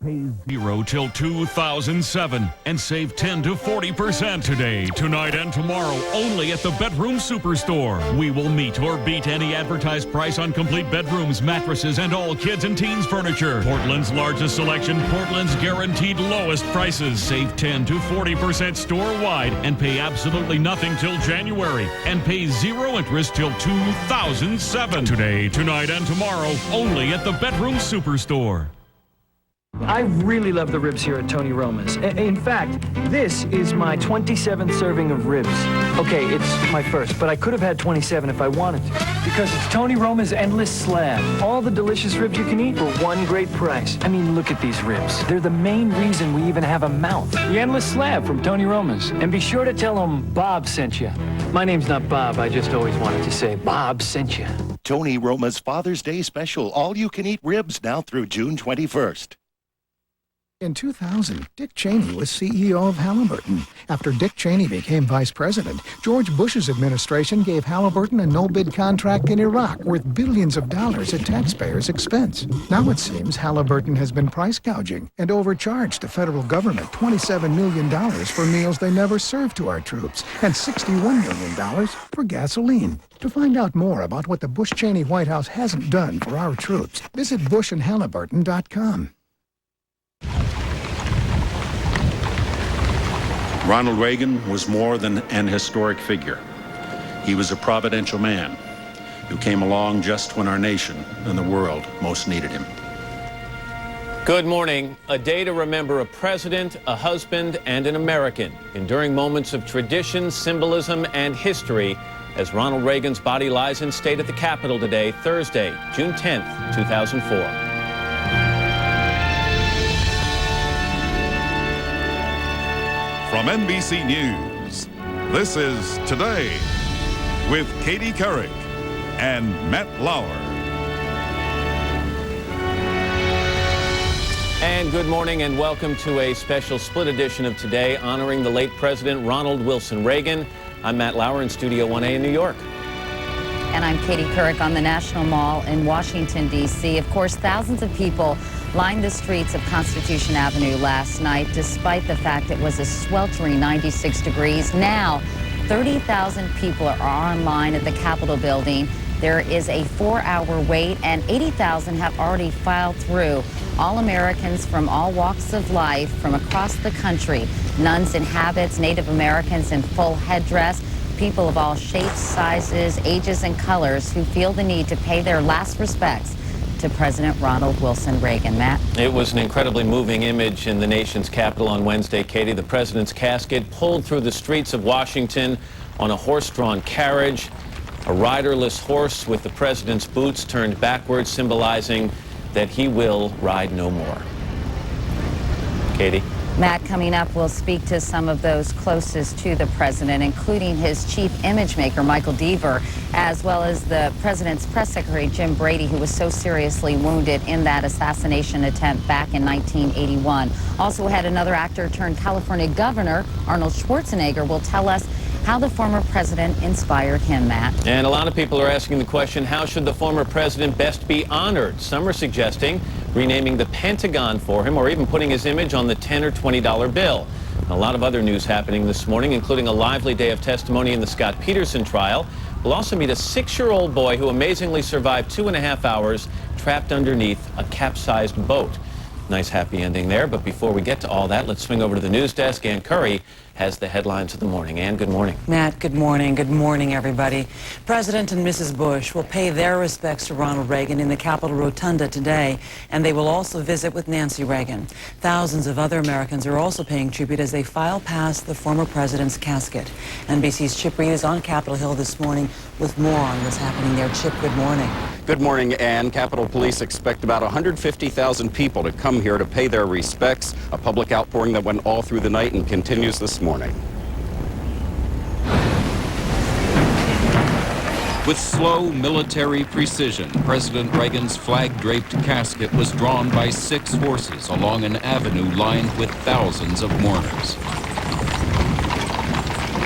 Pay zero till 2007 and save 10 to 40% today, tonight, and tomorrow only at the Bedroom Superstore. We will meet or beat any advertised price on complete bedrooms, mattresses, and all kids and teens furniture. Portland's largest selection, Portland's guaranteed lowest prices. Save 10 to 40% store-wide and pay absolutely nothing till January and pay zero interest till 2007. Today, tonight, and tomorrow only at the Bedroom Superstore. I really love the ribs here at Tony Roma's. In fact, this is my 27th serving of ribs. Okay, it's my first, but I could have had 27 if I wanted to. Because it's Tony Roma's Endless Slab. All the delicious ribs you can eat for one great price. I mean, look at these ribs. They're the main reason we even have a mouth. The Endless Slab from Tony Roma's. And be sure to tell them Bob sent you. My name's not Bob. I just always wanted to say Bob sent you. Tony Roma's Father's Day special. All-you-can-eat ribs now through June 21st. In 2000, Dick Cheney was CEO of Halliburton. After Dick Cheney became vice president, George Bush's administration gave Halliburton a no-bid contract in Iraq worth billions of dollars at taxpayers' expense. Now it seems Halliburton has been price gouging and overcharged the federal government $27 million for meals they never served to our troops and $61 million for gasoline. To find out more about what the Bush-Cheney White House hasn't done for our troops, visit bushandhalliburton.com. Ronald Reagan was more than an historic figure. He was a providential man who came along just when our nation and the world most needed him. Good morning. A day to remember a president, a husband, and an American, enduring moments of tradition, symbolism, and history as Ronald Reagan's body lies in state at the Capitol today, Thursday, June 10th, 2004. From NBC News, this is Today with Katie Couric and Matt Lauer. And good morning and welcome to a special split edition of Today honoring the late President Ronald Wilson Reagan. I'm Matt Lauer in Studio 1A in New York. And I'm Katie Couric on the National Mall in Washington, D.C. Of course, thousands of people lined the streets of Constitution Avenue last night, despite the fact it was a sweltering 96 degrees. Now, 30,000 people are online at the Capitol building. There is a 4-hour wait, and 80,000 have already filed through. All Americans from all walks of life from across the country, nuns in habits, Native Americans in full headdress, people of all shapes, sizes, ages, and colors who feel the need to pay their last respects to President Ronald Wilson Reagan. Matt? It was an incredibly moving image in the nation's capital on Wednesday, Katie. The president's casket pulled through the streets of Washington on a horse-drawn carriage. A riderless horse with the president's boots turned backwards, symbolizing that he will ride no more. Katie? Matt, coming up, we'll speak to some of those closest to the president, including his chief image maker, Michael Deaver, as well as the president's press secretary, Jim Brady, who was so seriously wounded in that assassination attempt back in 1981. Also had another actor turned California governor, Arnold Schwarzenegger, will tell us how the former president inspired him, Matt. And a lot of people are asking the question, how should the former president best be honored? Some are suggesting renaming the Pentagon for him or even putting his image on the $10 or $20 bill. And a lot of other news happening this morning, including a lively day of testimony in the Scott Peterson trial. We'll also meet a 6-year-old boy who amazingly survived 2.5 hours trapped underneath a capsized boat. Nice happy ending there, but before we get to all that, let's swing over to the news desk. Ann Curry has the headlines of the morning. Ann, good morning. Matt, good morning. Good morning, everybody. President and Mrs. Bush will pay their respects to Ronald Reagan in the Capitol Rotunda today, and they will also visit with Nancy Reagan. Thousands of other Americans are also paying tribute as they file past the former president's casket. NBC's Chip Reed is on Capitol Hill this morning with more on what's happening there. Chip, good morning. Good morning, Ann. Capitol Police expect about 150,000 people to come here to pay their respects. A public outpouring that went all through the night and continues this morning. With slow military precision, President Reagan's flag-draped casket was drawn by 6 horses along an avenue lined with thousands of mourners.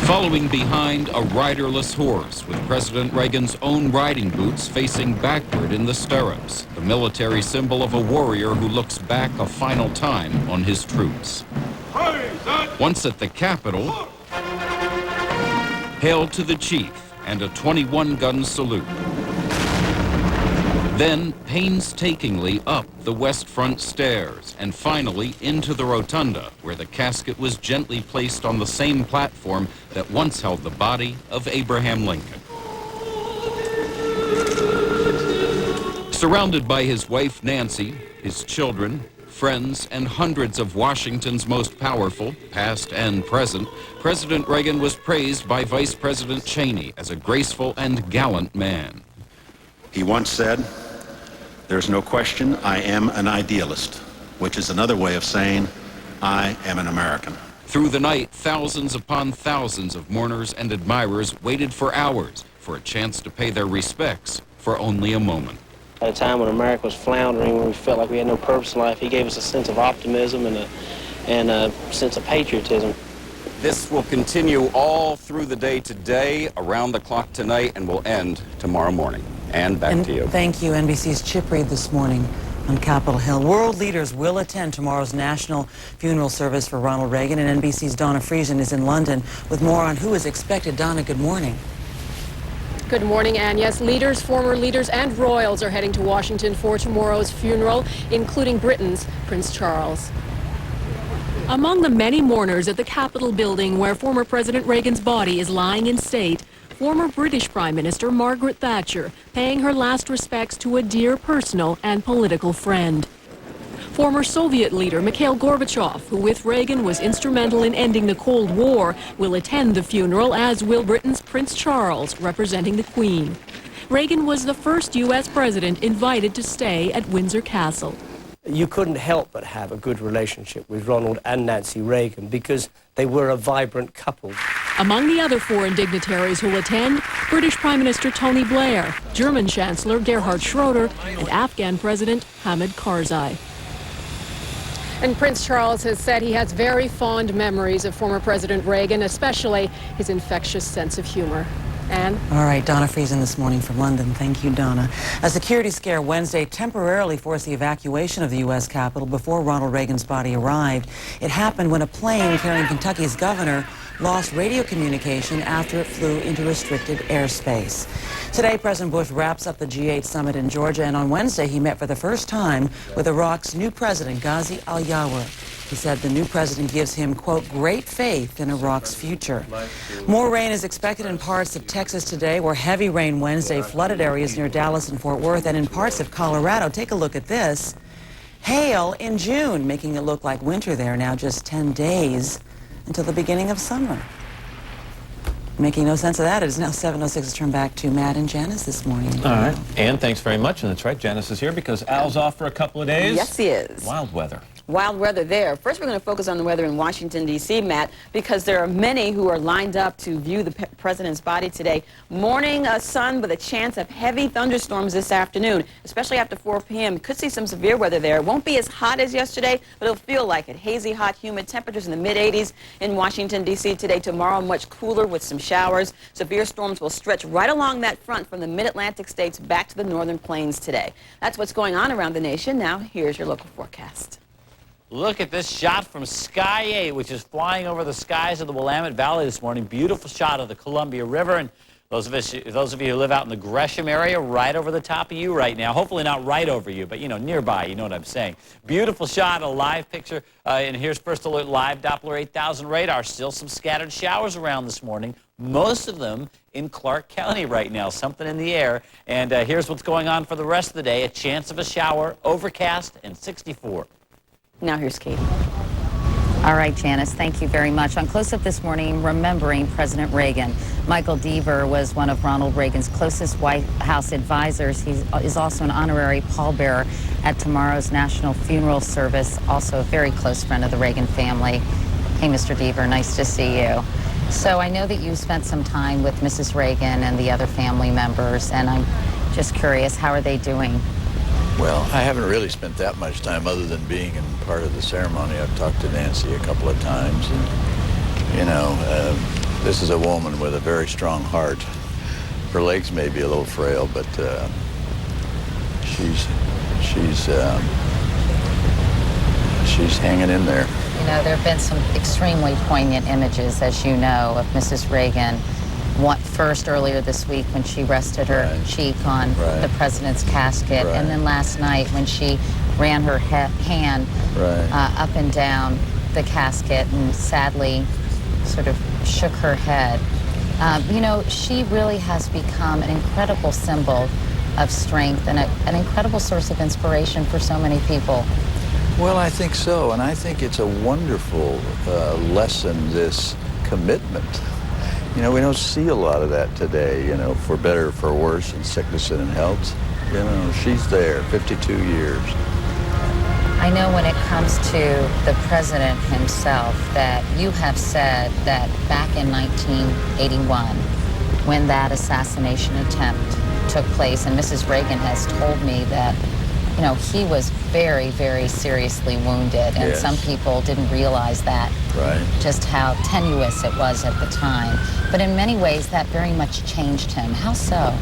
Following behind a riderless horse with President Reagan's own riding boots facing backward in the stirrups, the military symbol of a warrior who looks back a final time on his troops. Once at the Capitol, hail to the chief and a 21-gun salute. Then painstakingly up the West Front stairs and finally into the rotunda, where the casket was gently placed on the same platform that once held the body of Abraham Lincoln. Surrounded by his wife Nancy, his children, friends, and hundreds of Washington's most powerful, past and present, President Reagan was praised by Vice President Cheney as a graceful and gallant man. He once said, "There's no question I am an idealist," which is another way of saying, I am an American. Through the night, thousands upon thousands of mourners and admirers waited for hours for a chance to pay their respects for only a moment. At a time when America was floundering, when we felt like we had no purpose in life, he gave us a sense of optimism and a sense of patriotism. This will continue all through the day today, around the clock tonight, and will end tomorrow morning. And back to you. Thank you, NBC's Chip Reid this morning on Capitol Hill. World leaders will attend tomorrow's national funeral service for Ronald Reagan, and NBC's Donna Friesen is in London with more on who is expected. Donna, good morning. Good morning, Ann. Yes, leaders, former leaders, and royals are heading to Washington for tomorrow's funeral, including Britain's Prince Charles. Among the many mourners at the Capitol building where former President Reagan's body is lying in state, former British Prime Minister Margaret Thatcher, paying her last respects to a dear personal and political friend. Former Soviet leader Mikhail Gorbachev, who with Reagan was instrumental in ending the Cold War, will attend the funeral, as will Britain's Prince Charles, representing the Queen. Reagan was the first U.S. president invited to stay at Windsor Castle. You couldn't help but have a good relationship with Ronald and Nancy Reagan because they were a vibrant couple. Among the other foreign dignitaries who will attend, British Prime Minister Tony Blair, German Chancellor Gerhard Schroeder, and Afghan President Hamid Karzai. And Prince Charles has said he has very fond memories of former President Reagan, especially his infectious sense of humor. Ann? All right, Donna Friesen this morning from London. Thank you, Donna. A security scare Wednesday temporarily forced the evacuation of the U.S. Capitol before Ronald Reagan's body arrived. It happened when a plane carrying Kentucky's governor lost radio communication after it flew into restricted airspace. Today, President Bush wraps up the G8 summit in Georgia, and on Wednesday he met for the first time with Iraq's new president, Ghazi al-Yawar. He said the new president gives him, quote, great faith in Iraq's future. More rain is expected in parts of Texas today, where heavy rain Wednesday flooded areas near Dallas and Fort Worth, and in parts of Colorado. Take a look at this. Hail in June, making it look like winter there. Now just 10 days until the beginning of summer. Making no sense of that. It is now 7:06. Let's turn back to Matt and Janice this morning. All right. Ann, thanks very much. And that's right, Janice is here because Al's off for a couple of days. Yes, he is. Wild weather. Wild weather there. First, we're going to focus on the weather in Washington, D.C., Matt, because there are many who are lined up to view the president's body today. Morning sun with a chance of heavy thunderstorms this afternoon, especially after 4 p.m. Could see some severe weather there. It won't be as hot as yesterday, but it'll feel like it. Hazy, hot, humid temperatures in the mid-80s in Washington, D.C. today. Tomorrow, much cooler with some showers. Severe storms will stretch right along that front from the mid-Atlantic states back to the northern plains today. That's what's going on around the nation. Now, here's your local forecast. Look at this shot from Sky 8, which is flying over the skies of the Willamette Valley this morning. Beautiful shot of the Columbia River. And those of you who live out in the Gresham area, right over the top of you right now. Hopefully not right over you, but, you know, nearby. You know what I'm saying. Beautiful shot, a live picture. And here's First Alert Live Doppler 8000 radar. Still some scattered showers around this morning. Most of them in Clark County right now. Something in the air. And here's what's going on for the rest of the day. A chance of a shower, overcast, and 64. Now here's Katie. All right, Janice, thank you very much. On Close Up this morning, remembering President Reagan. Michael Deaver was one of Ronald Reagan's closest White House advisors. He is also an honorary pallbearer at tomorrow's national funeral service, also a very close friend of the Reagan family. Hey, Mr. Deaver, nice to see you. So I know that you spent some time with Mrs. Reagan and the other family members, and I'm just curious, how are they doing? Well, I haven't really spent that much time other than being in part of the ceremony. I've talked to Nancy a couple of times, and, you know, This is a woman with a very strong heart. Her legs may be a little frail, but she's hanging in there. You know, there have been some extremely poignant images, as you know, of Mrs. Reagan. First earlier this week when she rested her cheek on the president's casket, and then last night when she ran her hand up and down the casket and sadly sort of shook her head. You know, she really has become an incredible symbol of strength and an incredible source of inspiration for so many people. Well, I think so, and I think it's a wonderful lesson, this commitment. You know, we don't see a lot of that today, you know, for better or for worse, in sickness and in health. You know, she's there, 52 years. I know when it comes to the president himself that you have said that back in 1981, when that assassination attempt took place, and Mrs. Reagan has told me that, you know, he was very, very seriously wounded, and some people didn't realize that, just how tenuous it was at the time. But in many ways, that very much changed him. How so?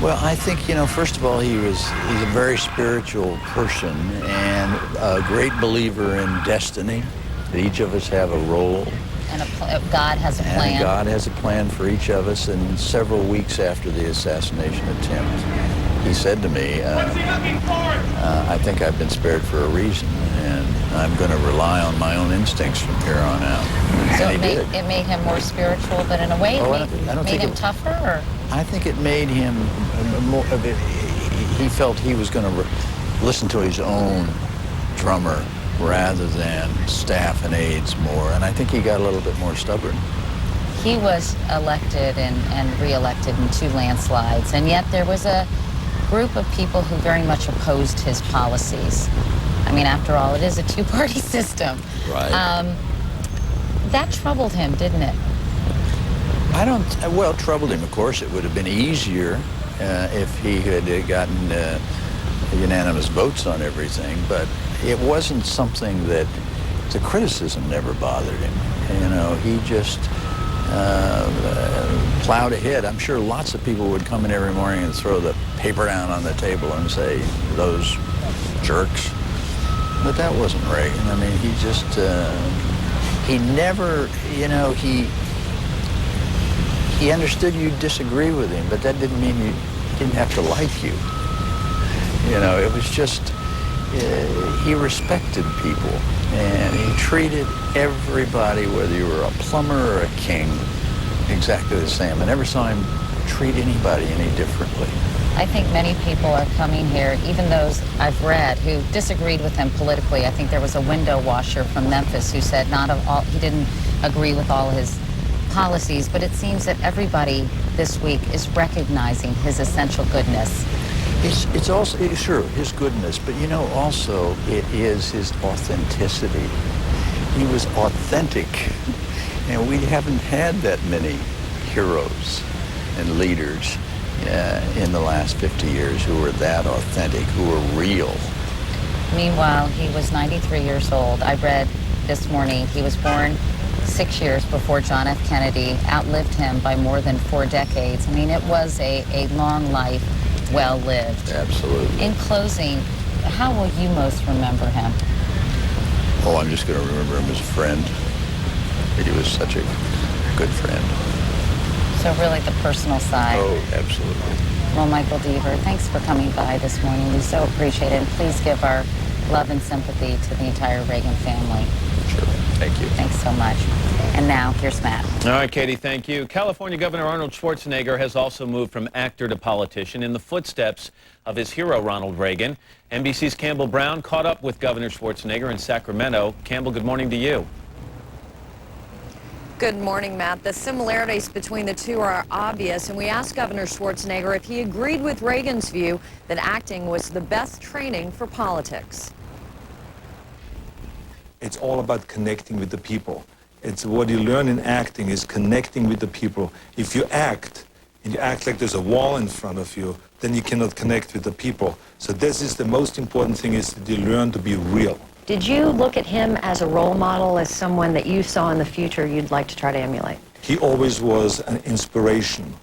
Well, I think, you know, first of all, he's a very spiritual person and a great believer in destiny, that each of us have a role. And God has a plan. And God has a plan for each of us. And several weeks after the assassination attempt, he said to me, I think I've been spared for a reason, and I'm going to rely on my own instincts from here on out. So and it made him more spiritual, but in a way it made him tougher? Or? I think it made him more of it. He felt he was going to listen to his own drummer rather than staff and aides more, and I think he got a little bit more stubborn. He was elected and re-elected in 2 landslides, and yet there was a group of people who very much opposed his policies. I mean, after all, it is a 2-party system. Right. That troubled him, didn't it? Well, troubled him, of course. It would have been easier if he had gotten unanimous votes on everything, but it wasn't something that, the criticism never bothered him. You know, he just plowed ahead. I'm sure lots of people would come in every morning and throw the paper down on the table and say, those jerks. But that wasn't Reagan. I mean, he just, he never, you know, he understood you disagree with him, but that didn't mean he didn't have to like you. You know, it was just, he respected people, and he treated everybody, whether you were a plumber or a king, exactly the same. I never saw him treat anybody any differently. I think many people are coming here, even those I've read, who disagreed with him politically. I think there was a window washer from Memphis who said he didn't agree with all his policies, but it seems that everybody this week is recognizing his essential goodness. It's also, sure, his goodness, but you know, also it is his authenticity. He was authentic, and we haven't had that many heroes and leaders in the last 50 years who were that authentic, who were real. Meanwhile, he was 93 years old. I read this morning he was born 6 years before John F. Kennedy, outlived him by more than 4 decades. I mean, it was a long life, well lived. Absolutely. In closing, how will you most remember him? Oh, I'm just going to remember him as a friend. He was such a good friend. So really the personal side. Oh, absolutely. Well, Michael Deaver, thanks for coming by this morning. We so appreciate it. And please give our love and sympathy to the entire Reagan family. Sure. Thank you. Thanks so much. And now, here's Matt. All right, Katie, thank you. California Governor Arnold Schwarzenegger has also moved from actor to politician in the footsteps of his hero, Ronald Reagan. NBC's Campbell Brown caught up with Governor Schwarzenegger in Sacramento. Campbell, good morning to you. Good morning, Matt. The similarities between the two are obvious, and we asked Governor Schwarzenegger if he agreed with Reagan's view that acting was the best training for politics. It's all about connecting with the people. It's what you learn in acting is connecting with the people. If you act, and you act like there's a wall in front of you, then you cannot connect with the people. So this is the most important thing, is that you learn to be real. Did you look at him as a role model, as someone that you saw in the future you'd like to try to emulate? He always was an inspiration.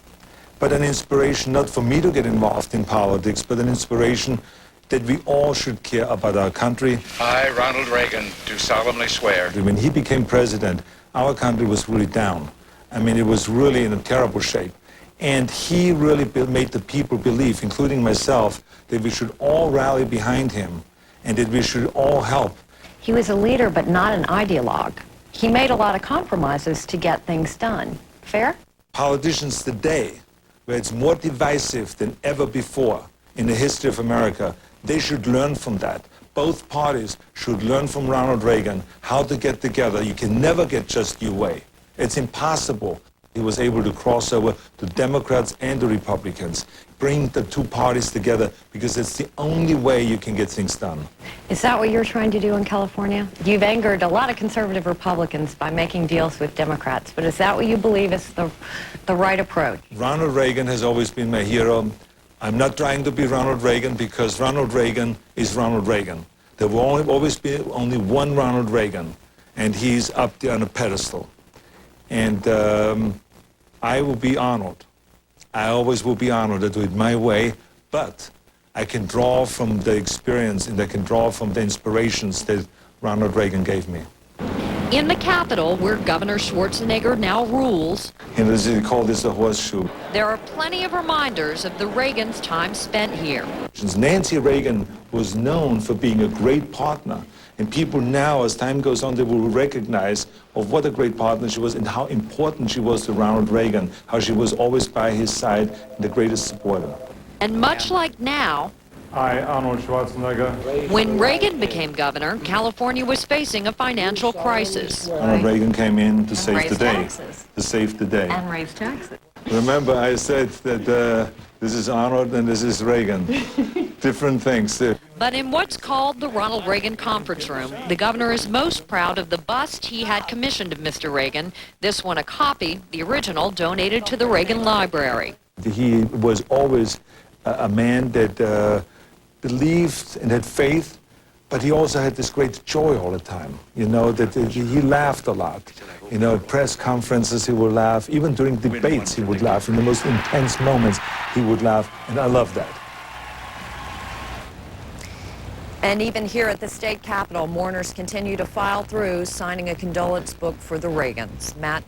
But an inspiration not for me to get involved in politics, but an inspiration that we all should care about our country. I, Ronald Reagan, do solemnly swear. When he became president, our country was really down. I mean, it was really in a terrible shape. And he really made the people believe, including myself, that we should all rally behind him and that we should all help. He was a leader, but not an ideologue. He made a lot of compromises to get things done. Fair? Politicians today, where it's more divisive than ever before in the history of America, they should learn from that. Both parties should learn from Ronald Reagan how to get together. You can never get just your way. It's impossible. He was able to cross over to Democrats and the Republicans, bring the two parties together, because it's the only way you can get things done. Is that what you're trying to do in California? You've angered a lot of conservative Republicans by making deals with Democrats, but is that what you believe is the right approach? Ronald Reagan has always been my hero. I'm not trying to be Ronald Reagan because Ronald Reagan is Ronald Reagan. There will always be only one Ronald Reagan, and he's up there on a pedestal. And I will be honored. I always will be honored to do it my way, but I can draw from the experience and I can draw from the inspirations that Ronald Reagan gave me. In the Capitol, where Governor Schwarzenegger now rules, And they call this a horseshoe. there are plenty of reminders of the Reagans' time spent here. Nancy Reagan was known for being a great partner. And people now, as time goes on, they will recognize of what a great partner she was and how important she was to Ronald Reagan, how she was always by his side and the greatest supporter. And much like now, I, Arnold Schwarzenegger. when Reagan became governor, California was facing a financial crisis. Ronald Reagan came in to save raise the day. taxes. To save the day. And raise taxes. Remember, I said that this is Arnold and this is Reagan. Different things. But in what's called the Ronald Reagan conference room, the governor is most proud of the bust he had commissioned of Mr. Reagan. This one a copy, the original, donated to the Reagan Library. He was always a man that believed and had faith, but he also had this great joy all the time. You know, that he laughed a lot. You know, at press conferences he would laugh. Even during debates he would laugh. In the most intense moments he would laugh, and I love that. And even here at the state capitol, mourners continue to file through, signing a condolence book for the Reagans. Matt?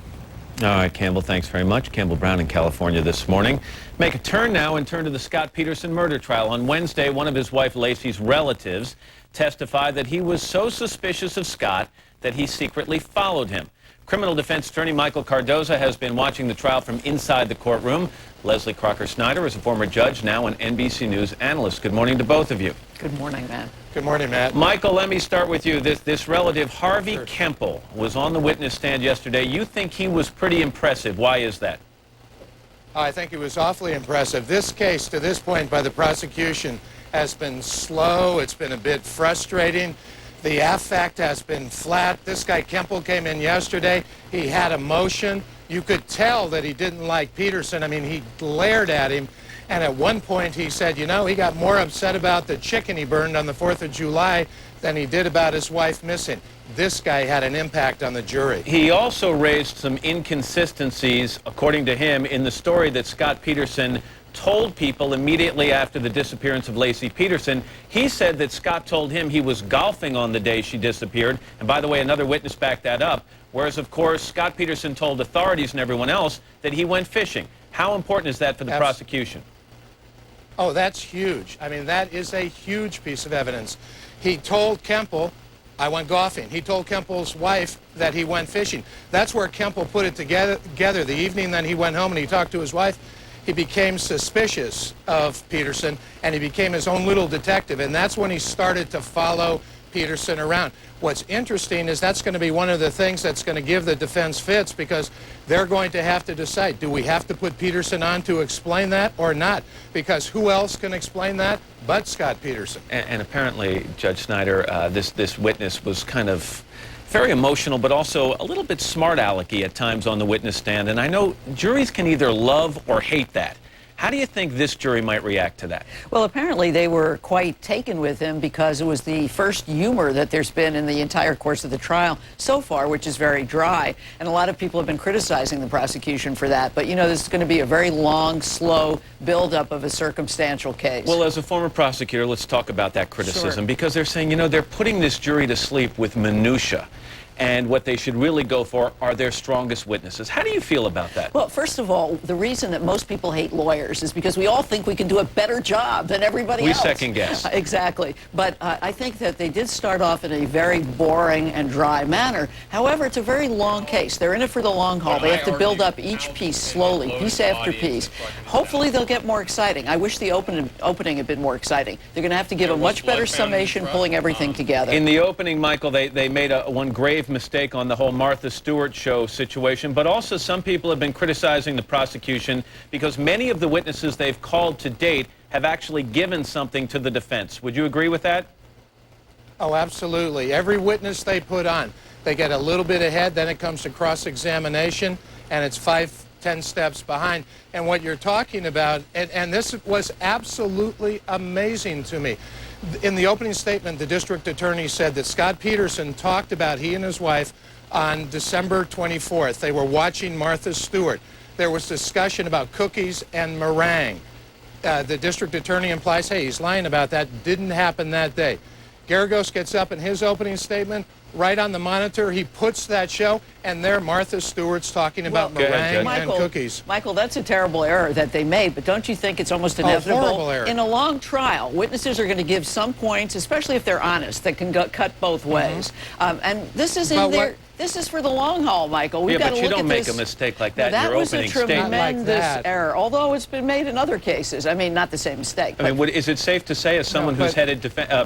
All right, Campbell, thanks very much. Campbell Brown in California this morning. Make a turn now and turn to the Scott Peterson murder trial. On Wednesday, one of his wife Lacey's relatives testified that he was so suspicious of Scott that he secretly followed him. Criminal defense attorney Michael Cardoza has been watching the trial from inside the courtroom. Leslie Crocker-Snyder is a former judge, now an NBC News analyst. Good morning to both of you. Good morning, Matt. Good morning, Matt. Michael, let me start with you. This relative, Harvey Kemple, was on the witness stand yesterday. You think he was pretty impressive. Why is that? I think it was awfully impressive. This case, to this point, by the prosecution, has been slow. It's been a bit frustrating. The affect has been flat. This guy Kemple came in yesterday. He had emotion. You could tell that he didn't like Peterson. I mean, he glared at him. And at one point he said, you know, he got more upset about the chicken he burned on the 4th of July than he did about his wife missing. This guy had an impact on the jury. He also raised some inconsistencies, according to him, in the story that Scott Peterson told people immediately after the disappearance of Lacey Peterson. He said that Scott told him he was golfing on the day she disappeared. And by the way, another witness backed that up. Whereas, of course, Scott Peterson told authorities and everyone else that he went fishing. How important is that for the prosecution? Oh, that's huge. I mean, that is a huge piece of evidence. He told Kemple, I went golfing. He told Kemple's wife that he went fishing. That's where Kemple put it together. The evening that he went home and he talked to his wife, he became suspicious of Peterson, and he became his own little detective, and that's when he started to follow Peterson around. What's interesting is that's going to be one of the things that's going to give the defense fits, because they're going to have to decide, do we have to put Peterson on to explain that or not? Because who else can explain that but Scott Peterson? And apparently, Judge Snyder, this witness was kind of very emotional, but also a little bit smart alecky at times on the witness stand. And I know juries can either love or hate that. How do you think this jury might react to that? Well, apparently they were quite taken with him because it was the first humor that there's been in the entire course of the trial so far, which is very dry. And a lot of people have been criticizing the prosecution for that. But, you know, this is going to be a very long, slow buildup of a circumstantial case. Well, as a former prosecutor, let's talk about that criticism, because they're saying, you know, they're putting this jury to sleep with minutia. And what they should really go for are their strongest witnesses. How do you feel about that? Well, first of all, the reason that most people hate lawyers is because we all think we can do a better job than everybody else. We second guess. Exactly. But I think that they did start off in a very boring and dry manner. However, it's a very long case. They're in it for the long haul. They have to build up each piece slowly, piece after piece. Hopefully they'll get more exciting. I wish the opening had been more exciting. They're going to have to give a much better summation, pulling everything together. In the opening, Michael, they made one grave mistake on the whole Martha Stewart show situation, but also some people have been criticizing the prosecution because many of the witnesses they've called to date have actually given something to the defense. Would you agree with that? Oh, absolutely. Every witness they put on, they get a little bit ahead, then it comes to cross-examination, and it's 5-10 steps behind. And what you're talking about, and this was absolutely amazing to me. In the opening statement, the district attorney said that Scott Peterson talked about he and his wife on December 24th. They were watching Martha Stewart. There was discussion about cookies and meringue. The district attorney implies, hey, he's lying about that. Didn't happen that day. Garagos gets up in his opening statement. Right on the monitor, he puts that show, and there Martha Stewart's talking about meringue and cookies. Michael, that's a terrible error that they made, but don't you think it's almost inevitable? Horrible error. In a long trial, witnesses are going to give some points, especially if they're honest, that can cut both ways. And this is in there. This is for the long haul, Michael. We've got to look at this. But you don't make a mistake like that in your opening statement. That was a tremendous error, although it's been made in other cases. I mean, not the same mistake. I mean, is it safe to say, as someone who's headed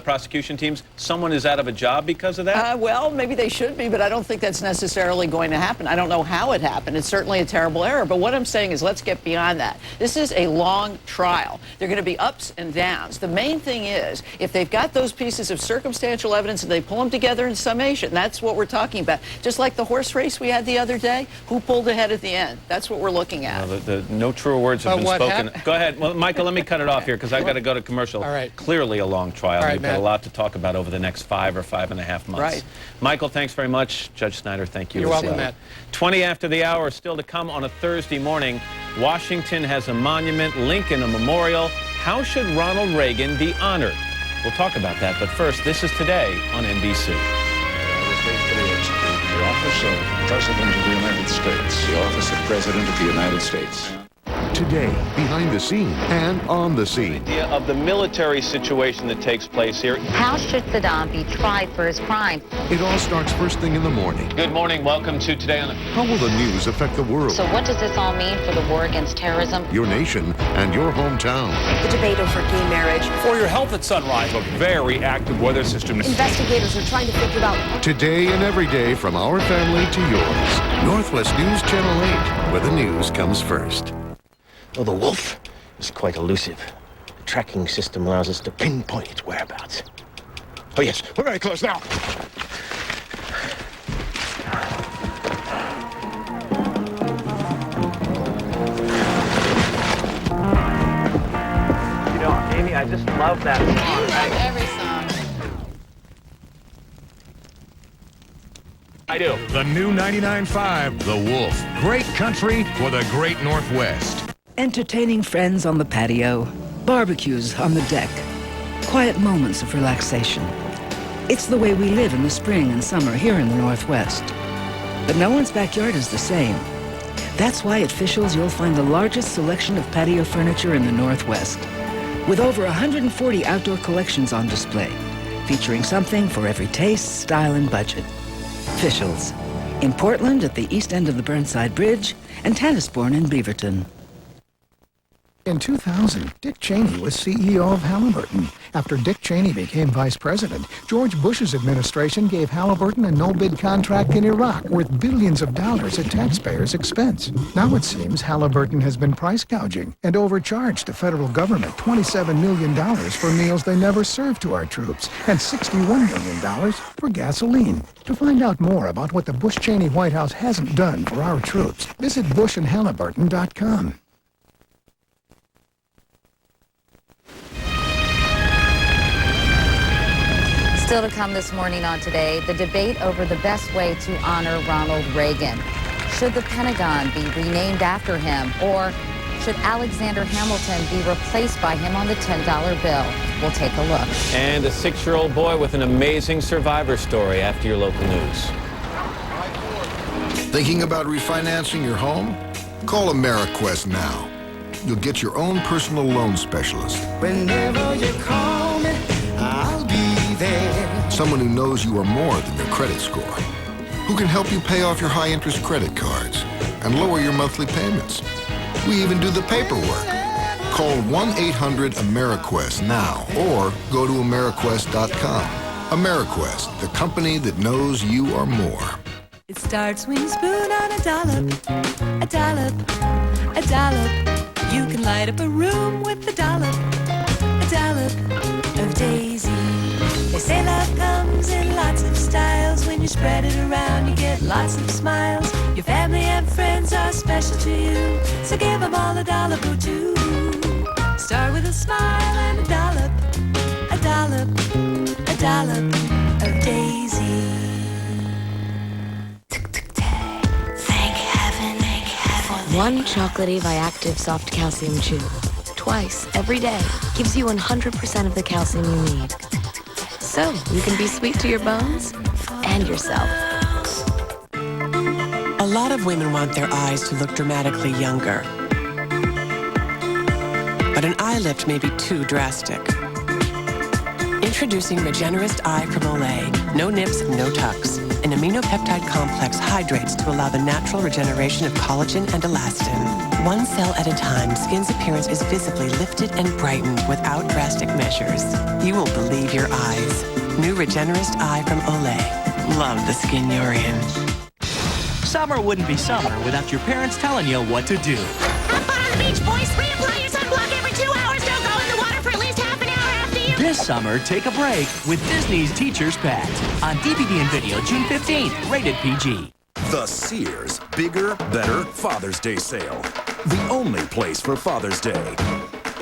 prosecution teams, someone is out of a job because of that? Well, maybe they should be, but I don't think that's necessarily going to happen. I don't know how it happened. It's certainly a terrible error. But what I'm saying is let's get beyond that. This is a long trial. There are going to be ups and downs. The main thing is, if they've got those pieces of circumstantial evidence and they pull them together in summation, that's what we're talking about. Just like the horse race we had the other day, who pulled ahead at the end? That's what we're looking at. No truer words have been spoken. Go ahead. Well, Michael, let me cut it off here because I've got to go to commercial. All right. Clearly a long trial. Right, We've got a lot to talk about over the next 5 or 5.5 months. Right. Michael, thanks very much. Judge Snyder, thank you. You're welcome, Matt. 20 after the hour, still to come on a Thursday morning. Washington has a monument, Lincoln a memorial. How should Ronald Reagan be honored? We'll talk about that, but first, this is Today on NBC. The office of President of the United States. The office of President of the United States. Today, behind the scene and on the scene. Idea of the military situation that takes place here. How should Saddam be tried for his crimes? It all starts first thing in the morning. Good morning. Welcome to Today on the... How will the news affect the world? So what does this all mean for the war against terrorism? Your nation and your hometown. The debate over gay marriage. For your health at sunrise. A very active weather system. Investigators are trying to figure out... Today and every day from our family to yours. Northwest News Channel 8, where the news comes first. Well, the wolf is quite elusive. The tracking system allows us to pinpoint its whereabouts. Oh, yes, we're very close now. You know, Amy, I just love that song. You love every song. I do. The new 99.5, The Wolf. Great country for the great Northwest. Entertaining friends on the patio, barbecues on the deck, quiet moments of relaxation. It's the way we live in the spring and summer here in the Northwest. But no one's backyard is the same. That's why at Fischel's you'll find the largest selection of patio furniture in the Northwest, with over 140 outdoor collections on display, featuring something for every taste, style, and budget. Fischel's, in Portland at the east end of the Burnside Bridge, and Tannisbourne in Beaverton. In 2000, Dick Cheney was CEO of Halliburton. After Dick Cheney became vice president, George Bush's administration gave Halliburton a no-bid contract in Iraq worth billions of dollars at taxpayers' expense. Now it seems Halliburton has been price gouging and overcharged the federal government $27 million for meals they never served to our troops and $61 million for gasoline. To find out more about what the Bush-Cheney White House hasn't done for our troops, visit bushandhalliburton.com. Still to come this morning on Today, the debate over the best way to honor Ronald Reagan. Should the Pentagon be renamed after him, or should Alexander Hamilton be replaced by him on the $10 bill? We'll take a look. And a 6-year-old boy with an amazing survivor story after your local news. Thinking about refinancing your home? Call AmeriQuest now. You'll get your own personal loan specialist. Whenever you call me, I'll be there. Someone who knows you are more than your credit score. Who can help you pay off your high-interest credit cards and lower your monthly payments. We even do the paperwork. Call 1-800-AmeriQuest now or go to AmeriQuest.com. AmeriQuest, the company that knows you are more. It starts when you spoon on a dollop, a dollop, a dollop. You can light up a room with a dollop of Daisy. They say love comes in lots of styles. When you spread it around, you get lots of smiles. Your family and friends are special to you, so give them all a dollop or two. Start with a smile and a dollop of Daisy. Thank heaven. One chocolatey Viactive soft calcium chew, twice every day, gives you 100% of the calcium you need. So you can be sweet to your bones and yourself. A lot of women want their eyes to look dramatically younger. But an eye lift may be too drastic. Introducing Regenerist Eye from Olay. No nips, no tucks. An aminopeptide complex hydrates to allow the natural regeneration of collagen and elastin. One cell at a time, skin's appearance is visibly lifted and brightened without drastic measures. You will believe your eyes. New Regenerist Eye from Olay. Love the skin you're in. Summer wouldn't be summer without your parents telling you what to do. Have fun on the beach, boys. Reapply your sunblock every 2 hours. Don't go in the water for at least half an hour after you... This summer, take a break with Disney's Teacher's Pet. On DVD and video June 15th, rated PG. The Sears Bigger, Better Father's Day Sale. The only place for Father's Day.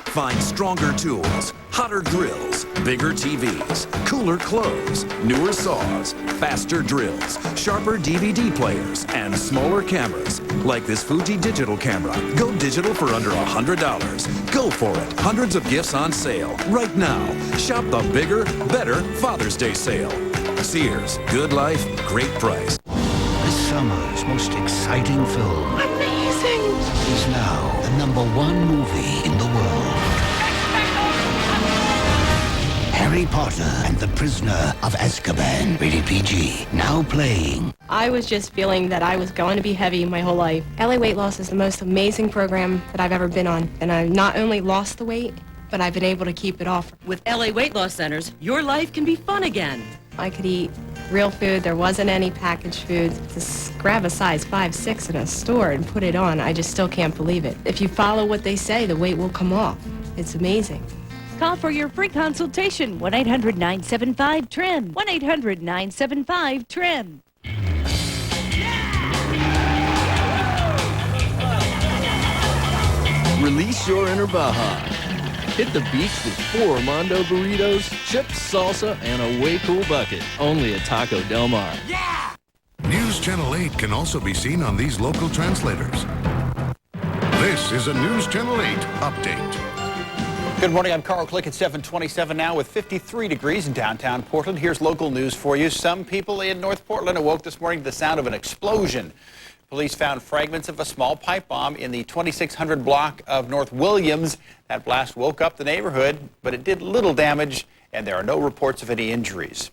Find stronger tools, hotter grills, bigger TVs, cooler clothes, newer saws, faster drills, sharper DVD players, and smaller cameras. Like this Fuji digital camera. Go digital for under $100. Go for it. Hundreds of gifts on sale right now. Shop the Bigger, Better Father's Day Sale. Sears. Good life, great price. This summer's most exciting film. Amazing! Is now the #1 movie in the world. Harry Potter and the Prisoner of Azkaban. Rated PG. Now playing. I was just feeling that I was going to be heavy my whole life. LA Weight Loss is the most amazing program that I've ever been on. And I've not only lost the weight, but I've been able to keep it off. With LA Weight Loss Centers, your life can be fun again. I could eat real food. There wasn't any packaged foods. Just grab a size 5'6" in a store and put it on. I just still can't believe it. If you follow what they say, the weight will come off. It's amazing. Call for your free consultation. 1-800-975-TRIM. 1-800-975-TRIM. Release your inner Baja. Hit the beach with 4 Armando burritos, chips, salsa, and a way cool bucket. Only at Taco Del Mar. Yeah! News Channel 8 can also be seen on these local translators. This is a News Channel 8 update. Good morning, I'm Carl Click at 7:27 now with 53 degrees in downtown Portland. Here's local news for you. Some people in North Portland awoke this morning to the sound of an explosion. Police found fragments of a small pipe bomb in the 2600 block of North Williams. That blast woke up the neighborhood, but it did little damage, and there are no reports of any injuries.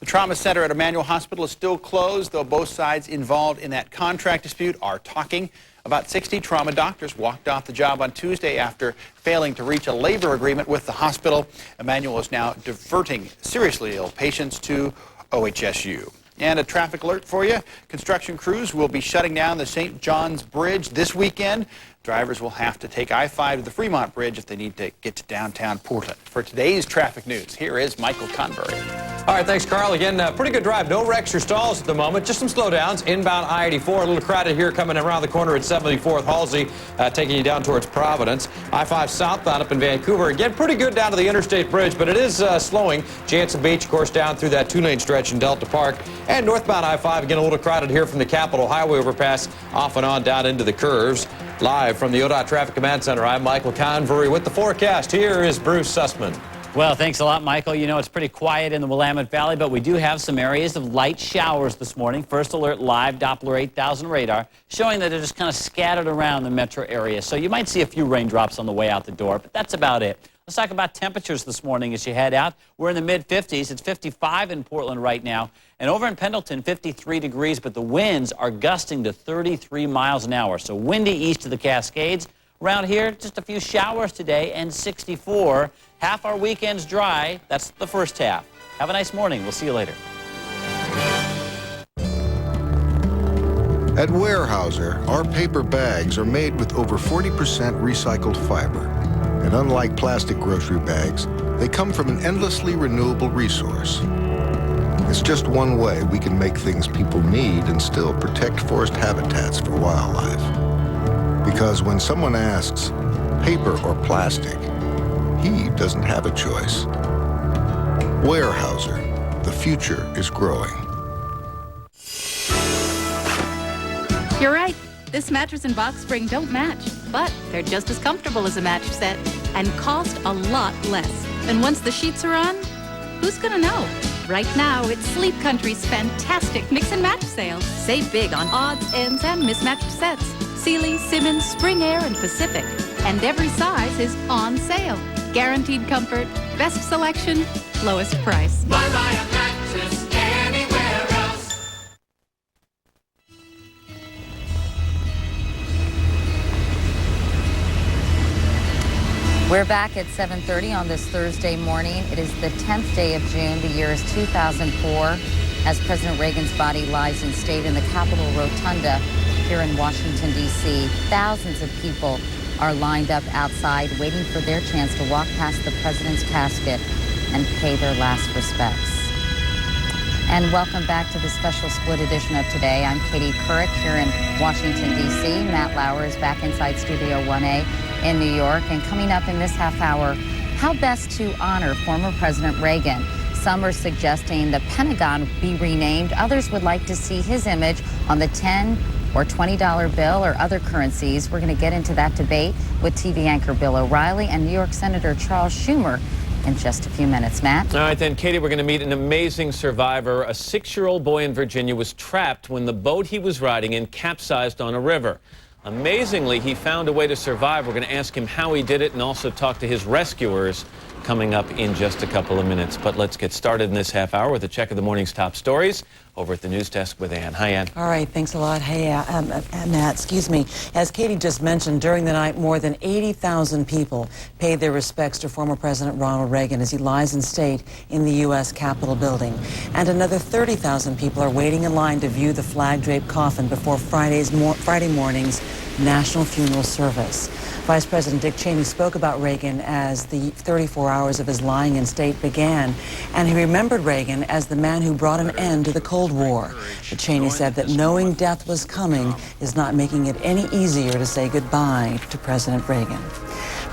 The trauma center at Emmanuel Hospital is still closed, though both sides involved in that contract dispute are talking. About 60 trauma doctors walked off the job on Tuesday after failing to reach a labor agreement with the hospital. Emmanuel is now diverting seriously ill patients to OHSU. And a traffic alert for you. Construction crews will be shutting down the St. John's Bridge this weekend. Drivers will have to take I-5 to the Fremont Bridge if they need to get to downtown Portland. For today's traffic news, here is Michael Convery. All right, thanks, Carl. Again, pretty good drive. No wrecks or stalls at the moment. Just some slowdowns. Inbound I-84, a little crowded here coming around the corner at 74th Halsey, taking you down towards Providence. I-5 southbound up in Vancouver. Again, pretty good down to the Interstate Bridge, but it is slowing. Jansen Beach, of course, down through that 2-lane stretch in Delta Park. And northbound I-5, again, a little crowded here from the Capitol Highway overpass off and on down into the curves. Live from the ODOT Traffic Command Center, I'm Michael Convery with the forecast. Here is Bruce Sussman. Well, thanks a lot, Michael. You know, it's pretty quiet in the Willamette Valley, but we do have some areas of light showers this morning. First alert live Doppler 8000 radar showing that they're just kind of scattered around the metro area. So you might see a few raindrops on the way out the door, but that's about it. Let's talk about temperatures this morning as you head out. We're in the mid-50s. It's 55 in Portland right now. And over in Pendleton, 53 degrees, but the winds are gusting to 33 miles an hour. So windy east of the Cascades. Around here, just a few showers today and 64. Half our weekend's dry. That's the first half. Have a nice morning. We'll see you later. At Weyerhaeuser, our paper bags are made with over 40% recycled fiber. And unlike plastic grocery bags, they come from an endlessly renewable resource. It's just one way we can make things people need and still protect forest habitats for wildlife. Because when someone asks, paper or plastic, he doesn't have a choice. Weyerhaeuser, the future is growing. You're right. This mattress and box spring don't match, but they're just as comfortable as a mattress set and cost a lot less. And once the sheets are on, who's gonna know? Right now, it's Sleep Country's fantastic mix and match sale. Save big on odds, ends, and mismatched sets. Sealy, Simmons, Spring Air, and Pacific. And every size is on sale. Guaranteed comfort, best selection, lowest price. Why buy a mattress anywhere else? We're back at 7:30 on this Thursday morning. It is the 10th day of June. The year is 2004 as President Reagan's body lies in state in the Capitol Rotunda here in Washington, D.C. Thousands of people are lined up outside waiting for their chance to walk past the president's casket and pay their last respects. And welcome back to the special split edition of Today. I'm Katie Couric here in Washington, D.C. Matt Lauer is back inside Studio 1A in New York. And coming up in this half hour, how best to honor former President Reagan. Some are suggesting the Pentagon be renamed. Others would like to see his image on the $10 or $20 bill or other currencies. We're going to get into that debate with TV anchor Bill O'Reilly and New York Senator Charles Schumer in just a few minutes. Matt? All right, then, Katie, we're going to meet an amazing survivor. A 6-year-old boy in Virginia was trapped when the boat he was riding in capsized on a river. Amazingly, he found a way to survive. We're going to ask him how he did it and also talk to his rescuers coming up in just a couple of minutes. But let's get started in this half hour with a check of the morning's top stories over at the news desk with Ann. Hi, Ann. All right, thanks a lot. Hey, Matt, excuse me. As Katie just mentioned, during the night, more than 80,000 people paid their respects to former President Ronald Reagan as he lies in state in the U.S. Capitol building. And another 30,000 people are waiting in line to view the flag-draped coffin before Friday morning's national funeral service. Vice President Dick Cheney spoke about Reagan as the 34 hours of his lying in state began, and he remembered Reagan as the man who brought an end to the Cold War. But Cheney said that knowing death was coming is not making it any easier to say goodbye to President Reagan.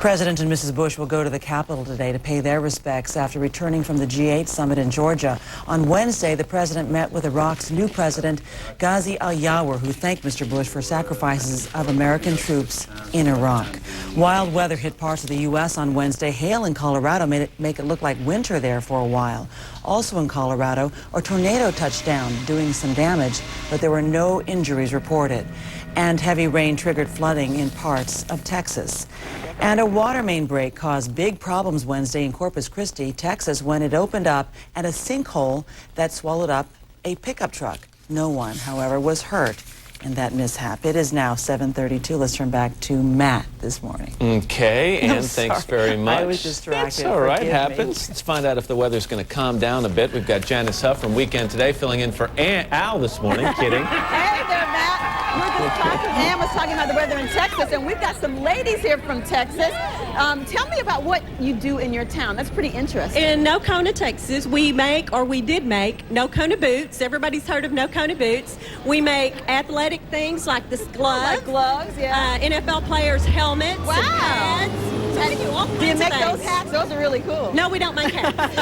President and Mrs. Bush will go to the Capitol today to pay their respects after returning from the G8 summit in Georgia. On Wednesday, the president met with Iraq's new president, Ghazi al-Yawar, who thanked Mr. Bush for sacrifices of American troops in Iraq. Wild weather hit parts of the U.S. on Wednesday. Hail in Colorado make it look like winter there for a while. Also in Colorado, a tornado touched down, doing some damage, but there were no injuries reported. And heavy rain triggered flooding in parts of Texas. And a water main break caused big problems Wednesday in Corpus Christi, Texas, when it opened up at a sinkhole that swallowed up a pickup truck. No one, however, was hurt in that mishap. It is now 7:32. Let's turn back to Matt this morning. Okay, and thanks very much. I was distracted. That's all right, Forgive happens. me. Let's find out if the weather's going to calm down a bit. We've got Janice Huff from Weekend Today filling in for Al this morning. Kidding. Hey there, Matt. Ann was talking about the weather in Texas, and we've got some ladies here from Texas. Tell me about what you do in your town. That's pretty interesting. In Nocona, Texas, we make, or we did make, Nocona boots. Everybody's heard of Nocona boots. We make athletic things like this glove. Like gloves, yeah. NFL players' helmets. Wow. And pads. Do you make those hats? Those are really cool. No, we don't make hats.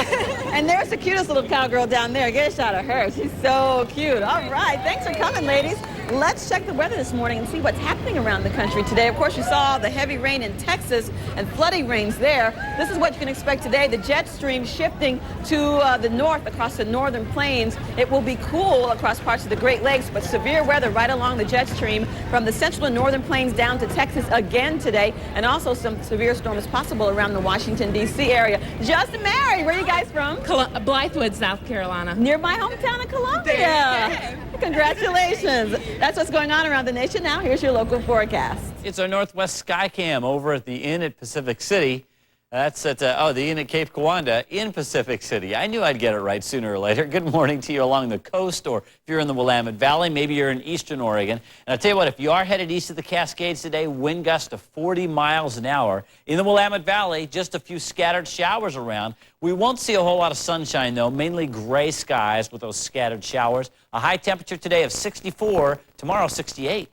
And there's the cutest little cowgirl down there. Get a shot of her. She's so cute. All right. Thanks for coming, ladies. Let's check the weather this morning and see what's happening around the country today. Of course, you saw the heavy rain in Texas and flooding rains there. This is what you can expect today. The jet stream shifting to the north across the northern plains. It will be cool across parts of the Great Lakes, but severe weather right along the jet stream from the central and northern plains down to Texas again today, and also some severe storms possible around the Washington, D.C. area. Justin, Mary, where are you guys from? Blythewood, South Carolina. Near my hometown of Columbia. Congratulations. That's what's going on around the nation. Now, here's your local forecast. It's our Northwest Skycam over at the Inn at Pacific City. That's at, the Inn at Cape Kiwanda in Pacific City. I knew I'd get it right sooner or later. Good morning to you along the coast, or if you're in the Willamette Valley, maybe you're in eastern Oregon. And I'll tell you what, if you are headed east of the Cascades today, wind gusts to 40 miles an hour. In the Willamette Valley, just a few scattered showers around. We won't see a whole lot of sunshine, though, mainly gray skies with those scattered showers. A high temperature today of 64, tomorrow 68.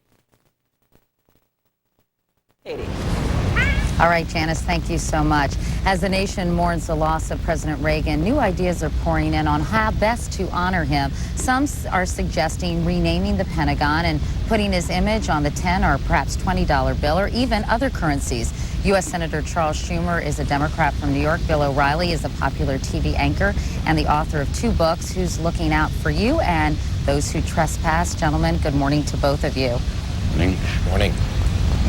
Katie. All right, Janice, thank you so much. As the nation mourns the loss of President Reagan, new ideas are pouring in on how best to honor him. Some are suggesting renaming the Pentagon and putting his image on the $10 or perhaps $20 bill, or even other currencies. U.S. Senator Charles Schumer is a Democrat from New York. Bill O'Reilly is a popular TV anchor and the author of 2 books, Who's Looking Out for You and Those Who Trespass. Gentlemen, good morning to both of you. Morning. Morning.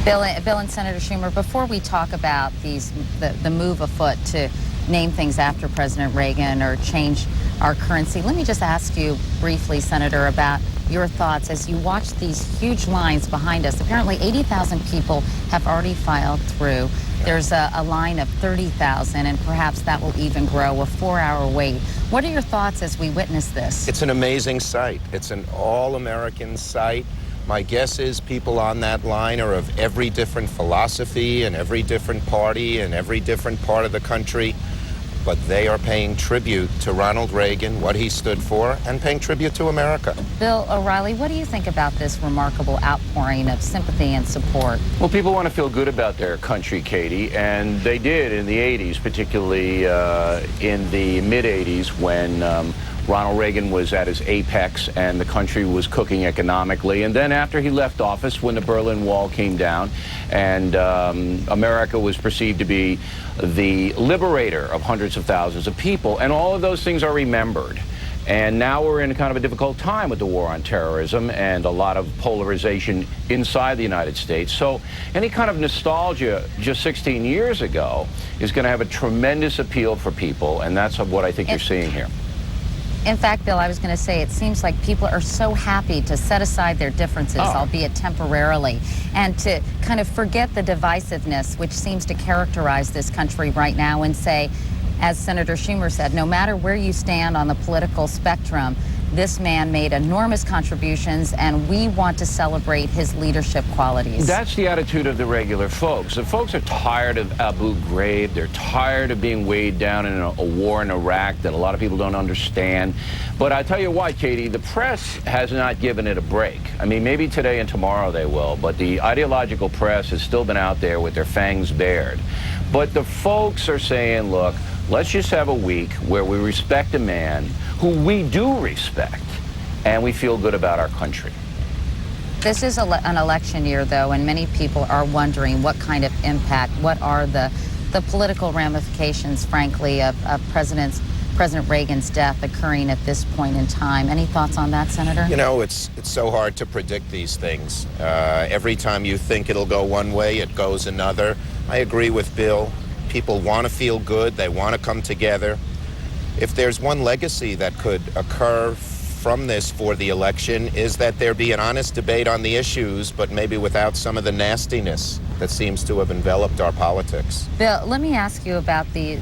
Bill and Senator Schumer, before we talk about the move afoot to name things after President Reagan or change our currency, let me just ask you briefly, Senator, about your thoughts as you watch these huge lines behind us. Apparently 80,000 people have already filed through. There's a line of 30,000, and perhaps that will even grow, a 4-hour wait. What are your thoughts as we witness this? It's an amazing sight. It's an all-American sight. My guess is people on that line are of every different philosophy and every different party and every different part of the country, but they are paying tribute to Ronald Reagan, what he stood for, and paying tribute to America. Bill O'Reilly, what do you think about this remarkable outpouring of sympathy and support? Well, people want to feel good about their country, Katie, and they did in the 80s, particularly in the mid-80s when Ronald Reagan was at his apex and the country was cooking economically. And then after he left office, when the Berlin Wall came down and America was perceived to be the liberator of hundreds of thousands of people, and all of those things are remembered. And now we're in kind of a difficult time with the war on terrorism and a lot of polarization inside the United States. So any kind of nostalgia just 16 years ago is going to have a tremendous appeal for people, and that's what I think you're seeing here. In fact, Bill, I was going to say, it seems like people are so happy to set aside their differences, albeit temporarily, and to kind of forget the divisiveness which seems to characterize this country right now, and say, as Senator Schumer said, no matter where you stand on the political spectrum, this man made enormous contributions, and we want to celebrate his leadership qualities. That's the attitude of the regular folks. The folks are tired of Abu Ghraib. They're tired of being weighed down in a war in Iraq that a lot of people don't understand. But I tell you what, Katie, the press has not given it a break. I mean, maybe today and tomorrow they will, but the ideological press has still been out there with their fangs bared. But the folks are saying, look, let's just have a week where we respect a man who we do respect, and we feel good about our country. This is an election year, though, and many people are wondering what kind of impact, what are the political ramifications, frankly, of President Reagan's death occurring at this point in time. Any thoughts on that, Senator? You know, it's so hard to predict these things. Every time you think it'll go one way, it goes another. I agree with Bill. People want to feel good. They want to come together. If there's one legacy that could occur from this for the election, is that there be an honest debate on the issues, but maybe without some of the nastiness that seems to have enveloped our politics. Bill, let me ask you about the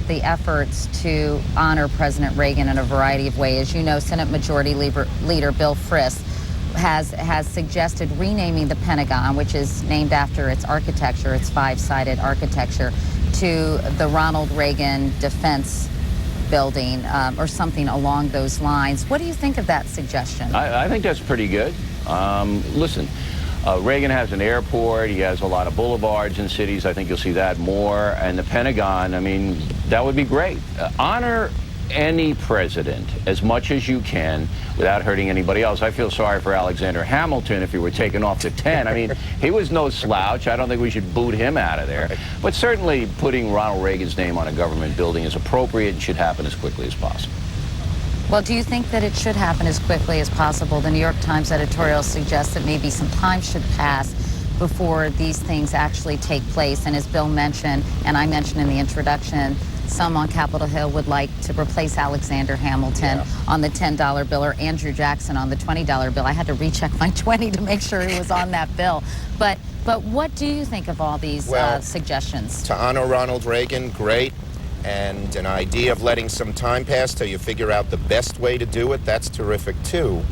efforts to honor President Reagan in a variety of ways. You know, Senate Majority Leader Bill Frist has suggested renaming the Pentagon, which is named after its architecture, its five-sided architecture, to the Ronald Reagan Defense Building or something along those lines. What do you think of that suggestion? I think that's pretty good. Listen, Reagan has an airport. He has a lot of boulevards in cities. I think you'll see that more. And the Pentagon, I mean, that would be great. Honor any president as much as you can without hurting anybody else. I feel sorry for Alexander Hamilton if he were taken off the 10. I mean, he was no slouch. I don't think we should boot him out of there. But certainly putting Ronald Reagan's name on a government building is appropriate and should happen as quickly as possible. Well, do you think that it should happen as quickly as possible? The New York Times editorial suggests that maybe some time should pass before these things actually take place. And as Bill mentioned, and I mentioned in the introduction, some on Capitol Hill would like to replace Alexander Hamilton on the $10 bill or Andrew Jackson on the $20 bill. I had to recheck my 20 to make sure he was on that bill. But what do you think of all these suggestions? To honor Ronald Reagan, great. And an idea of letting some time pass till you figure out the best way to do it, that's terrific too.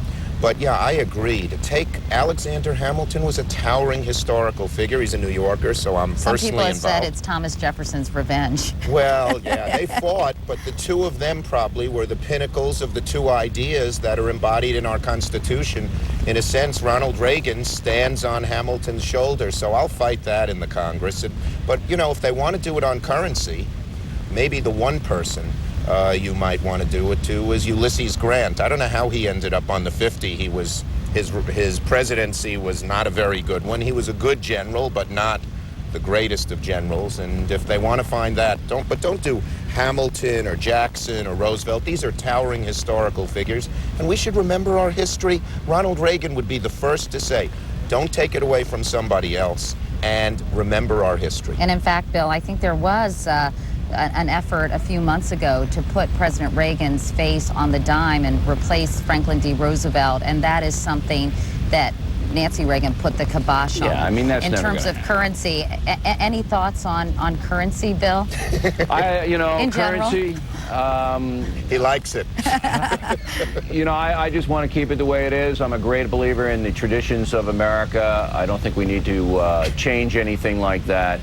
But yeah, I agree. To take Alexander Hamilton was a towering historical figure. He's a New Yorker, so I'm Some personally people have involved. said it's Thomas Jefferson's revenge. Well, yeah, they fought, but the two of them probably were the pinnacles of the two ideas that are embodied in our Constitution. In a sense, Ronald Reagan stands on Hamilton's shoulders, so I'll fight that in the Congress. But, you know, if they want to do it on currency, maybe the one person you might want to do it to is Ulysses Grant. I don't know how he ended up on the 50. His presidency was not a very good one. He was a good general, but not the greatest of generals. And if they want to find that, don't do Hamilton or Jackson or Roosevelt. These are towering historical figures, and we should remember our history. Ronald Reagan would be the first to say, don't take it away from somebody else, and remember our history. And in fact, Bill, I think there was an effort a few months ago to put President Reagan's face on the dime and replace Franklin D. Roosevelt, and that is something that Nancy Reagan put the kibosh on. Yeah, I mean, that's in never terms gonna of currency. Any thoughts on currency, Bill? In currency. He likes it. I just want to keep it the way it is. I'm a great believer in the traditions of America. I don't think we need to change anything like that.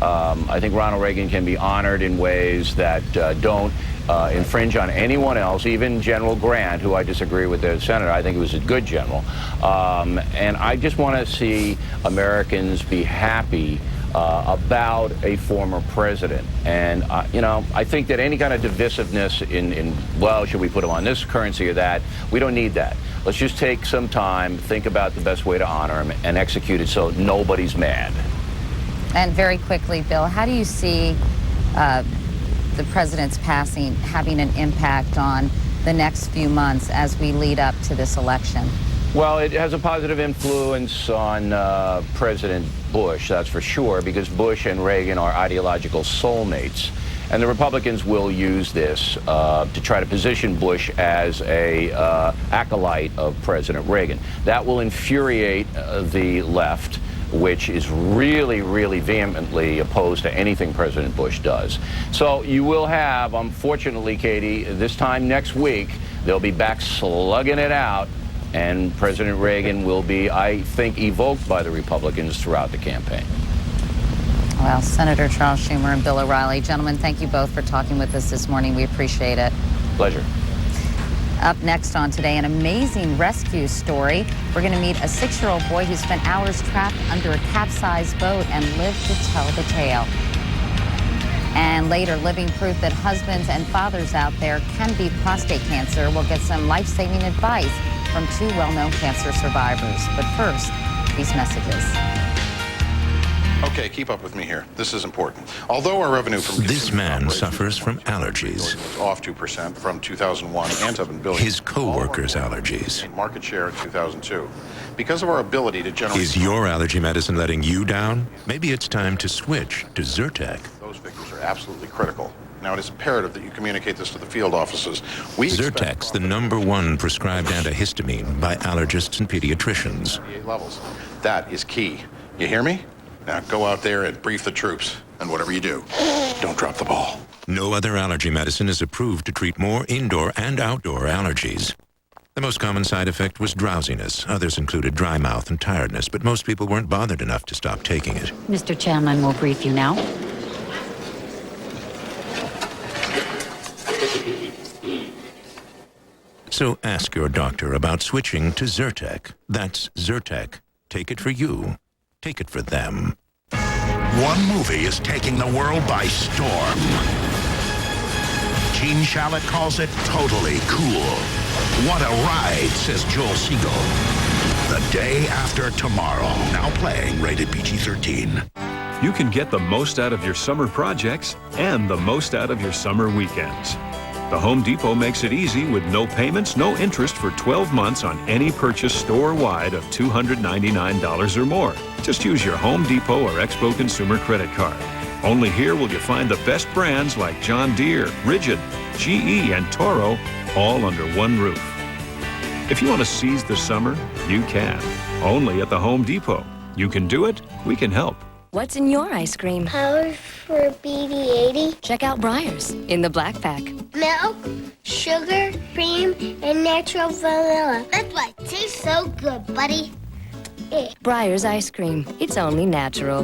I think Ronald Reagan can be honored in ways that don't infringe on anyone else, even General Grant, who I disagree with the senator. I think he was a good general. And I just want to see Americans be happy about a former president. And, I think that any kind of divisiveness well, should we put him on this currency or that, we don't need that. Let's just take some time, think about the best way to honor him, and execute it so nobody's mad. And very quickly, Bill, how do you see the president's passing having an impact on the next few months as we lead up to this election? Well, it has a positive influence on President Bush, that's for sure, because Bush and Reagan are ideological soulmates. And the Republicans will use this to try to position Bush as a acolyte of President Reagan. That will infuriate the left, which is really, really vehemently opposed to anything President Bush does. So you will have, unfortunately, Katie, this time next week, they'll be back slugging it out, and President Reagan will be, I think, evoked by the Republicans throughout the campaign. Well, Senator Charles Schumer and Bill O'Reilly, gentlemen, thank you both for talking with us this morning. We appreciate it. Pleasure. Up next on Today, an amazing rescue story. We're going to meet a 6-year-old boy who spent hours trapped under a capsized boat and lived to tell the tale. And later, living proof that husbands and fathers out there can beat prostate cancer. We'll get some life-saving advice from 2 well-known cancer survivors. But first, these messages. Okay, keep up with me here. This is important. Although our revenue from this man suffers from allergies. Was off 2% from 2001 and $7 billion. His co-workers' allergies. Market share in 2002. Because of our ability to generate... Is your allergy medicine letting you down? Maybe it's time to switch to Zyrtec. Those figures are absolutely critical. Now, it is imperative that you communicate this to the field offices. Zyrtec's the #1 prescribed antihistamine by allergists and pediatricians. Levels. That is key. You hear me? Now go out there and brief the troops. And whatever you do, don't drop the ball. No other allergy medicine is approved to treat more indoor and outdoor allergies. The most common side effect was drowsiness. Others included dry mouth and tiredness, but most people weren't bothered enough to stop taking it. Mr. Chanlin will brief you now. So ask your doctor about switching to Zyrtec. That's Zyrtec. Take it for you. Take it for them. One movie is taking the world by storm. Gene Shalit calls it totally cool. What a ride, says Joel Siegel. The Day After Tomorrow, now playing rated PG-13. You can get the most out of your summer projects and the most out of your summer weekends. The Home Depot makes it easy with no payments, no interest for 12 months on any purchase store-wide of $299 or more. Just use your Home Depot or Expo Consumer credit card. Only here will you find the best brands like John Deere, Rigid, GE, and Toro, all under one roof. If you want to seize the summer, you can. Only at the Home Depot. You can do it, we can help. What's in your ice cream? Power for BD80. Check out Breyers in the black pack. Milk, sugar, cream, and natural vanilla. That's why it tastes so good, buddy. Breyers ice cream. It's only natural.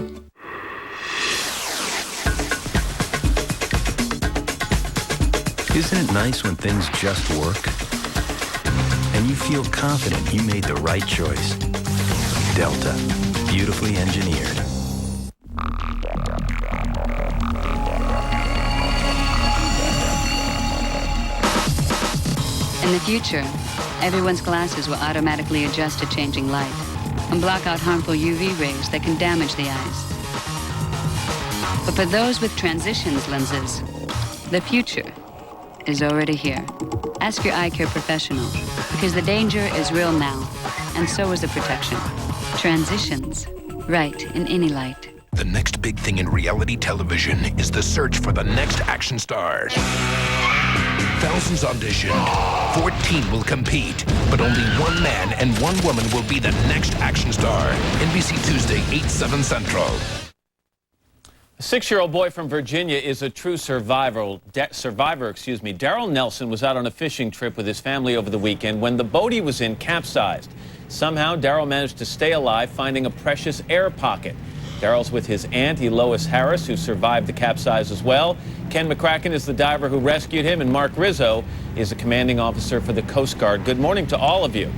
Isn't it nice when things just work? And you feel confident you made the right choice. Delta. Beautifully engineered. In the future, everyone's glasses will automatically adjust to changing light and block out harmful UV rays that can damage the eyes. But for those with transitions lenses, the future is already here. Ask your eye care professional, because the danger is real now, and so is the protection. Transitions, right in any light. The next big thing in reality television is the search for the next action stars. Thousands audition. 14 will compete, but only one man and one woman will be the next action star. NBC Tuesday, 8/7 Central. A 6-year-old boy from Virginia is a true survivor. Daryl Nelson was out on a fishing trip with his family over the weekend when the boat he was in capsized. Somehow, Daryl managed to stay alive, finding a precious air pocket. Daryl's with his auntie, Lois Harris, who survived the capsize as well. Ken McCracken is the diver who rescued him, and Mark Rizzo is a commanding officer for the Coast Guard. Good morning to all of you.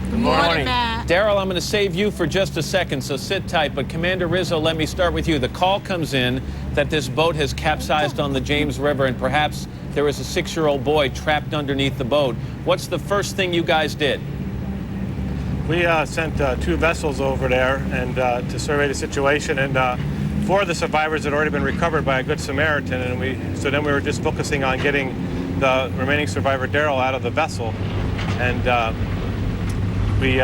Good morning, Matt. Daryl, I'm going to save you for just a second, so sit tight. But Commander Rizzo, let me start with you. The call comes in that this boat has capsized on the James River, and perhaps there is a 6-year-old boy trapped underneath the boat. What's the first thing you guys did? We sent 2 vessels over there and to survey the situation, and 4 of the survivors had already been recovered by a Good Samaritan, and so then we were just focusing on getting the remaining survivor, Daryl, out of the vessel, and we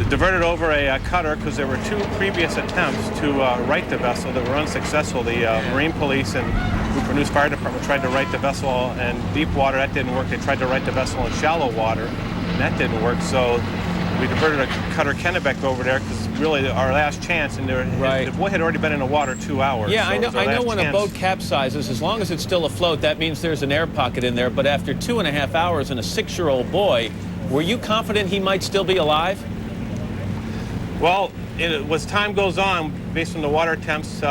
diverted over a cutter because there were 2 previous attempts to right the vessel that were unsuccessful. The Marine Police and Newport News Fire Department tried to right the vessel in deep water. That didn't work. They tried to right the vessel in shallow water, and that didn't work. So we diverted a cutter Kennebec over there because really our last chance, and the boy had already been in the water 2 hours. Yeah, so I know when a boat capsizes, as long as it's still afloat, that means there's an air pocket in there. But after 2.5 hours and a 6-year-old boy, were you confident he might still be alive? Well, as time goes on, based on the water temps,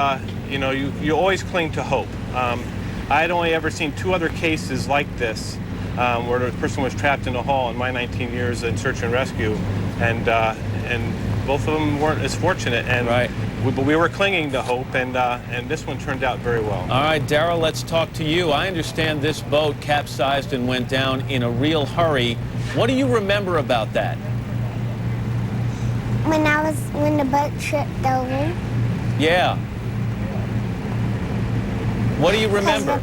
you always cling to hope. I had only ever seen 2 other cases like this, where the person was trapped in a hull in my 19 years in search and rescue, and both of them weren't as fortunate. And but we were clinging to hope, and this one turned out very well. All right, Daryl, let's talk to you. I understand this boat capsized and went down in a real hurry. What do you remember about that? When the boat tripped over. Yeah. What do you remember?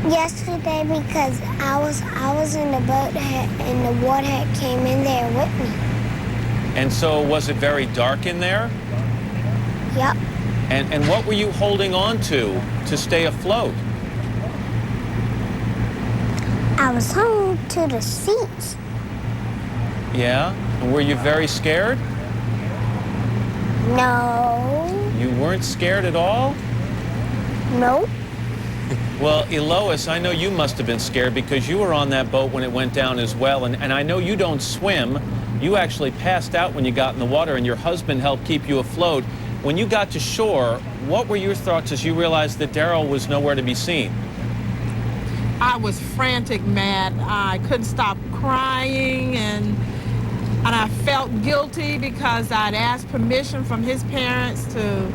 Yesterday, because I was in the boat and the water had came in there with me. And so was it very dark in there? Yep. And what were you holding on to stay afloat? I was hung to the seats. Yeah? And were you very scared? No. You weren't scared at all? Nope. Well, Elois, I know you must have been scared because you were on that boat when it went down as well. And I know you don't swim. You actually passed out when you got in the water, and your husband helped keep you afloat. When you got to shore, what were your thoughts as you realized that Daryl was nowhere to be seen? I was frantic, Matt. I couldn't stop crying, and I felt guilty because I'd asked permission from his parents to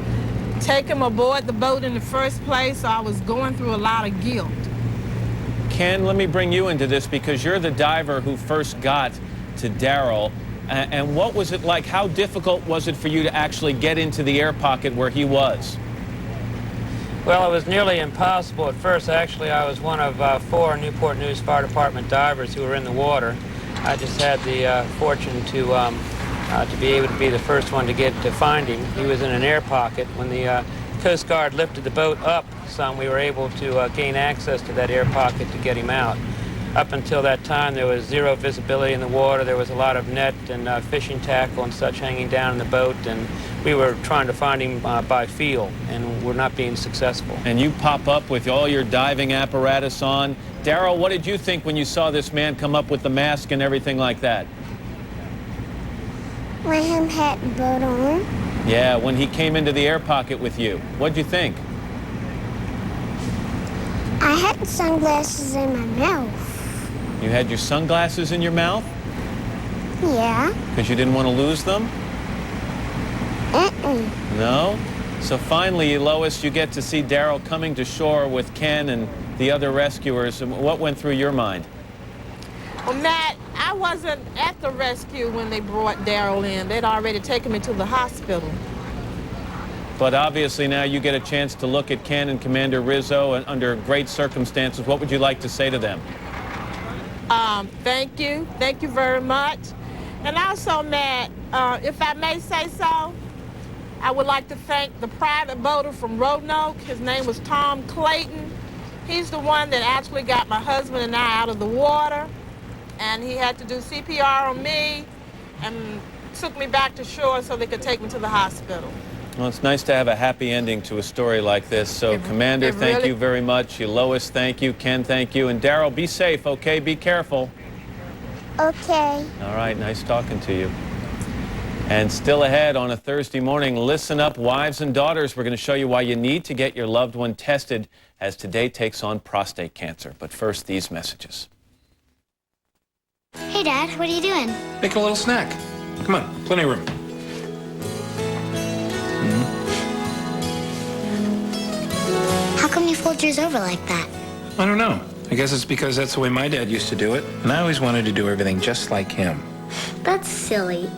take him aboard the boat in the first place, so I was going through a lot of guilt. Ken, let me bring you into this because you're the diver who first got to Daryl. And what was it like? How difficult was it for you to actually get into the air pocket where he was? Well, it was nearly impossible at first. Actually, I was one of 4 Newport News Fire Department divers who were in the water. I just had the fortune to be able to be the first one to get to find him. He was in an air pocket. When the Coast Guard lifted the boat up some, we were able to gain access to that air pocket to get him out. Up until that time, there was zero visibility in the water. There was a lot of net and fishing tackle and such hanging down in the boat, and we were trying to find him by feel, and we're not being successful. And you pop up with all your diving apparatus on. Daryl, what did you think when you saw this man come up with the mask and everything like that? When him had the boat on. Yeah, when he came into the air pocket with you. What'd you think? I had sunglasses in my mouth. You had your sunglasses in your mouth? Yeah. Because you didn't want to lose them? No? So finally, Lois, you get to see Daryl coming to shore with Ken and the other rescuers. And what went through your mind? Well, Matt, I wasn't at the rescue when they brought Daryl in. They'd already taken me to the hospital. But obviously now you get a chance to look at Ken and Commander Rizzo under great circumstances. What would you like to say to them? Thank you. Thank you very much. And also, Matt, if I may say so, I would like to thank the private boater from Roanoke. His name was Tom Clayton. He's the one that actually got my husband and I out of the water. And he had to do CPR on me and took me back to shore so they could take me to the hospital. Well, it's nice to have a happy ending to a story like this. So, Commander, thank you very much. Lois, thank you. Ken, thank you. And Daryl, be safe, okay? Be careful. Okay. All right, nice talking to you. And still ahead on a Thursday morning, listen up, wives and daughters. We're going to show you why you need to get your loved one tested as today takes on prostate cancer. But first, these messages. Hey, Dad, what are you doing? Make a little snack. Come on, plenty of room. How come you fold yours over like that? I don't know. I guess it's because that's the way my dad used to do it. And I always wanted to do everything just like him. That's silly.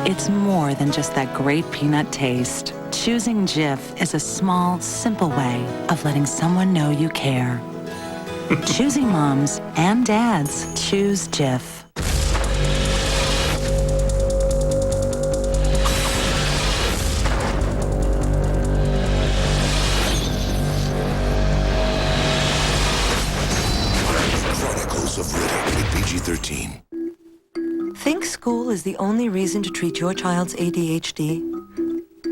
It's more than just that great peanut taste. Choosing Jif is a small, simple way of letting someone know you care. Choosing moms and dads, choose Jif. Chronicles of Riddick with PG-13. Think school is the only reason to treat your child's ADHD?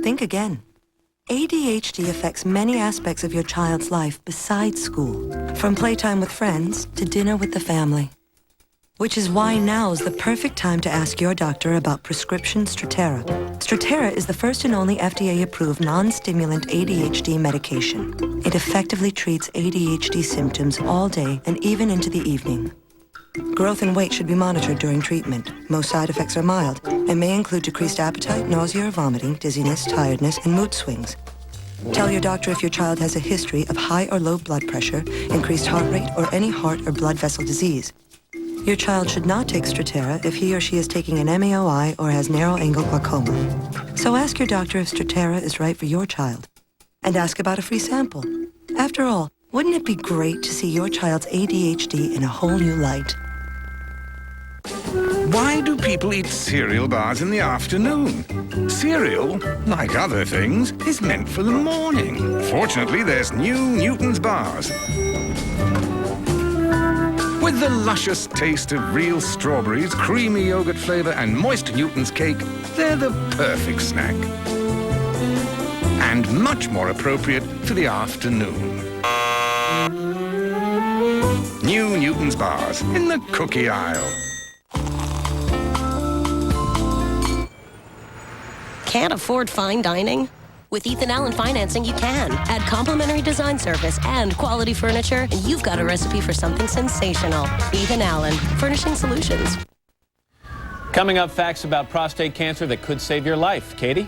Think again. ADHD affects many aspects of your child's life besides school, from playtime with friends to dinner with the family. Which is why now is the perfect time to ask your doctor about prescription Strattera. Strattera is the first and only FDA-approved non-stimulant ADHD medication. It effectively treats ADHD symptoms all day and even into the evening. Growth and weight should be monitored during treatment. Most side effects are mild and may include decreased appetite, nausea or vomiting, dizziness, tiredness, and mood swings. Tell your doctor if your child has a history of high or low blood pressure, increased heart rate, or any heart or blood vessel disease. Your child should not take Strattera if he or she is taking an MAOI or has narrow-angle glaucoma. So ask your doctor if Strattera is right for your child. And ask about a free sample. After all, wouldn't it be great to see your child's ADHD in a whole new light? Why do people eat cereal bars in the afternoon? Cereal, like other things, is meant for the morning. Fortunately, there's new Newton's bars. With the luscious taste of real strawberries, creamy yogurt flavor, and moist Newton's cake, they're the perfect snack. And much more appropriate for the afternoon. New Newton's bars in the cookie aisle. Can't afford fine dining? With Ethan Allen Financing, you can. Add complimentary design service and quality furniture, and you've got a recipe for something sensational. Ethan Allen, Furnishing Solutions. Coming up, facts about prostate cancer that could save your life. Katie?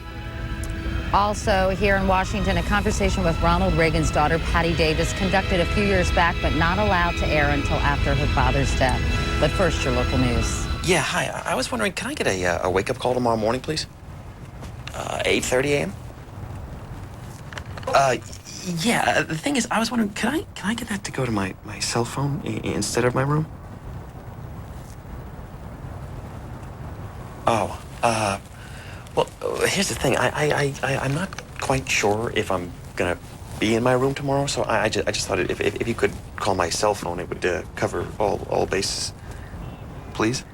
Also here in Washington, a conversation with Ronald Reagan's daughter, Patty Davis, conducted a few years back, but not allowed to air until after her father's death. But first, your local news. Yeah, hi. I was wondering, can I get a wake-up call tomorrow morning, please? 8:30 a.m.? Yeah, the thing is, I was wondering, can I get that to go to my cell phone instead of my room? Oh, well, here's the thing. I'm not quite sure if I'm gonna be in my room tomorrow, so I just thought if you could call my cell phone, it would cover all bases. Please?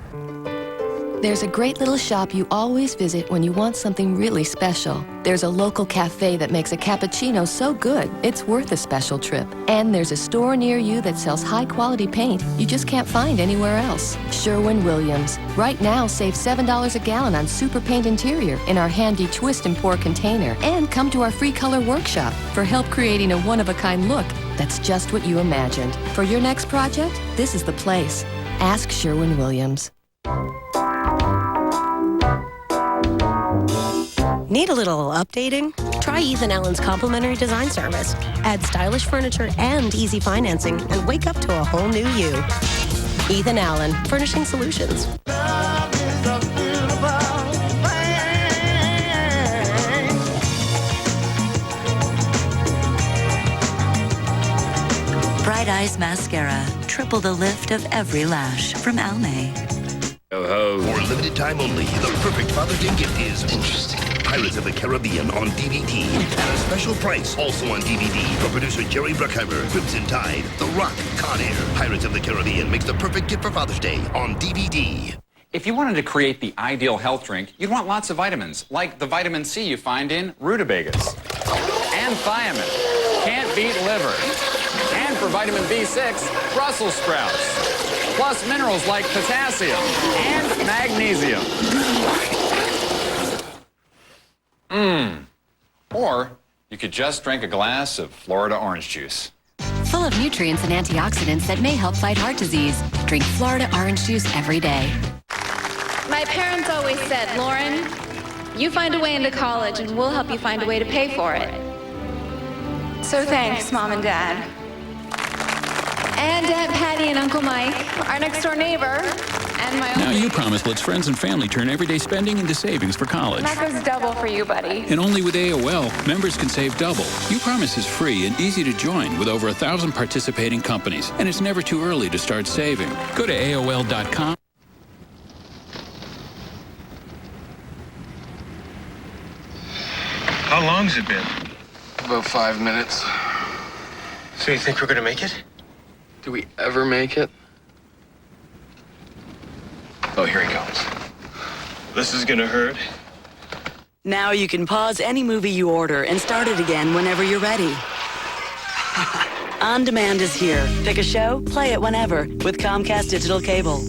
There's a great little shop you always visit when you want something really special. There's a local cafe that makes a cappuccino so good, it's worth a special trip. And there's a store near you that sells high-quality paint you just can't find anywhere else. Sherwin-Williams. Right now, save $7 a gallon on Super Paint Interior in our handy twist and pour container. And come to our free color workshop for help creating a one-of-a-kind look that's just what you imagined. For your next project, this is the place. Ask Sherwin-Williams. Need a little updating? Try Ethan Allen's complimentary design service. Add stylish furniture and easy financing and wake up to a whole new you. Ethan Allen, Furnishing Solutions. Bright Eyes Mascara. Triple the lift of every lash from Almay. Ho, ho. For limited time only, the perfect Father's Day gift is interesting. Pirates of the Caribbean on DVD. At a special price, also on DVD. From producer Jerry Bruckheimer, Crimson Tide, The Rock, Con Air. Pirates of the Caribbean makes the perfect gift for Father's Day on DVD. If you wanted to create the ideal health drink, you'd want lots of vitamins, like the vitamin C you find in rutabagas. And thiamine. Can't beat liver. And for vitamin B6, Brussels sprouts. Plus minerals like potassium and magnesium. Or you could just drink a glass of Florida orange juice. Full of nutrients and antioxidants that may help fight heart disease. Drink Florida orange juice every day. My parents always said, Lauren, you find a way into college and we'll help you find a way to pay for it. So thanks, Mom and Dad. And Aunt Patty and Uncle Mike, our next door neighbor, and my Now you promise lets friends and family turn everyday spending into savings for college. That goes double for you, buddy. And only with AOL, members can save double. You Promise is free and easy to join with over 1,000 participating companies. And it's never too early to start saving. Go to AOL.com. How long's it been? About 5 minutes. So you think we're gonna make it? Do we ever make it? Oh, here he comes. This is gonna hurt. Now you can pause any movie you order and start it again whenever you're ready. On Demand is here. Pick a show, play it whenever with Comcast Digital Cable.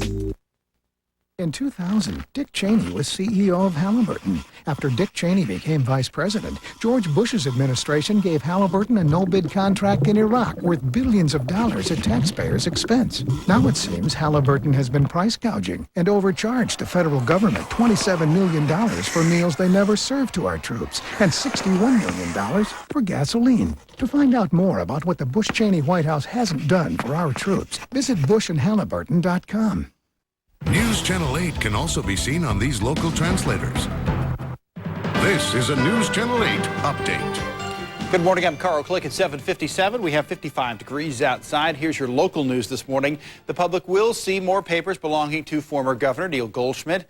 In 2000, Dick Cheney was CEO of Halliburton. After Dick Cheney became vice president, George Bush's administration gave Halliburton a no-bid contract in Iraq worth billions of dollars at taxpayers' expense. Now it seems Halliburton has been price gouging and overcharged the federal government $27 million for meals they never served to our troops and $61 million for gasoline. To find out more about what the Bush-Cheney White House hasn't done for our troops, visit bushandhalliburton.com. News Channel 8 can also be seen on these local translators. This is a News Channel 8 update. Good morning, I'm Carl Click at 7:57. We have 55 degrees outside. Here's your local news this morning. The public will see more papers belonging to former Governor Neil Goldschmidt.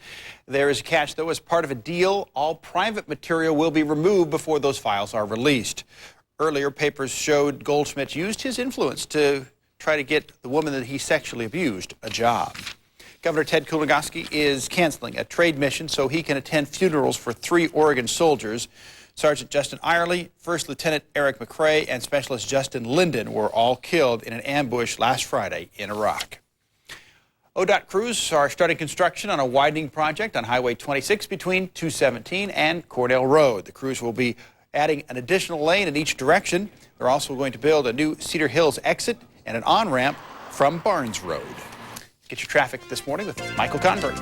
There is a catch, though. As part of a deal, all private material will be removed before those files are released. Earlier, papers showed Goldschmidt used his influence to try to get the woman that he sexually abused a job. Governor Ted Kuligowski is canceling a trade mission so he can attend funerals for 3 Oregon soldiers. Sergeant Justin Irely, First Lieutenant Eric McCrae, and Specialist Justin Linden were all killed in an ambush last Friday in Iraq. ODOT crews are starting construction on a widening project on Highway 26 between 217 and Cornell Road. The crews will be adding an additional lane in each direction. They're also going to build a new Cedar Hills exit and an on-ramp from Barnes Road. Get your traffic this morning with Michael Convery.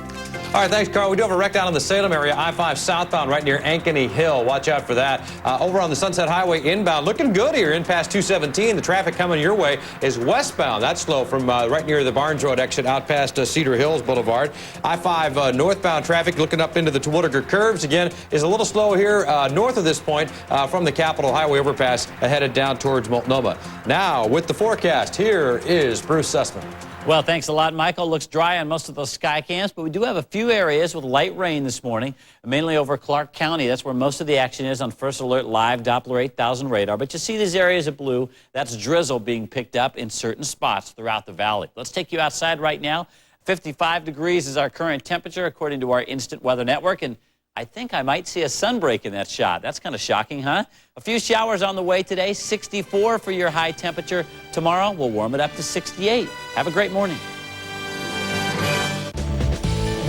All right, thanks, Carl. We do have a wreck down in the Salem area, I-5 southbound right near Ankeny Hill. Watch out for that. Over on the Sunset Highway inbound, looking good here in past 217. The traffic coming your way is westbound. That's slow from right near the Barnes Road exit out past Cedar Hills Boulevard. I-5 northbound traffic looking up into the Terwilliger curves, again, is a little slow here north of this point from the Capitol Highway overpass headed down towards Multnomah. Now, with the forecast, here is Bruce Sussman. Well, thanks a lot, Michael. Looks dry on most of those sky cams, but we do have a few areas with light rain this morning, mainly over Clark County. That's where most of the action is on First Alert Live Doppler 8000 radar. But you see these areas of blue, that's drizzle being picked up in certain spots throughout the valley. Let's take you outside right now. 55 degrees is our current temperature, according to our Instant Weather Network, and I think I might see a sunbreak in that shot. That's kind of shocking, huh? A few showers on the way today, 64 for your high temperature. Tomorrow, we'll warm it up to 68. Have a great morning.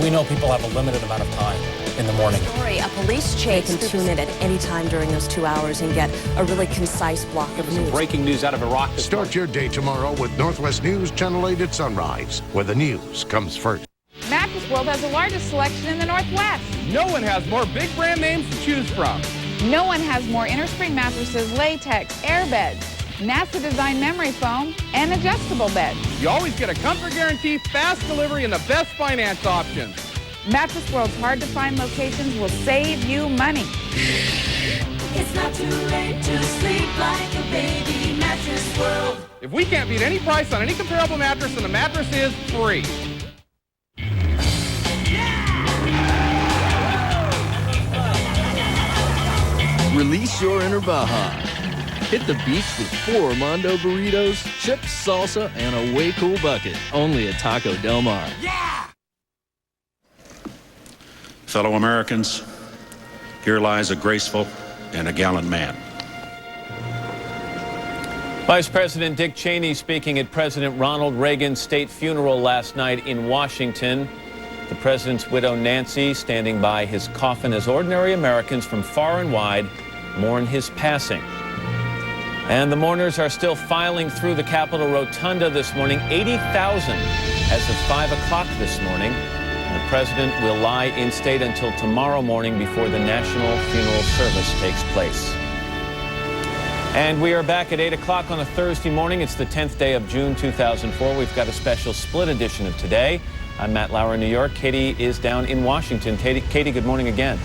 We know people have a limited amount of time in the morning. A police chief can tune in at any time during those 2 hours and get a really concise block of news. Breaking news out of Iraq. Start your day tomorrow with Northwest News Channel 8 at sunrise, where the news comes first. Mattress World has the largest selection in the Northwest. No one has more big brand names to choose from. No one has more innerspring mattresses, latex, air beds, NASA-designed memory foam, and adjustable beds. You always get a comfort guarantee, fast delivery, and the best finance options. Mattress World's hard-to-find locations will save you money. It's not too late to sleep like a baby. Mattress World. If we can't beat any price on any comparable mattress, then the mattress is free. Release your inner Baja. Hit the beach with 4 Armando burritos, chips, salsa, and a way cool bucket. Only at Taco Del Mar. Yeah! Fellow Americans, here lies a graceful and a gallant man. Vice President Dick Cheney speaking at President Ronald Reagan's state funeral last night in Washington. The president's widow, Nancy, standing by his coffin as ordinary Americans from far and wide mourn his passing. And the mourners are still filing through the Capitol Rotunda this morning, 80,000 as of 5 o'clock this morning. And the president will lie in state until tomorrow morning before the national funeral service takes place. And we are back at 8 o'clock on a Thursday morning. It's the 10th day of June 2004. We've got a special split edition of Today. I'm Matt Lauer in New York. Katie is down in Washington. Katie, good morning again.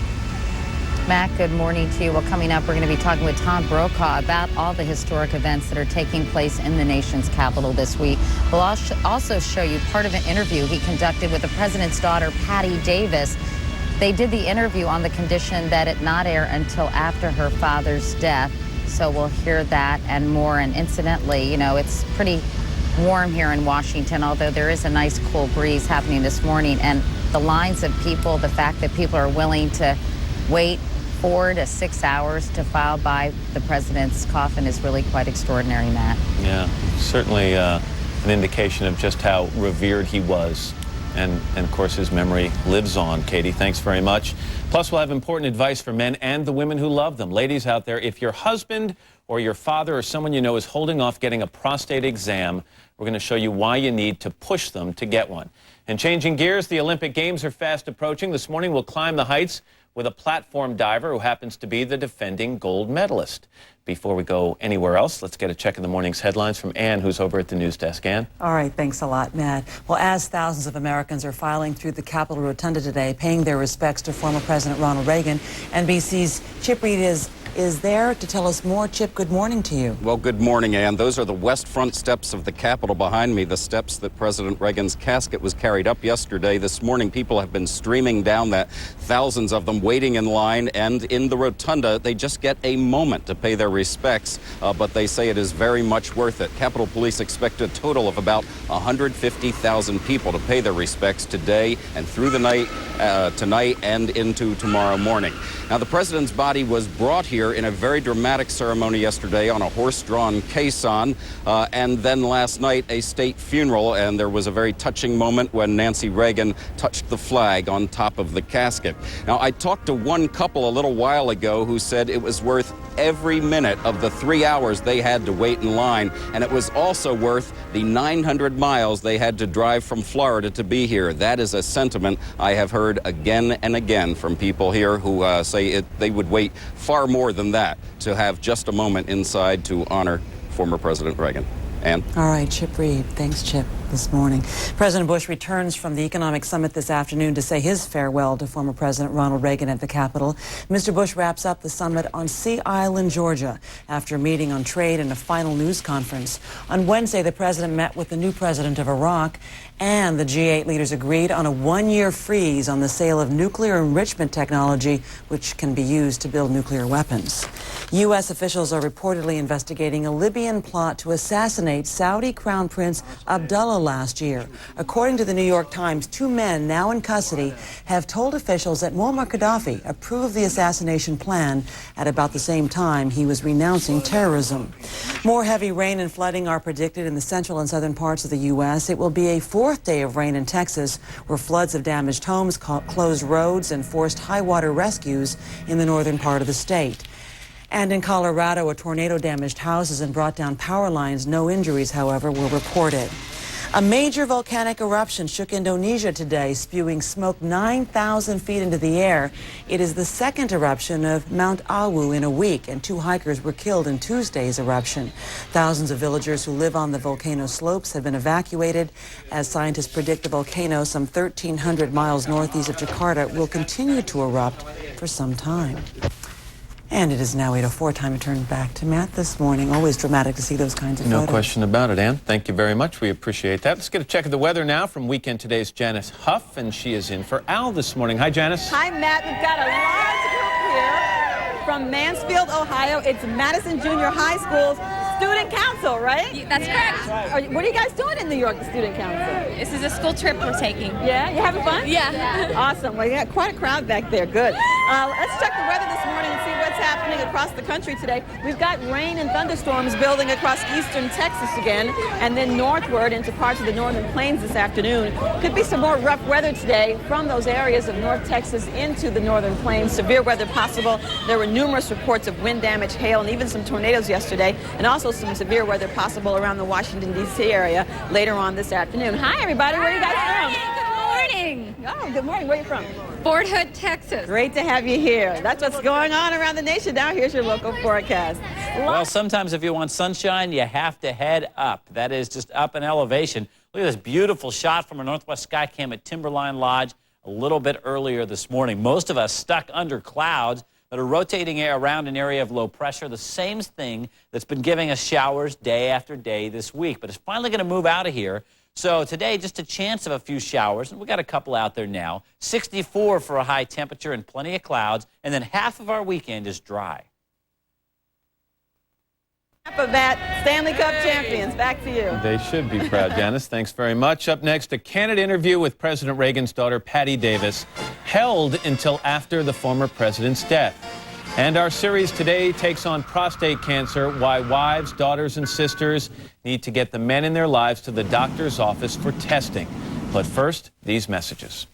Matt, good morning to you. Well, coming up, we're going to be talking with Tom Brokaw about all the historic events that are taking place in the nation's capital this week. We'll also show you part of an interview he conducted with the president's daughter, Patty Davis. They did the interview on the condition that it not air until after her father's death. So we'll hear that and more. And incidentally, you know, it's pretty warm here in Washington, although there is a nice cool breeze happening this morning. And the lines of people, the fact that people are willing to wait 4 to 6 hours to file by the president's coffin is really quite extraordinary, Matt. Yeah, certainly an indication of just how revered he was. And of course, his memory lives on. Katie, thanks very much. Plus, we'll have important advice for men and the women who love them. Ladies out there, if your husband or your father or someone you know is holding off getting a prostate exam, we're going to show you why you need to push them to get one. And changing gears, the Olympic Games are fast approaching. This morning, we'll climb the heights with a platform diver who happens to be the defending gold medalist. Before we go anywhere else, let's get a check of the morning's headlines from Ann, who's over at the news desk. Ann? All right, thanks a lot, Matt. Well, as thousands of Americans are filing through the Capitol Rotunda today, paying their respects to former President Ronald Reagan, NBC's Chip Reed is there to tell us more. Chip, good morning to you. Well, good morning, Ann. Those are the west front steps of the Capitol behind me, the steps that President Reagan's casket was carried up yesterday. This morning, people have been streaming down that, thousands of them waiting in line, and in the rotunda, they just get a moment to pay their respects, but they say it is very much worth it. Capitol Police expect a total of about 150,000 people to pay their respects today and through the night, tonight and into tomorrow morning. Now, the president's body was brought here in a very dramatic ceremony yesterday on a horse-drawn caisson, and then last night a state funeral, and there was a very touching moment when Nancy Reagan touched the flag on top of the casket. Now, I talked to one couple a little while ago who said it was worth every minute of the 3 hours they had to wait in line, and it was also worth the 900 miles they had to drive from Florida to be here. That is a sentiment I have heard again and again from people here who say they would wait far more than that to have just a moment inside to honor former President Reagan. Ann? All right, Chip Reed. Thanks, Chip, this morning. President Bush returns from the economic summit this afternoon to say his farewell to former President Ronald Reagan at the Capitol. Mr. Bush wraps up the summit on Sea Island, Georgia, after a meeting on trade and a final news conference. On Wednesday, the president met with the new president of Iraq, and the G8 leaders agreed on a one-year freeze on the sale of nuclear enrichment technology, which can be used to build nuclear weapons. U.S. officials are reportedly investigating a Libyan plot to assassinate Saudi Crown Prince Abdullah last year. According to the New York Times, 2 men now in custody have told officials that Muammar Gaddafi approved the assassination plan at about the same time he was renouncing terrorism. More heavy rain and flooding are predicted in the central and southern parts of the U.S. It will be a 4th day of rain in Texas, where floods have damaged homes, closed roads, and forced high-water rescues in the northern part of the state. And in Colorado, a tornado damaged houses and brought down power lines. No injuries, however, were reported. A major volcanic eruption shook Indonesia today, spewing smoke 9,000 feet into the air. It is the second eruption of Mount Awu in a week, and 2 hikers were killed in Tuesday's eruption. Thousands of villagers who live on the volcano slopes have been evacuated, as scientists predict the volcano, some 1,300 miles northeast of Jakarta, will continue to erupt for some time. And it is now 8:04. Time to turn back to Matt this morning. Always dramatic to see those kinds of photos. No question about it, Ann. Thank you very much. We appreciate that. Let's get a check of the weather now from Weekend Today's Janice Huff, and she is in for Al this morning. Hi, Janice. Hi, Matt. We've got a large group here from Mansfield, Ohio. It's Madison Junior High School's Student Council, right? That's correct. What are you guys doing in New York, the Student Council? This is a school trip we're taking. Yeah? You having fun? Yeah. Awesome. Well, you got quite a crowd back there. Good. Let's check the weather this morning and see what's happening across the country today. We've got rain and thunderstorms building across eastern Texas again, and then northward into parts of the northern plains this afternoon. Could be some more rough weather today from those areas of North Texas into the northern plains. Severe weather possible. There were numerous reports of wind damage, hail, and even some tornadoes yesterday, and also some severe weather possible around the Washington, D.C. area later on this afternoon. Hi, everybody. Where are you guys from? Good morning. Oh, good morning. Where are you from? Fort Hood, Texas. Great to have you here. That's what's going on around the nation. Now here's your local forecast. Well, sometimes if you want sunshine, you have to head up. That is just up in elevation. Look at this beautiful shot from a Northwest Skycam at Timberline Lodge a little bit earlier this morning. Most of us stuck under clouds that are rotating around an area of low pressure, the same thing that's been giving us showers day after day this week. But it's finally going to move out of here. So today, just a chance of a few showers, and we got a couple out there now. 64 for a high temperature and plenty of clouds, and then half of our weekend is dry. Half of that, Stanley Cup champions. Back to you. They should be proud, Janice. Thanks very much. Up next, a candid interview with President Reagan's daughter, Patty Davis, held until after the former president's death. And our series today takes on prostate cancer, why wives, daughters, and sisters need to get the men in their lives to the doctor's office for testing. But first, these messages.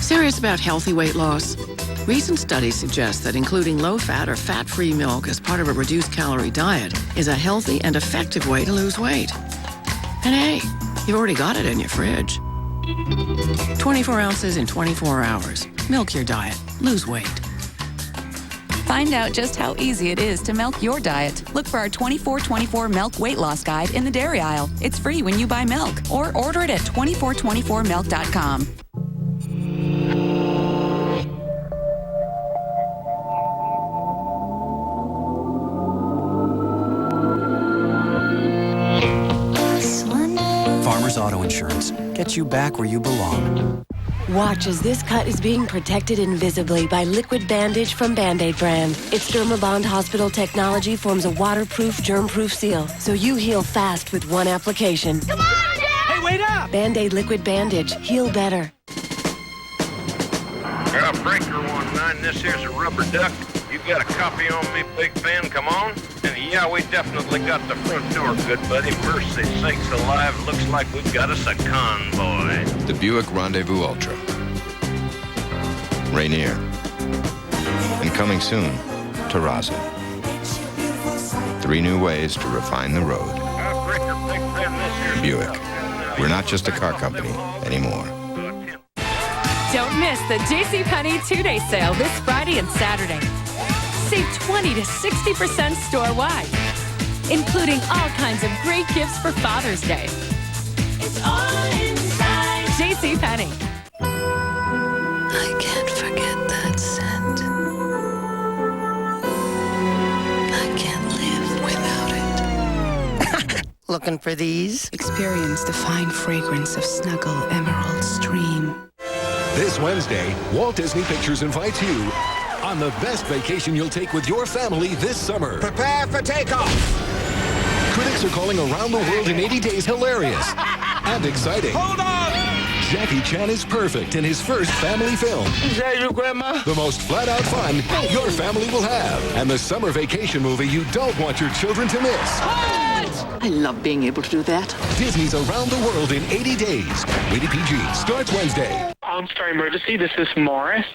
Serious about healthy weight loss? Recent studies suggest that including low-fat or fat-free milk as part of a reduced-calorie diet is a healthy and effective way to lose weight. And hey, you've already got it in your fridge. 24 ounces in 24 hours. Milk your diet. Lose weight. Find out just how easy it is to milk your diet. Look for our 24/24 Milk Weight Loss Guide in the dairy aisle. It's free when you buy milk, or order it at 2424milk.com. Farmers Auto Insurance gets you back where you belong. Watch as this cut is being protected invisibly by liquid bandage from Band-Aid brand. Its Dermabond hospital technology forms a waterproof, germ-proof seal, so you heal fast with one application. Come on, Dad! Hey, wait up! Band-Aid liquid bandage. Heal better. Breaker 19, this here's a rubber duck. You got a copy on me, Big Ben? Come on. And yeah, we definitely got the front door, good buddy. Mercy sakes alive, looks like we've got us a convoy. The Buick Rendezvous Ultra. Rainier. And coming soon to Rosin. 3 new ways to refine the road. Buick. We're not just a car company anymore. Don't miss the JCPenney 2-day sale this Friday and Saturday. Save 20 to 60% store-wide, including all kinds of great gifts for Father's Day. It's all inside. JCPenney. I can't forget that scent. I can't live without it. Looking for these? Experience the fine fragrance of Snuggle Emerald Stream. This Wednesday, Walt Disney Pictures invites you on the best vacation you'll take with your family this summer. Prepare for takeoff! Critics are calling Around the World in 80 Days hilarious and exciting. Hold on! Jackie Chan is perfect in his first family film. Is that your grandma? The most flat-out fun your family will have. And the summer vacation movie you don't want your children to miss. I love being able to do that. Disney's Around the World in 80 Days. Rated PG. Starts Wednesday. OnStar Emergency, this is Morris.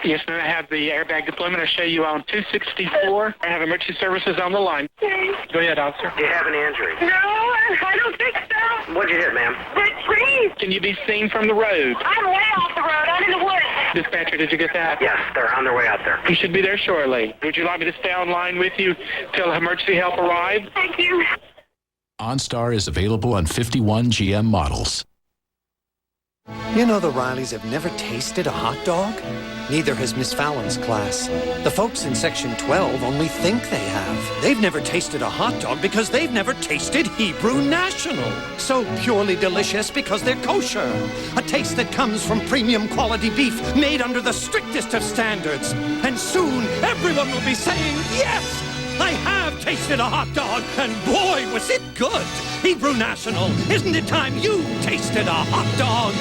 Yes, ma'am, I have the airbag deployment. I'll show you on 264. I have emergency services on the line. Go ahead, officer. Do you have any injuries? No, I don't think so. What'd you hit, ma'am? The trees. Can you be seen from the road? I'm way off the road. I'm in the woods. Dispatcher, did you get that? Yes, they're on their way out there. You should be there shortly. Would you like me to stay online with you till emergency help arrives? Thank you. OnStar is available on 51 GM models. You know the Rileys have never tasted a hot dog? Neither has Miss Fallon's class. The folks in Section 12 only think they have. They've never tasted a hot dog because they've never tasted Hebrew National. So purely delicious because they're kosher. A taste that comes from premium quality beef made under the strictest of standards. And soon everyone will be saying, yes! I have tasted a hot dog, and boy, was it good! Hebrew National, isn't it time you tasted a hot dog?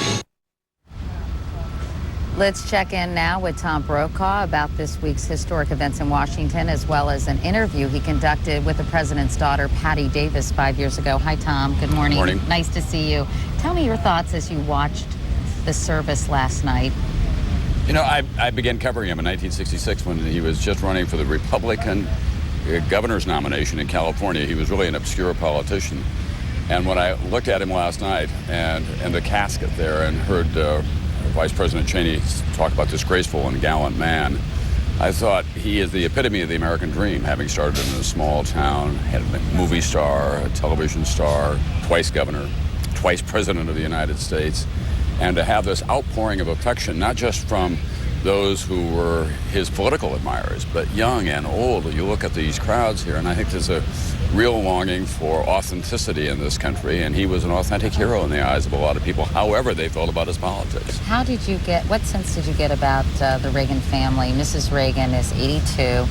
Let's check in now with Tom Brokaw about this week's historic events in Washington, as well as an interview he conducted with the president's daughter, Patty Davis, 5 years ago. Hi, Tom. Good morning. Morning. Nice to see you. Tell me your thoughts as you watched the service last night. You know, I began covering him in 1966 when he was just running for the Republican governor's nomination in California. He was really an obscure politician. And when I looked at him last night and in the casket there and heard Vice President Cheney talk about this graceful and gallant man, I thought he is the epitome of the American dream, having started in a small town, had a movie star, a television star, twice governor, twice president of the United States, and to have this outpouring of affection, not just from those who were his political admirers, but young and old. You look at these crowds here, and I think there's a real longing for authenticity in this country, and he was an authentic hero in the eyes of a lot of people, however they felt about his politics. How did you get, what sense did you get about the Reagan family? Mrs. Reagan is 82.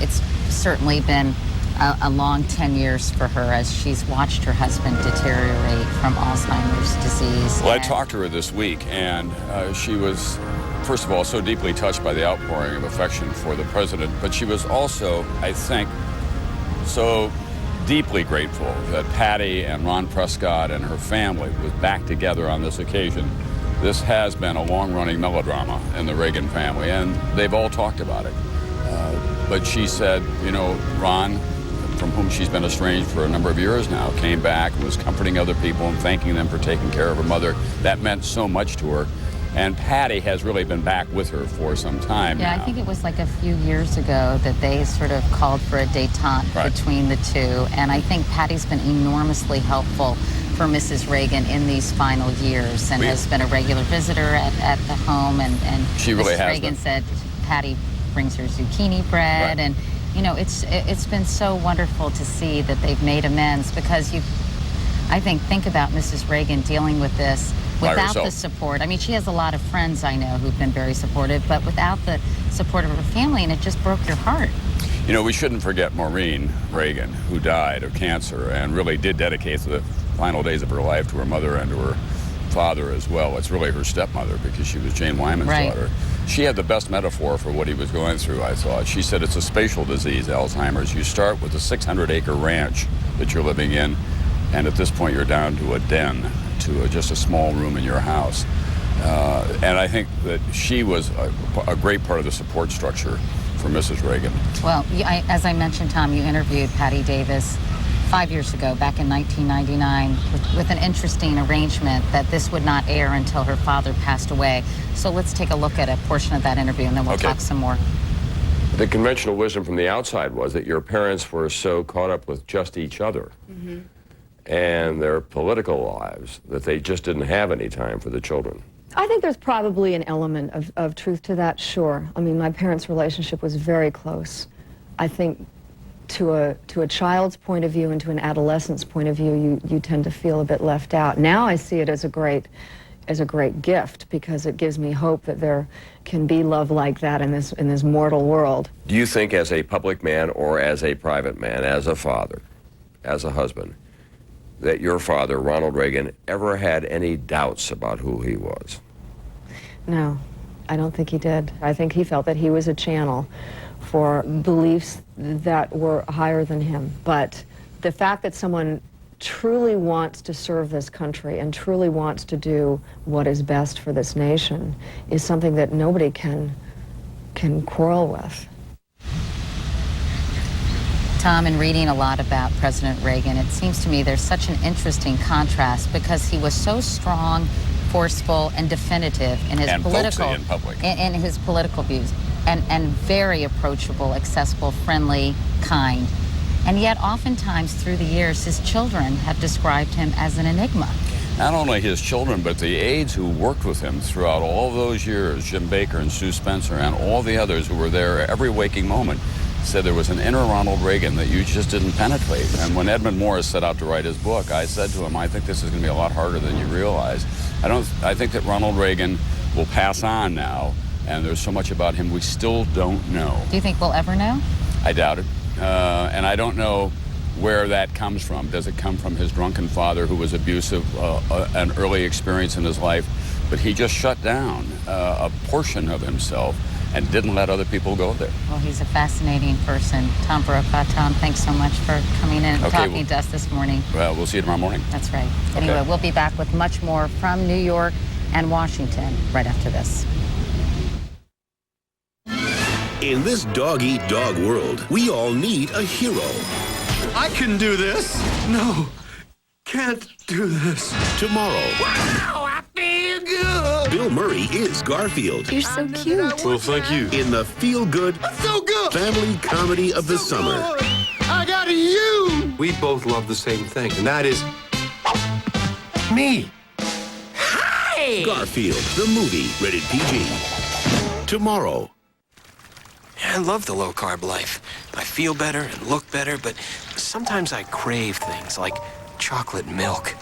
It's certainly been a long 10 years for her as she's watched her husband deteriorate from Alzheimer's disease. Well, I talked to her this week, and she was, first of all, so deeply touched by the outpouring of affection for the president, but she was also, I think, so deeply grateful that Patty and Ron Prescott and her family was back together on this occasion. This has been a long-running melodrama in the Reagan family, and they've all talked about it. But she said, you know, Ron, from whom she's been estranged for a number of years now, came back and was comforting other people and thanking them for taking care of her mother. That meant so much to her. And Patty has really been back with her for some time now. I think it was like a few years ago that they sort of called for a détente between the two. And I think Patty's been enormously helpful for Mrs. Reagan in these final years and has been a regular visitor at the home. And she really Mrs. Reagan said Patty brings her zucchini bread. And, you know, it's been so wonderful to see that they've made amends because I think about Mrs. Reagan dealing with this without the support. I mean, she has a lot of friends I know who've been very supportive, but without the support of her family, and it just broke your heart. You know, we shouldn't forget Maureen Reagan, who died of cancer and really did dedicate the final days of her life to her mother and to her father as well. It's really her stepmother because she was Jane Wyman's daughter. She had the best metaphor for what he was going through, I thought. She said it's a spatial disease, Alzheimer's. You start with a 600-acre ranch that you're living in, and at this point you're down to a den, to just a small room in your house. And I think that she was a great part of the support structure for Mrs. Reagan. Well, as I mentioned, Tom, you interviewed Patty Davis 5 years ago, back in 1999, with an interesting arrangement that this would not air until her father passed away. So let's take a look at a portion of that interview, and then we'll talk some more. The conventional wisdom from the outside was that your parents were so caught up with just each other and their political lives that they just didn't have any time for the children. I think there's probably an element of truth to that, sure. I mean, my parents' relationship was very close. I think to a child's point of view and to an adolescent's point of view, you tend to feel a bit left out. Now I see it as a great gift because it gives me hope that there can be love like that in this mortal world. Do you think as a public man or as a private man, as a father, as a husband, that your father, Ronald Reagan, ever had any doubts about who he was? No, I don't think he did. I think he felt that he was a channel for beliefs that were higher than him. But the fact that someone truly wants to serve this country and truly wants to do what is best for this nation is something that nobody can quarrel with. Tom, in reading a lot about President Reagan, it seems to me there's such an interesting contrast because he was so strong, forceful, and definitive in his in his political views, and very approachable, accessible, friendly, kind. And yet, oftentimes through the years, his children have described him as an enigma. Not only his children, but the aides who worked with him throughout all those years, Jim Baker and Sue Spencer and all the others who were there every waking moment, said there was an inner Ronald Reagan that you just didn't penetrate. And when Edmund Morris set out to write his book, I said to him, I think this is going to be a lot harder than you realize. I think that Ronald Reagan will pass on now, and there's so much about him we still don't know. Do you think we'll ever know? I doubt it. And I don't know where that comes from. Does it come from his drunken father who was abusive, an early experience in his life? But he just shut down a portion of himself and didn't let other people go there. Well, he's a fascinating person. Tom Brokaw. Tom, thanks so much for coming in and talking to us this morning. Well, we'll see you tomorrow morning. That's right. Anyway, we'll be back with much more from New York and Washington right after this. In this dog-eat-dog world, we all need a hero. I can do this. No, can't do this. Tomorrow. Wow, I feel good. Bill Murray is Garfield. You're so cute. Well, thank you. In the feel-good, so good family comedy of the summer. Good. I got you. We both love the same thing, and that is me. Hi. Garfield, the movie, rated PG. Tomorrow. I love the low-carb life. I feel better and look better, but sometimes I crave things like chocolate milk.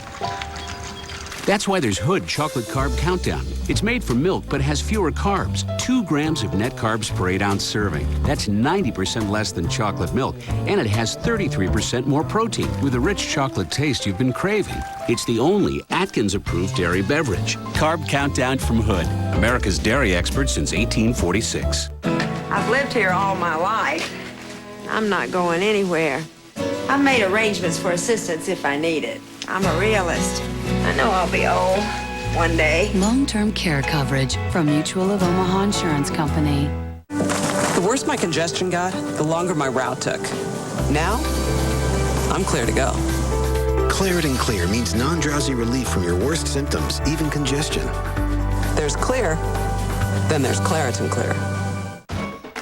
That's why there's Hood Chocolate Carb Countdown. It's made from milk, but has fewer carbs. 2 grams of net carbs per 8-ounce serving. That's 90% less than chocolate milk, and it has 33% more protein with the rich chocolate taste you've been craving. It's the only Atkins-approved dairy beverage. Carb Countdown from Hood, America's dairy expert since 1846. I've lived here all my life. I'm not going anywhere. I've made arrangements for assistance if I need it. I'm a realist. I know I'll be old one day. Long-term care coverage from Mutual of Omaha Insurance Company. The worse my congestion got, the longer my route took. Now, I'm clear to go. Claritin Clear means non-drowsy relief from your worst symptoms, even congestion. There's clear, then there's Claritin Clear.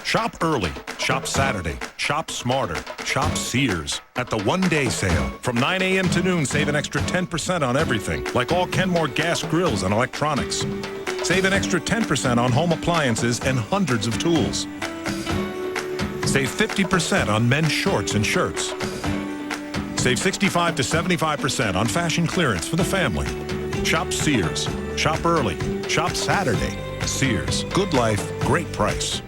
Shop early, shop Saturday, shop smarter, shop Sears at the one-day sale. From 9 a.m. to noon, save an extra 10% on everything, like all Kenmore gas grills and electronics. Save an extra 10% on home appliances and hundreds of tools. Save 50% on men's shorts and shirts. Save 65 to 75% on fashion clearance for the family. Shop Sears. Shop early. Shop Saturday. Sears. Good life, great price.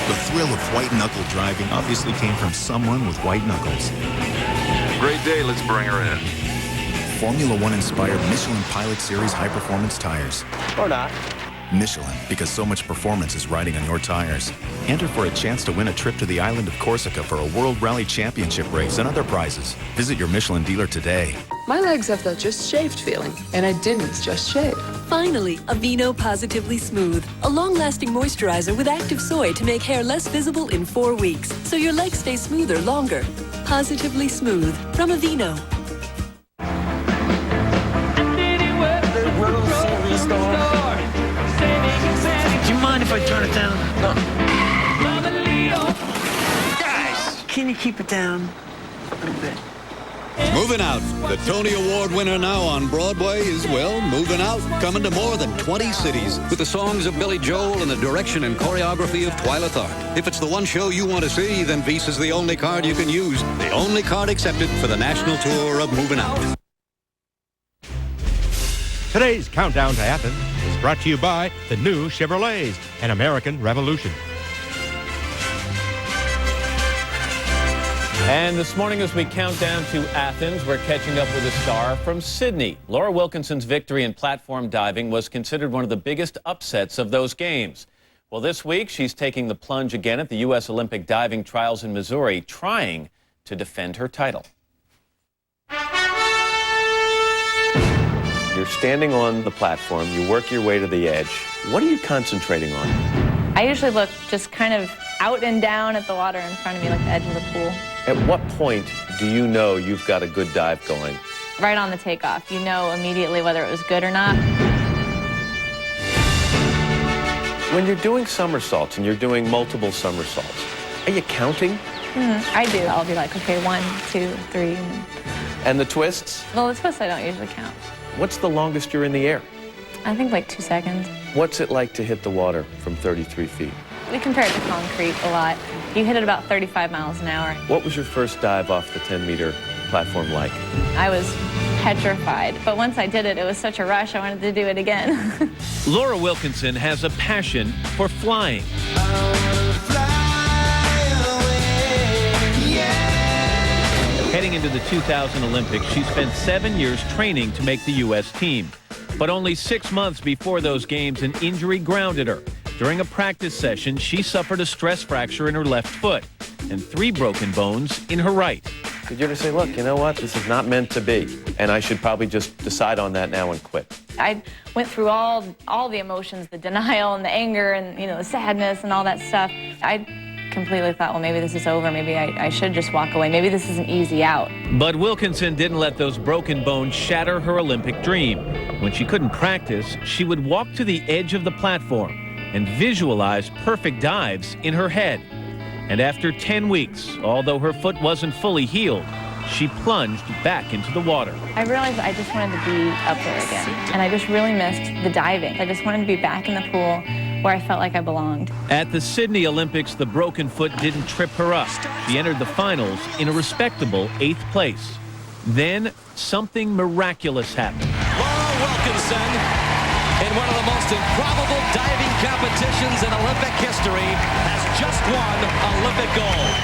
The thrill of white-knuckle driving obviously came from someone with white knuckles. Great day, let's bring her in. Formula One-inspired Michelin Pilot Series high-performance tires. Or not. Michelin, because so much performance is riding on your tires. Enter for a chance to win a trip to the island of Corsica for a World Rally Championship race and other prizes. Visit your Michelin dealer today. My legs have that just shaved feeling, and I didn't just shave. Finally, Aveeno Positively Smooth. A long-lasting moisturizer with active soy to make hair less visible in 4 weeks, so your legs stay smoother longer. Positively Smooth from Aveeno. Do you mind if I turn it down? No. Guys, can you keep it down a little bit? Moving Out. The Tony Award winner now on Broadway is, well, moving out, coming to more than 20 cities. With the songs of Billy Joel and the direction and choreography of Twyla Tharp. If it's the one show you want to see, then Visa's the only card you can use. The only card accepted for the national tour of Moving Out. Today's Countdown to Athens is brought to you by the new Chevrolets, an American Revolution. And this morning, as we count down to Athens, we're catching up with a star from Sydney. Laura Wilkinson's victory in platform diving was considered one of the biggest upsets of those games. Well, this week, she's taking the plunge again at the U.S. Olympic diving trials in Missouri, trying to defend her title. You're standing on the platform, you work your way to the edge. What are you concentrating on? I usually look just kind of out and down at the water in front of me, like the edge of the pool. At what point do you know you've got a good dive going? Right on the takeoff. You know immediately whether it was good or not. When you're doing somersaults and you're doing multiple somersaults, are you counting? I do. I'll be like, okay, 1, 2, 3. And the twists? Well, the twists I don't usually count. What's the longest you're in the air? I think like 2 seconds. What's it like to hit the water from 33 feet? We compare it to concrete a lot. You hit it about 35 miles an hour. What was your first dive off the 10-meter platform like? I was petrified, but once I did it, it was such a rush, I wanted to do it again. Laura Wilkinson has a passion for flying. Heading into the 2000 Olympics, she spent 7 years training to make the U.S. team. But only 6 months before those games, an injury grounded her. During a practice session, she suffered a stress fracture in her left foot and 3 broken bones in her right. Did you ever say, look, you know what, this is not meant to be, and I should probably just decide on that now and quit? I went through all the emotions, the denial and the anger and, the sadness and all that stuff. I completely thought, well, maybe this is over. Maybe I should just walk away. Maybe this is an easy out. But Wilkinson didn't let those broken bones shatter her Olympic dream. When she couldn't practice, she would walk to the edge of the platform and visualize perfect dives in her head. And after 10 weeks, although her foot wasn't fully healed, she plunged back into the water. I realized I just wanted to be up there again. And I just really missed the diving. I just wanted to be back in the pool where I felt like I belonged. At the Sydney Olympics, the broken foot didn't trip her up. She entered the finals in a respectable 8th place. Then something miraculous happened. Laura Wilkinson, in one of the most improbable diving competitions in Olympic history, has just won Olympic gold.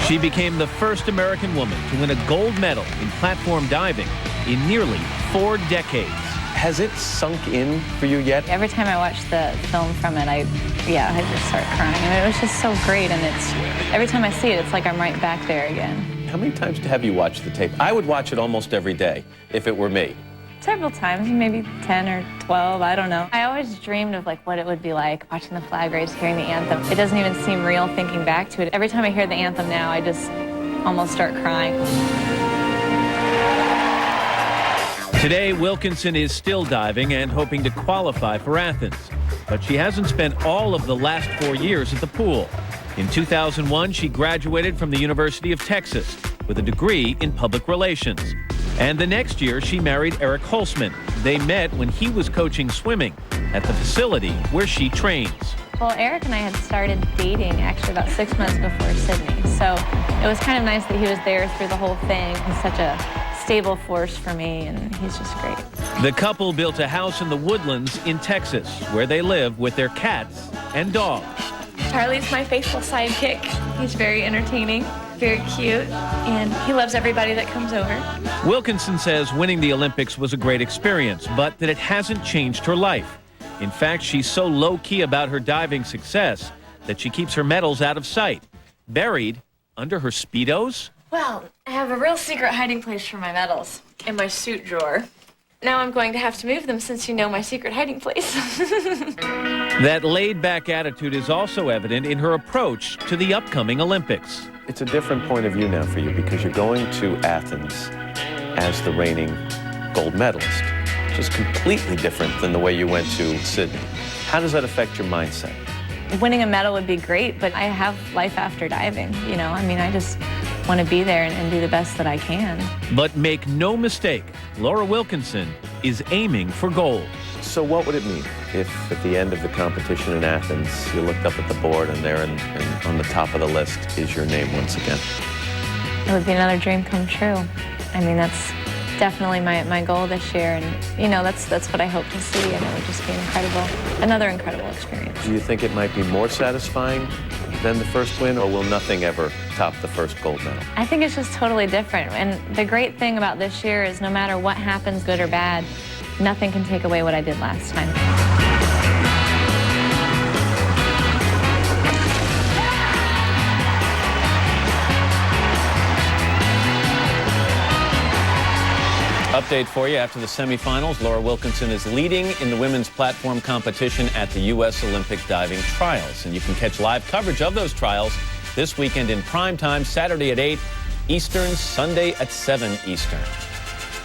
She became the first American woman to win a gold medal in platform diving in nearly 4 decades. Has it sunk in for you yet? Every time I watch the film from it, I just start crying. I mean, it was just so great, and every time I see it, it's like I'm right back there again. How many times have you watched the tape? I would watch it almost every day if it were me. Several times, maybe 10 or 12, I don't know. I always dreamed of what it would be like watching the flag raise, hearing the anthem. It doesn't even seem real thinking back to it. Every time I hear the anthem now, I just almost start crying. Today, Wilkinson is still diving and hoping to qualify for Athens. But she hasn't spent all of the last 4 years at the pool. In 2001, she graduated from the University of Texas with a degree in public relations. And the next year, she married Eric Holzman. They met when he was coaching swimming at the facility where she trains. Well, Eric and I had started dating actually about 6 months before Sydney, so it was kind of nice that he was there through the whole thing. He's such a stable force for me, and he's just great. The couple built a house in the Woodlands in Texas, where they live with their cats and dogs. Charlie's my faithful sidekick. He's very entertaining, very cute, and he loves everybody that comes over. Wilkinson says winning the Olympics was a great experience, but that it hasn't changed her life. In fact, she's so low-key about her diving success that she keeps her medals out of sight, buried under her Speedos. Well, I have a real secret hiding place for my medals in my suit drawer. Now I'm going to have to move them since you know my secret hiding place. That laid-back attitude is also evident in her approach to the upcoming Olympics. It's a different point of view now for you because you're going to Athens as the reigning gold medalist, which is completely different than the way you went to Sydney. How does that affect your mindset? Winning a medal would be great, but I have life after diving, you know? I mean, I just want to be there and do the best that I can. But make no mistake, Laura Wilkinson is aiming for gold. So what would it mean if at the end of the competition in Athens, you looked up at the board and there and on the top of the list is your name once again? It would be another dream come true. I mean, that's definitely my goal this year, and you know, that's what I hope to see, and it would just be incredible, another incredible experience. Do you think it might be more satisfying than the first win, or will nothing ever top the first gold medal? I think it's just totally different, and the great thing about this year is no matter what happens, good or bad, nothing can take away what I did last time. Update for you after the semifinals. Laura Wilkinson is leading in the women's platform competition at the U.S. Olympic Diving Trials. And you can catch live coverage of those trials this weekend in prime time, Saturday at 8 Eastern, Sunday at 7 Eastern.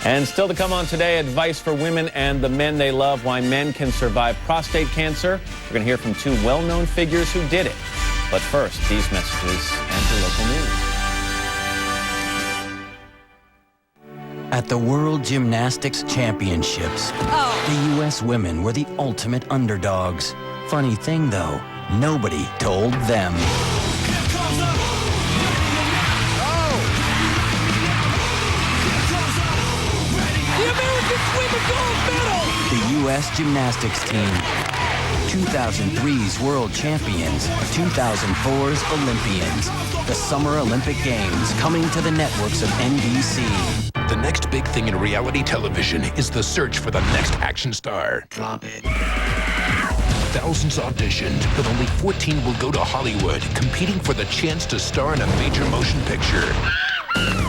And still to come on today, advice for women and the men they love, why men can survive prostate cancer. We're going to hear from two well-known figures who did it. But first, these messages and your local news. At the World Gymnastics Championships, the U.S. women were the ultimate underdogs. Funny thing, though, nobody told them. The Americans win the gold medal! The U.S. Gymnastics team. 2003's world champions, 2004's Olympians. The Summer Olympic Games coming to the networks of NBC. The next big thing in reality television is the search for the next action star. Drop it. Thousands auditioned, but only 14 will go to Hollywood, competing for the chance to star in a major motion picture.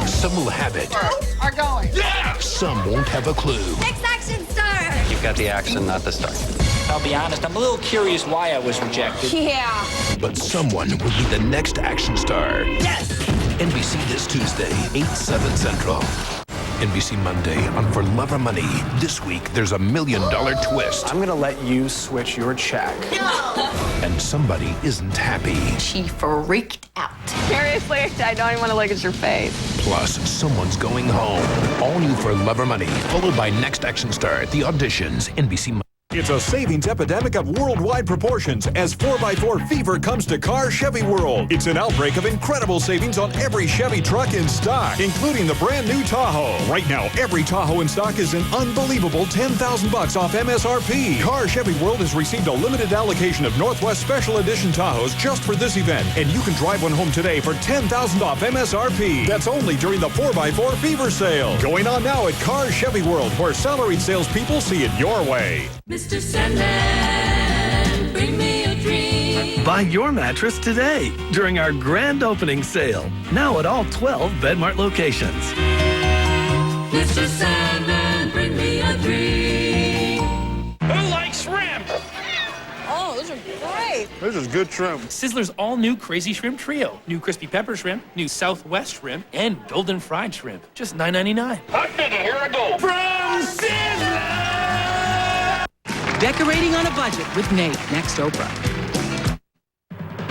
Some will have it. Are going. Yeah! Some won't have a clue. Next action star! You've got the action, not the star. I'll be honest, I'm a little curious why I was rejected. Yeah. But someone will be the next action star. Yes! NBC this Tuesday, 8/7 Central. NBC Monday on For Love or Money. This week, there's $1 million twist. I'm gonna let you switch your check. And somebody isn't happy. She freaked out. Seriously, I don't even want to look at your face. Plus, someone's going home. All new For Love or Money, followed by Next Action Star, The Auditions, NBC Monday. It's a savings epidemic of worldwide proportions as 4x4 fever comes to Car Chevy World. It's an outbreak of incredible savings on every Chevy truck in stock, including the brand new Tahoe. Right now, every Tahoe in stock is an unbelievable $10,000 off MSRP. Car Chevy World has received a limited allocation of Northwest Special Edition Tahoes just for this event, and you can drive one home today for $10,000 off MSRP. That's only during the 4x4 fever sale. Going on now at Car Chevy World, where salaried salespeople see it your way. Mr. Sandman, bring me a dream. Buy your mattress today during our grand opening sale. Now at all 12 Bedmart locations. Mr. Sandman, bring me a dream. Who likes shrimp? Oh, those are great. This is good shrimp. Sizzler's all-new Crazy Shrimp Trio. New Crispy Pepper Shrimp, new Southwest Shrimp, and Golden Fried Shrimp. Just $9.99. Hot digging, here I go. From Sizzler! Decorating on a budget with Nate, next Oprah.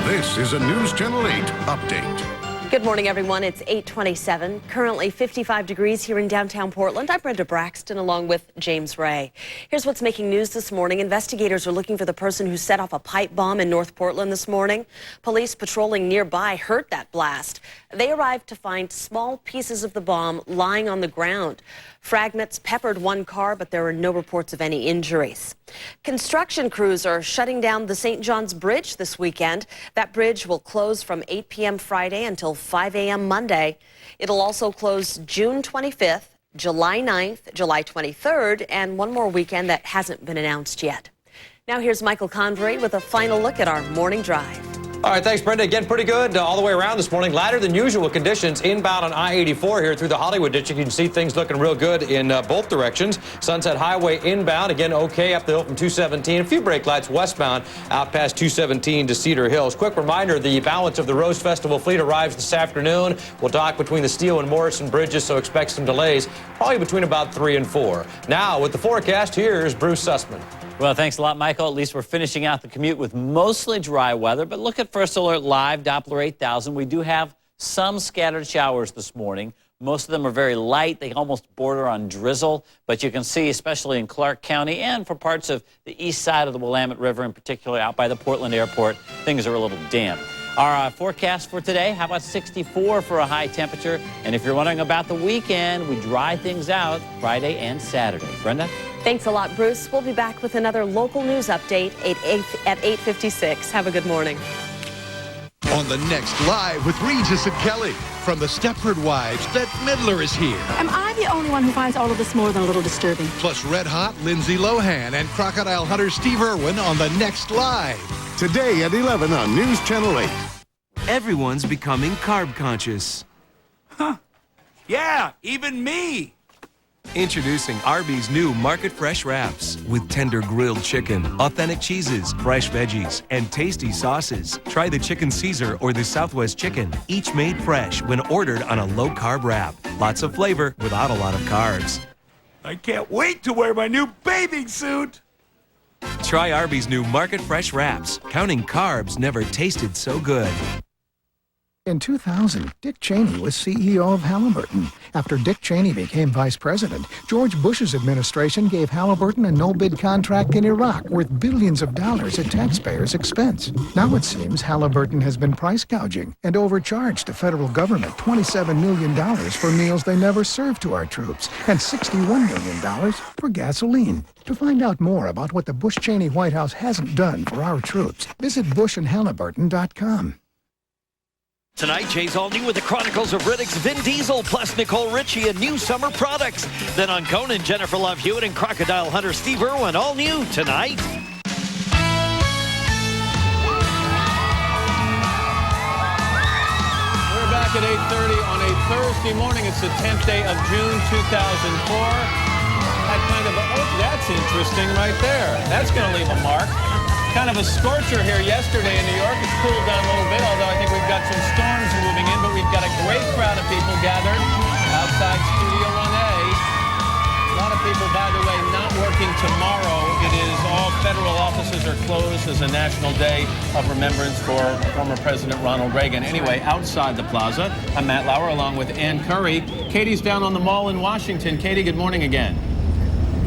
This is a News Channel 8 update. Good morning, everyone. It's 8:27. Currently 55 degrees here in downtown Portland. I'm Brenda Braxton along with James Ray. Here's what's making news this morning. Investigators are looking for the person who set off a pipe bomb in North Portland this morning. Police patrolling nearby heard that blast. They arrived to find small pieces of the bomb lying on the ground. Fragments peppered one car, but there are no reports of any injuries. Construction crews are shutting down the St. John's Bridge this weekend. That bridge will close from 8 p.m. Friday until 5 a.m. Monday. It'll also close June 25th, July 9th, July 23rd, and one more weekend that hasn't been announced yet. Now here's Michael Convery with a final look at our morning drive. All right, thanks, Brenda. Again, pretty good all the way around this morning. Lighter than usual conditions inbound on I-84 here through the Hollywood district. You can see things looking real good in both directions. Sunset Highway inbound, again, okay up the hill from 217. A few brake lights westbound out past 217 to Cedar Hills. Quick reminder, the balance of the Rose Festival fleet arrives this afternoon. We'll dock between the Steele and Morrison bridges, so expect some delays, probably between about 3 and 4. Now, with the forecast, here's Bruce Sussman. Well, thanks a lot, Michael. At least we're finishing out the commute with mostly dry weather. But look at First Alert Live, Doppler 8000. We do have some scattered showers this morning. Most of them are very light. They almost border on drizzle. But you can see, especially in Clark County and for parts of the east side of the Willamette River, in particular out by the Portland Airport, things are a little damp. Our forecast for today, how about 64 for a high temperature? And if you're wondering about the weekend, we dry things out Friday and Saturday. Brenda? Thanks a lot, Bruce. We'll be back with another local news update at 8:56. Have a good morning. On the next Live with Regis and Kelly. From the Stepford Wives, Bette Midler is here. Am I the only one who finds all of this more than a little disturbing? Plus Red Hot, Lindsay Lohan, and Crocodile Hunter Steve Irwin on the next Live. Today at 11 on News Channel 8. Everyone's becoming carb conscious. Huh. Yeah, even me. Introducing Arby's new Market Fresh Wraps with tender grilled chicken, authentic cheeses, fresh veggies, and tasty sauces. Try the Chicken Caesar or the Southwest Chicken, each made fresh when ordered on a low-carb wrap. Lots of flavor without a lot of carbs. I can't wait to wear my new bathing suit. Try Arby's new Market Fresh Wraps. Counting carbs never tasted so good. In 2000, Dick Cheney was CEO of Halliburton. After Dick Cheney became vice president, George Bush's administration gave Halliburton a no-bid contract in Iraq worth billions of dollars at taxpayers' expense. Now it seems Halliburton has been price gouging and overcharged the federal government $27 million for meals they never served to our troops and $61 million for gasoline. To find out more about what the Bush-Cheney White House hasn't done for our troops, visit bushandhalliburton.com. Tonight, Jay's all new with the Chronicles of Riddick's Vin Diesel plus Nicole Richie and new summer products. Then on Conan, Jennifer Love Hewitt and Crocodile Hunter Steve Irwin, all new tonight. We're back at 8:30 on a Thursday morning. It's the 10th day of June 2004. That kind of that's interesting right there. That's going to leave a mark. Kind of a scorcher here yesterday in New York. It's cooled down a little bit, although I think we've got some storms moving in, but we've got a great crowd of people gathered outside Studio 1A. A lot of people, by the way, not working tomorrow. It is all federal offices are closed as a national day of remembrance for former President Ronald Reagan. Anyway, outside the plaza, I'm Matt Lauer along with Ann Curry. Katie's down on the Mall in Washington. Katie, good morning again.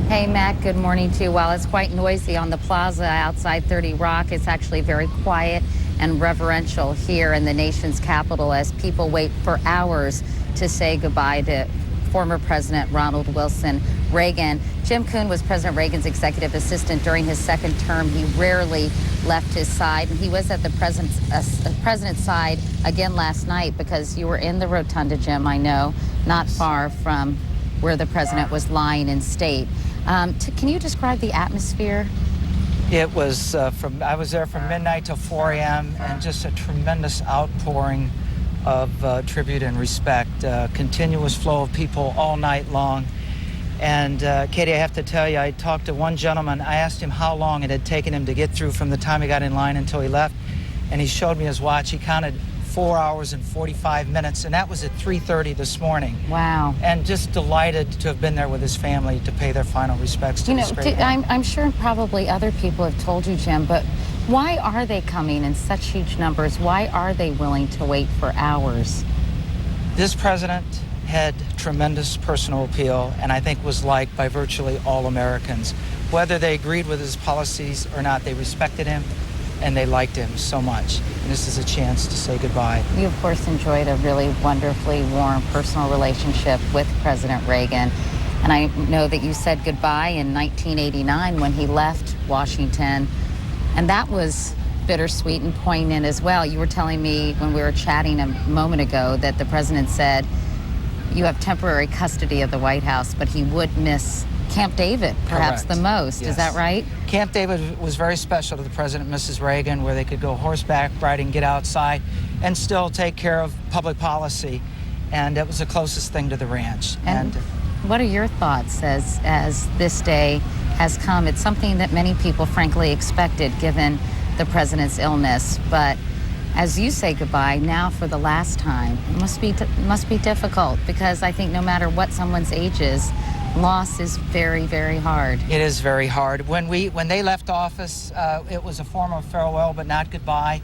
Hey, Matt, good morning to you. While it's quite noisy on the plaza outside 30 Rock, it's actually very quiet and reverential here in the nation's capital as people wait for hours to say goodbye to former President Ronald Wilson Reagan. Jim Kuhn was President Reagan's executive assistant during his second term. He rarely left his side, and he was at the president's side again last night because you were in the rotunda, Jim, I know, not far from where the president was lying in state. Can you describe the atmosphere? It was I was there from midnight till 4 a.m. and just a tremendous outpouring of tribute and respect. Continuous flow of people all night long. And Katie, I have to tell you, I talked to one gentleman. I asked him how long it had taken him to get through from the time he got in line until he left. And he showed me his watch. He counted 4 hours and 45 minutes, and that was at 3:30 this morning. Wow. And just delighted to have been there with his family to pay their final respects to this great man. I'm sure probably other people have told you, Jim, but Why are they coming in such huge numbers? Why are they willing to wait for hours? This president had tremendous personal appeal, and I think was liked by virtually all Americans. Whether they agreed with his policies or not, they respected him and they liked him so much. And this is a chance to say goodbye. You, of course, enjoyed a really wonderfully warm personal relationship with President Reagan. And I know that you said goodbye in 1989 when he left Washington. And that was bittersweet and poignant as well. You were telling me when we were chatting a moment ago that the president said you have temporary custody of the White House, but he would miss Camp David perhaps Correct. the most. Yes. Is that right? Camp David was very special to the President and Mrs. Reagan, where they could go horseback riding, get outside, and still take care of public policy. And it was the closest thing to the ranch. And what are your thoughts as this day has come? It's something that many people frankly expected given the president's illness, but as you say goodbye now for the last time, it must be difficult, because I think no matter what someone's age is, loss is very, very hard. It is very hard. When they left office, it was a form of farewell, but not goodbye.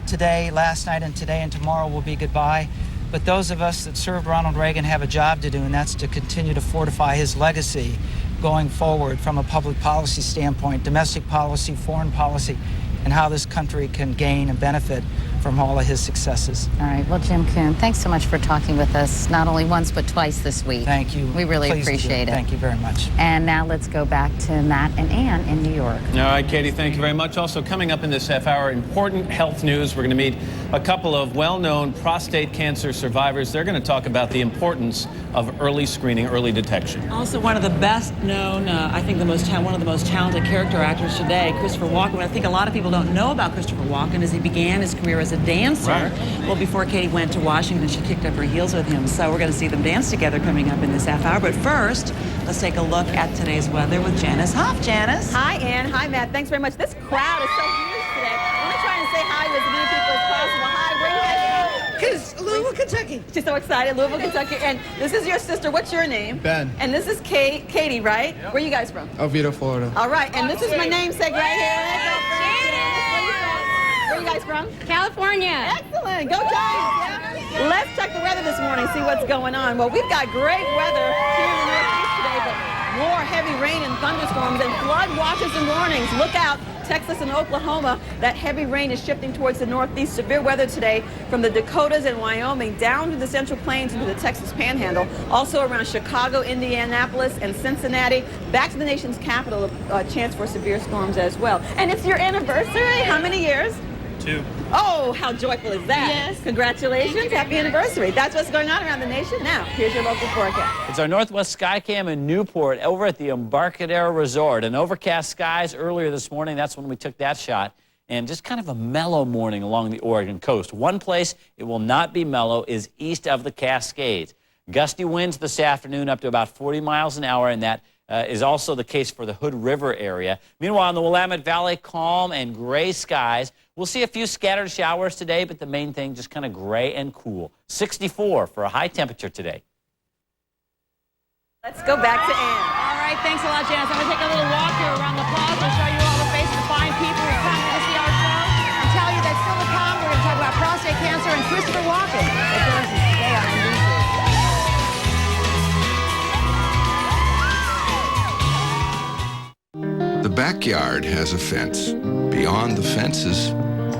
Today, last night, and today and tomorrow will be goodbye. But those of us that served Ronald Reagan have a job to do, and that's to continue to fortify his legacy going forward from a public policy standpoint, domestic policy, foreign policy, and how this country can gain and benefit from all of his successes. All right. Well, Jim Kuhn, thanks so much for talking with us, not only once, but twice this week. Thank you. We really Pleased appreciate it. Thank you very much. And now let's go back to Matt and Ann in New York. All right, Katie, thank you very much. Also coming up in this half hour, important health news. We're going to meet a couple of well-known prostate cancer survivors. They're going to talk about the importance of early screening, early detection. Also one of the best known, I think one of the most talented character actors today, Christopher Walken. I think a lot of people don't know about Christopher Walken as he began his career as a dancer. Right. Well, before Katie went to Washington, she kicked up her heels with him. So we're going to see them dance together coming up in this half hour. But first, let's take a look at today's weather with Janice Hoff. Janice. Hi, Ann. Hi, Matt. Thanks very much. This crowd is so huge today. I want to try and say hi to as many people as possible. Hi, where are you guys from? Louisville, Kentucky. She's so excited. Louisville, Kentucky. And this is your sister. What's your name? Ben. And this is Katie, right? Where are you guys from? Oviedo, Florida. All right. And this is my namesake right here. Where are you guys from? California. Excellent. Go Giants. Let's check the weather this morning, see what's going on. Well, we've got great weather here in the Northeast today, but more heavy rain and thunderstorms and flood watches and warnings. Look out, Texas and Oklahoma. That heavy rain is shifting towards the Northeast. Severe weather today from the Dakotas and Wyoming down to the Central Plains into the Texas Panhandle. Also around Chicago, Indianapolis, and Cincinnati. Back to the nation's capital, a chance for severe storms as well. And it's your anniversary. How many years? 2. Oh, how joyful is that? Yes. Congratulations. Happy anniversary. That's what's going on around the nation. Now, here's your local forecast. It's our Northwest Skycam in Newport over at the Embarcadero Resort. And overcast skies earlier this morning. That's when we took that shot. And just kind of a mellow morning along the Oregon coast. One place it will not be mellow is east of the Cascades. Gusty winds this afternoon up to about 40 miles an hour, and that is also the case for the Hood River area. Meanwhile, in the Willamette Valley, calm and gray skies. We'll see a few scattered showers today, but the main thing, just kind of gray and cool. 64 for a high temperature today. Let's go back to Ann. All right, thanks a lot, Janice. I'm going to take a little walk here around the plaza, show you all the faces of fine people who come here to see our show, and tell you that still to come, we're going to talk about prostate cancer and Christopher Walken. Of course, today on NBC. The backyard has a fence. Beyond the fences,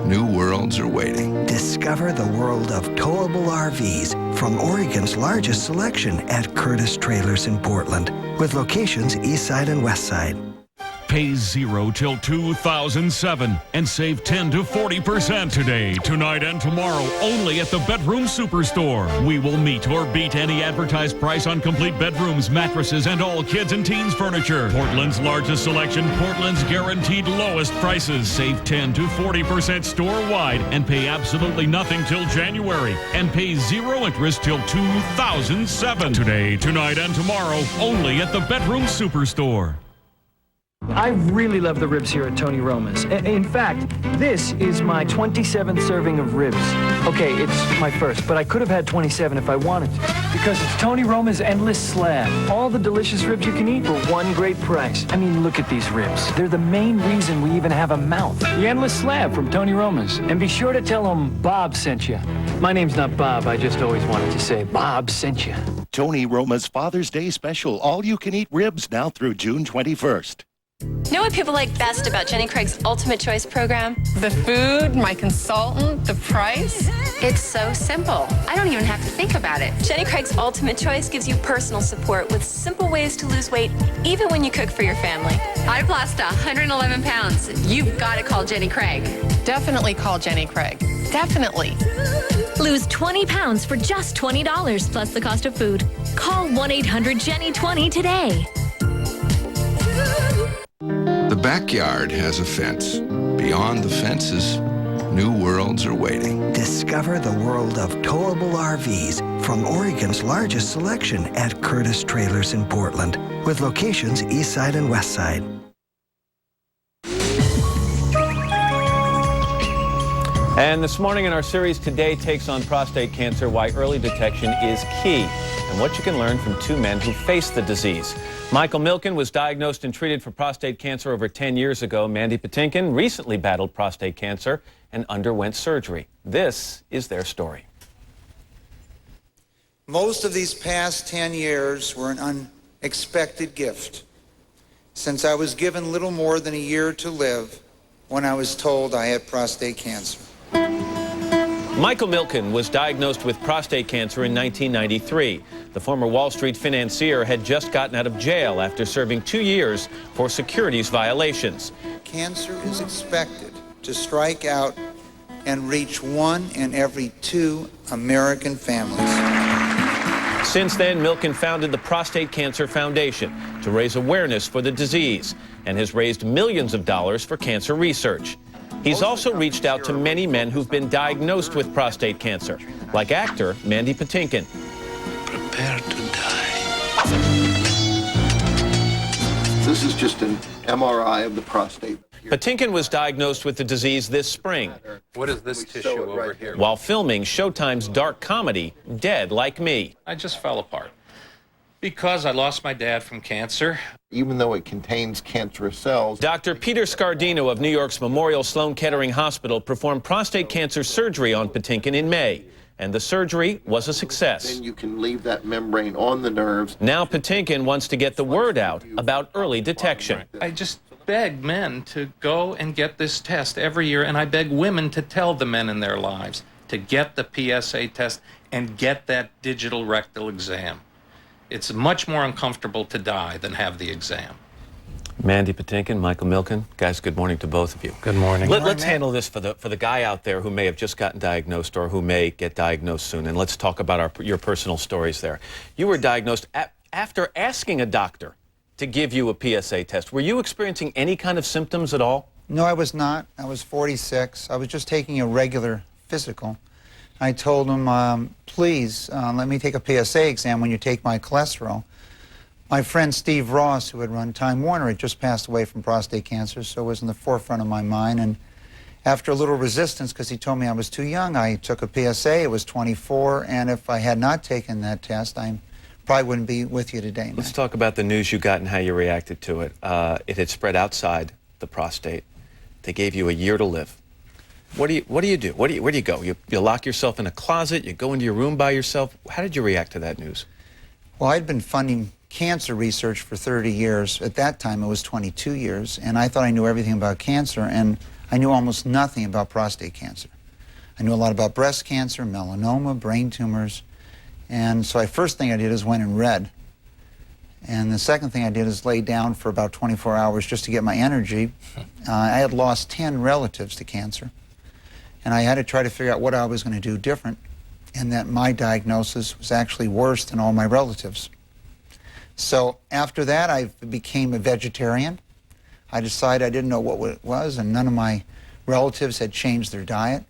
new worlds are waiting. Discover the world of towable RVs from Oregon's largest selection at Curtis Trailers in Portland, with locations east side and west side. Pay 0 till 2007 and save 10 to 40% today, tonight, and tomorrow only at the Bedroom Superstore. We will meet or beat any advertised price on complete bedrooms, mattresses, and all kids and teens furniture. Portland's largest selection, Portland's guaranteed lowest prices. Save 10 to 40% store-wide and pay absolutely nothing till January, and pay 0 interest till 2007. Today, tonight, and tomorrow only at the Bedroom Superstore. I really love the ribs here at Tony Roma's. In fact, this is my 27th serving of ribs. Okay, it's my first, but I could have had 27 if I wanted to. Because it's Tony Roma's Endless Slab. All the delicious ribs you can eat for one great price. I mean, look at these ribs. They're the main reason we even have a mouth. The Endless Slab from Tony Roma's. And be sure to tell them Bob sent you. My name's not Bob. I just always wanted to say Bob sent you. Tony Roma's Father's Day special. All-you-can-eat ribs now through June 21st. Know what people like best about Jenny Craig's Ultimate Choice program? The food, my consultant, the price. It's so simple. I don't even have to think about it. Jenny Craig's Ultimate Choice gives you personal support with simple ways to lose weight, even when you cook for your family. I've lost 111 pounds. You've got to call Jenny Craig. Definitely call Jenny Craig. Definitely. Lose 20 pounds for just $20 plus the cost of food. Call 1-800-JENNY20 today. The backyard has a fence. Beyond the fences, new worlds are waiting. Discover the world of towable RVs from Oregon's largest selection at Curtis Trailers in Portland, with locations east side and west side. And this morning in our series, Today takes on prostate cancer, why early detection is key, and what you can learn from two men who faced the disease. Michael Milken was diagnosed and treated for prostate cancer over 10 years ago. Mandy Patinkin recently battled prostate cancer and underwent surgery. This is their story. Most of these past 10 years were an unexpected gift, since I was given little more than a year to live when I was told I had prostate cancer. Michael Milken was diagnosed with prostate cancer in 1993. The former Wall Street financier had just gotten out of jail after serving 2 years for securities violations. Cancer is expected to strike out and reach 1 in every 2 American families. Since then, Milken founded the Prostate Cancer Foundation to raise awareness for the disease and has raised millions of dollars for cancer research. He's also reached out to many men who've been diagnosed with prostate cancer, like actor Mandy Patinkin. Prepare to die. This is just an MRI of the prostate. Patinkin was diagnosed with the disease this spring. What is this tissue over here? While filming Showtime's dark comedy, Dead Like Me. I just fell apart because I lost my dad from cancer. Even though it contains cancerous cells. Dr. Peter Scardino of New York's Memorial Sloan Kettering Hospital performed prostate cancer surgery on Patinkin in May, and the surgery was a success. Then you can leave that membrane on the nerves. Now Patinkin wants to get the word out about early detection. I just beg men to go and get this test every year, and I beg women to tell the men in their lives to get the PSA test and get that digital rectal exam. It's much more uncomfortable to die than have the exam. Mandy Patinkin, Michael Milken, guys, good morning to both of you. Good morning. Let's handle this for the guy out there who may have just gotten diagnosed or who may get diagnosed soon, and let's talk about your personal stories there. You were diagnosed after asking a doctor to give you a PSA test. Were you experiencing any kind of symptoms at all? No, I was not. I was 46. I was just taking a regular physical. I told him, please, let me take a PSA exam when you take my cholesterol. My friend Steve Ross, who had run Time Warner, had just passed away from prostate cancer, so it was in the forefront of my mind. And after a little resistance, because he told me I was too young, I took a PSA. It was 24, and if I had not taken that test, I probably wouldn't be with you today. Let's talk about the news you got and how you reacted to it. It had spread outside the prostate. They gave you a year to live. What do you do? Where do you go? You lock yourself in a closet? You go into your room by yourself? How did you react to that news? Well, I'd been funding cancer research for 30 years. At that time, it was 22 years, and I thought I knew everything about cancer, and I knew almost nothing about prostate cancer. I knew a lot about breast cancer, melanoma, brain tumors, and so first thing I did is went and read. And the second thing I did is lay down for about 24 hours just to get my energy. I had lost 10 relatives to cancer, and I had to try to figure out what I was going to do different, and that my diagnosis was actually worse than all my relatives. So after that, I became a vegetarian. I decided I didn't know what it was, and none of my relatives had changed their diet.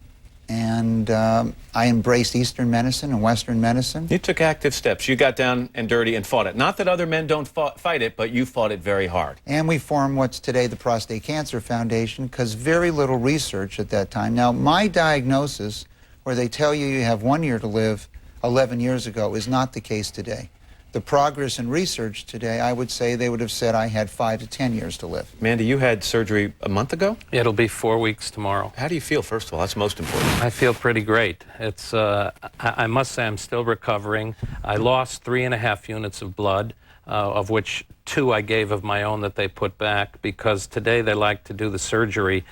And I embraced Eastern medicine and Western medicine. You took active steps. You got down and dirty and fought it. Not that other men don't fight it, but you fought it very hard. And we formed what's today the Prostate Cancer Foundation, because very little research at that time. Now, my diagnosis, where they tell you you have 1 year to live 11 years ago, is not the case today. The progress in research today, I would say they would have said I had 5 to 10 years to live. Mandy, you had surgery a month ago? It'll be 4 weeks tomorrow. How do you feel, first of all? That's most important. I feel pretty great. It's, I must say I'm still recovering. I lost 3.5 units of blood, of which 2 I gave of my own that they put back, because today they like to do the surgery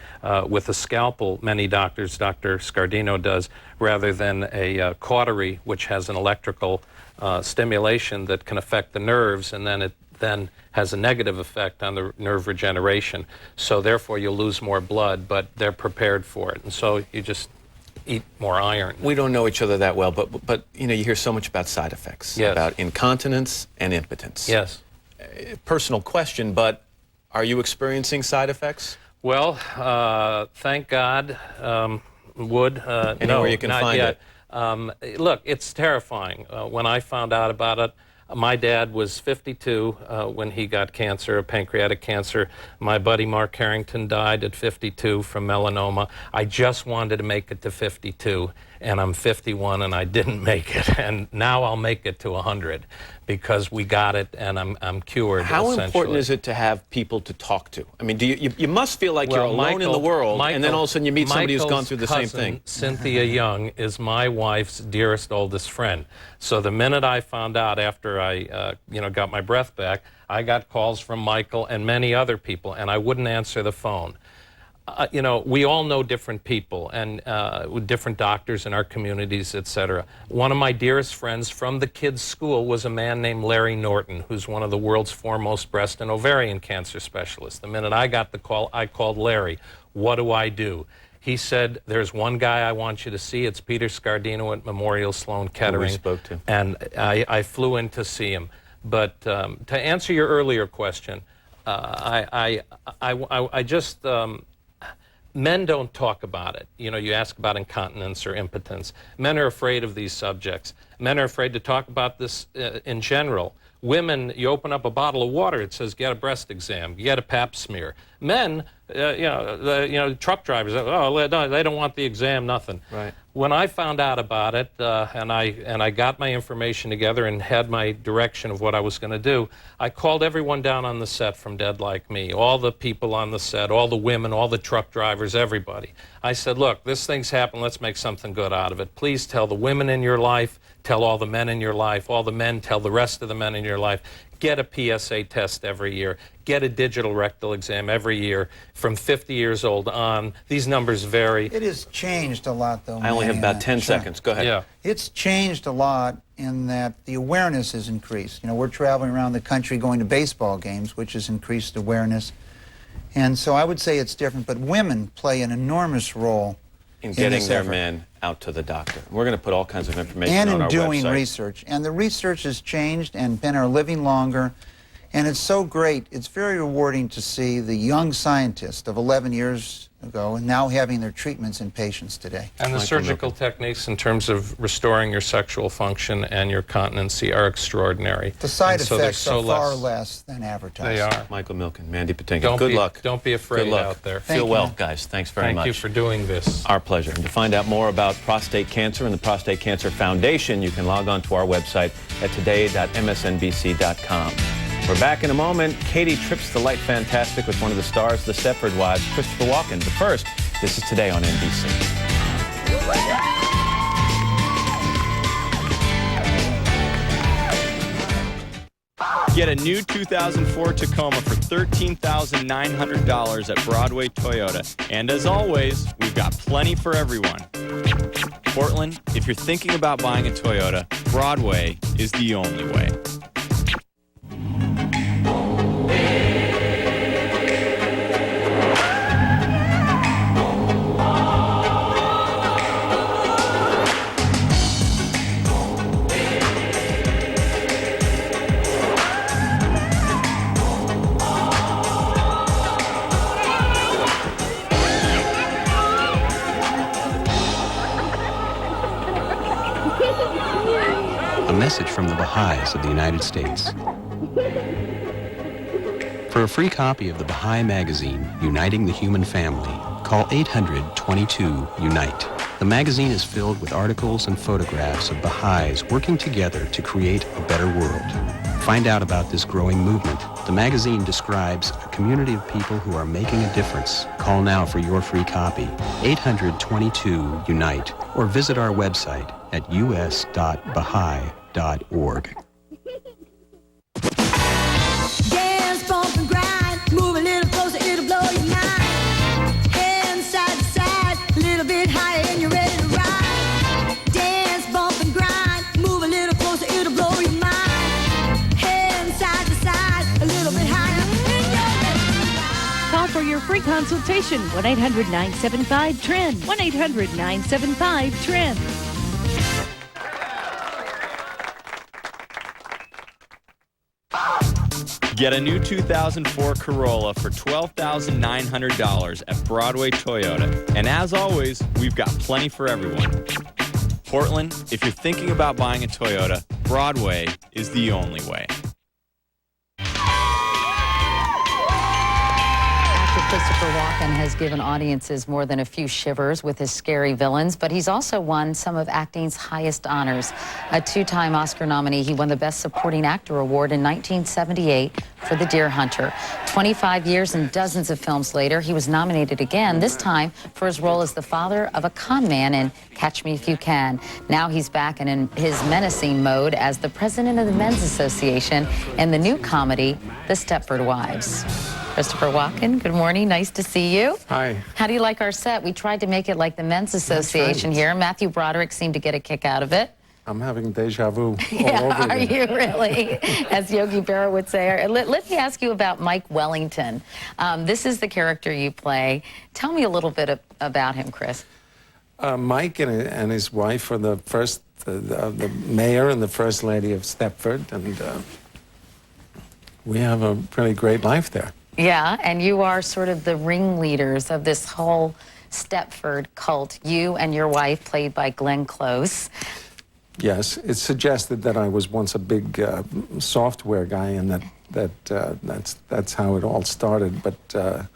with a scalpel, many doctors, Dr. Scardino does, rather than a cautery, which has an electrical stimulation that can affect the nerves, and then it then has a negative effect on the nerve regeneration. So therefore you'll lose more blood, but they're prepared for it. And so you just eat more iron. We don't know each other that well, but you know, you hear so much about side effects, yes, about incontinence and impotence. Yes. Personal question, but are you experiencing side effects? Well, thank God, Anywhere no, you can not find yet. it. Look, it's terrifying. When I found out about it, my dad was 52 when he got cancer, pancreatic cancer. My buddy Mark Harrington died at 52 from melanoma. I just wanted to make it to 52, and I'm 51, and I didn't make it. And now I'll make it to 100 because we got it, and I'm cured. How important is it to have people to talk to? I mean, do you must feel like you're alone in the world, and then all of a sudden you meet somebody who's gone through the same thing. Cynthia Young is my wife's dearest, oldest friend. So the minute I found out, after I got my breath back, I got calls from Michael and many other people, and I wouldn't answer the phone. We all know different people and different doctors in our communities, etc. One of my dearest friends from the kids' school was a man named Larry Norton, who's one of the world's foremost breast and ovarian cancer specialists. The minute I got the call, I called Larry. What do I do? He said, there's one guy I want you to see. It's Peter Scardino at Memorial Sloan Kettering. Who we spoke to. And I flew in to see him. But to answer your earlier question, men don't talk about it. You ask about incontinence or impotence. Men are afraid of these subjects. Men are afraid to talk about this in general. Women, you open up a bottle of water, it says get a breast exam, get a pap smear. Men, truck drivers, they don't want the exam, nothing. Right. When I found out about it, and I got my information together and had my direction of what I was going to do, I called everyone down on the set from Dead Like Me, all the people on the set, all the women, all the truck drivers, everybody. I said, look, this thing's happened, let's make something good out of it. Please tell the women in your life, tell all the men in your life, all the men tell the rest of the men in your life. Get a PSA test every year. Get a digital rectal exam every year from 50 years old on. These numbers vary. It has changed a lot, though. I only have about 10 seconds. Go ahead. Yeah. It's changed a lot in that the awareness has increased. We're traveling around the country going to baseball games, which has increased awareness. And so I would say it's different, but women play an enormous role in getting their effort. men out to the doctor. We're going to put all kinds of information And on our in doing website. research. And the research has changed, and men are living longer. And it's so great. It's very rewarding to see the young scientists of 11 years ago and now having their treatments in patients today. And the surgical techniques in terms of restoring your sexual function and your continency are extraordinary. The side so effects are far less less than advertised. They are. Michael Milken, Mandy Patinkin, good luck. Don't be afraid Good luck. out there. Feel well, guys. Thanks very much. Thank you for doing this. Our pleasure. And to find out more about prostate cancer and the Prostate Cancer Foundation, you can log on to our website at today.msnbc.com. We're back in a moment. Katie trips the light fantastic with one of the stars of the Stepford Wives, Christopher Walken. But first, this is Today on NBC. Get a new 2004 Tacoma for $13,900 at Broadway Toyota. And as always, we've got plenty for everyone. Portland, if you're thinking about buying a Toyota, Broadway is the only way. A message from the Baha'is of the United States. For a free copy of the Baha'i magazine, Uniting the Human Family, call 800-22-UNITE. The magazine is filled with articles and photographs of Baha'is working together to create a better world. Find out about this growing movement. The magazine describes a community of people who are making a difference. Call now for your free copy, 800-22-UNITE, or visit our website at us.baha'i.org. Dance, bump and grind, move a little closer, it'll blow your mind. Hands side to side, a little bit higher and you're ready to ride. Dance, bump and grind, move a little closer, it'll blow your mind. Hands side to side, a little bit higher and you're ready to ride. Call for your free consultation, 1-800-975-TREND, 1-800-975-TREND. Get a new 2004 Corolla for $12,900 at Broadway Toyota. And as always, we've got plenty for everyone. Portland, if you're thinking about buying a Toyota, Broadway is the only way. Christopher Walken has given audiences more than a few shivers with his scary villains, but he's also won some of acting's highest honors. A two-time Oscar nominee, he won the Best Supporting Actor award in 1978 for The Deer Hunter. 25 years and dozens of films later, he was nominated again, this time for his role as the father of a con man in Catch Me If You Can. Now he's back and in his menacing mode as the president of the Men's Association in the new comedy, The Stepford Wives. Christopher Walken, good morning. Nice to see you. Hi. How do you like our set? We tried to make it like the Men's Association here. Matthew Broderick seemed to get a kick out of it. I'm having deja vu all Yeah, over are again. you really? As Yogi Berra would say. Let me ask you about Mike Wellington. This is the character you play. Tell me a little bit about him, Chris. Mike and his wife are the first, the mayor and the first lady of Stepford, and we have a pretty great life there. Yeah, and you are sort of the ringleaders of this whole Stepford cult. You and your wife, played by Glenn Close. Yes, it's suggested that I was once a big software guy, and that's how it all started. But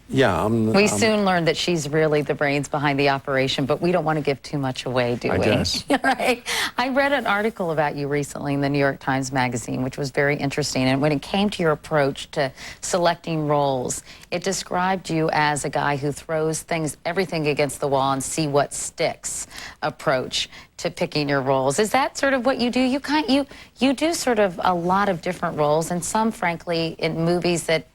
yeah, We soon learned that she's really the brains behind the operation, but we don't want to give too much away, do we? I guess. Right. I read an article about you recently in the New York Times Magazine, which was very interesting. And when it came to your approach to selecting roles, it described you as a guy who throws everything against the wall and see what sticks approach to picking your roles. Is that sort of what you do? You do sort of a lot of different roles, and some, frankly, in movies that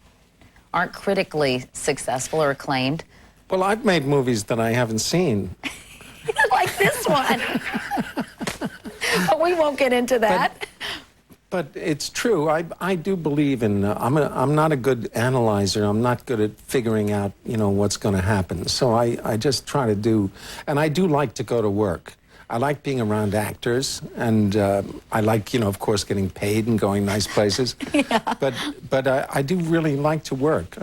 aren't critically successful or acclaimed. Well, I've made movies that I haven't seen. Like this one. But we won't get into that. But it's true. I do believe in. I'm not a good analyzer. I'm not good at figuring out, what's going to happen. So I just try to do, and I do like to go to work. I like being around actors, and I like, of course, getting paid and going nice places. Yeah. But I do really like to work.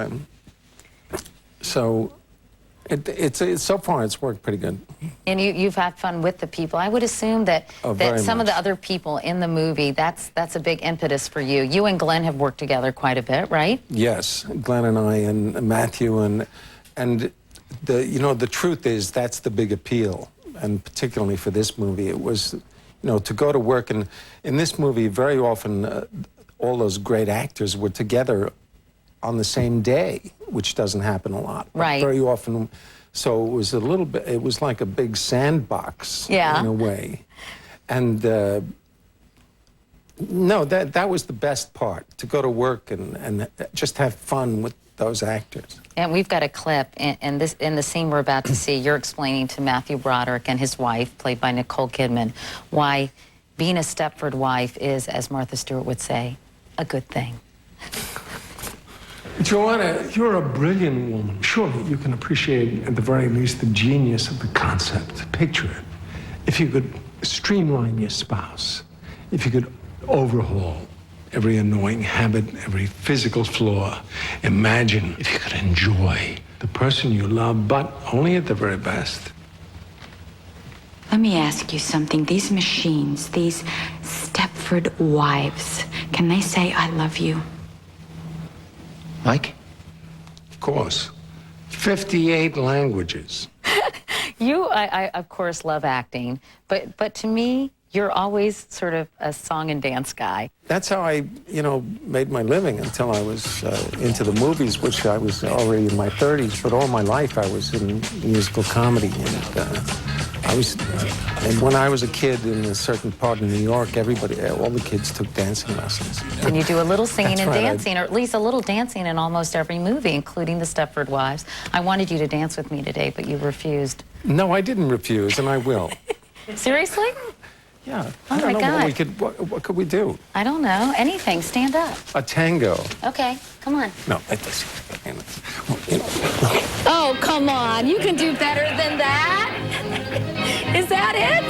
So so far it's worked pretty good. And you've had fun with the people. I would assume that some of the other people in the movie, that's a big impetus for you. You and Glenn have worked together quite a bit, right? Yes, Glenn and I and Matthew and the truth is that's the big appeal. And particularly for this movie, it was, to go to work. And in this movie, very often, all those great actors were together on the same day, which doesn't happen a lot. Right. But very often, so it was it was like a big sandbox in a way. And no, that was the best part, to go to work and just have fun with those actors. And we've got a clip in the scene we're about to see. You're explaining to Matthew Broderick and his wife, played by Nicole Kidman, why being a Stepford wife is, as Martha Stewart would say, a good thing. Joanna, you're a brilliant woman. Surely you can appreciate, at the very least, the genius of the concept. Picture it. If you could streamline your spouse, if you could overhaul every annoying habit, every physical flaw. Imagine if you could enjoy the person you love, but only at the very best. Let me ask you something. These machines, these Stepford wives, can they say I love you? Mike? Of course. 58 languages. I of course love acting, but to me, you're always sort of a song and dance guy. That's how I, made my living until I was into the movies, which I was already in my 30s. But all my life I was in musical comedy, and when I was a kid in a certain part of New York, all the kids took dancing lessons. And you do a little singing and right, dancing, or at least a little dancing in almost every movie, including The Stepford Wives. I wanted you to dance with me today, but you refused. No, I didn't refuse, and I will. Seriously? Yeah. Oh, my God. What could we do? I don't know. Anything. Stand up. A tango. Okay. Come on. No, Oh, come on. You can do better than that. Is that it?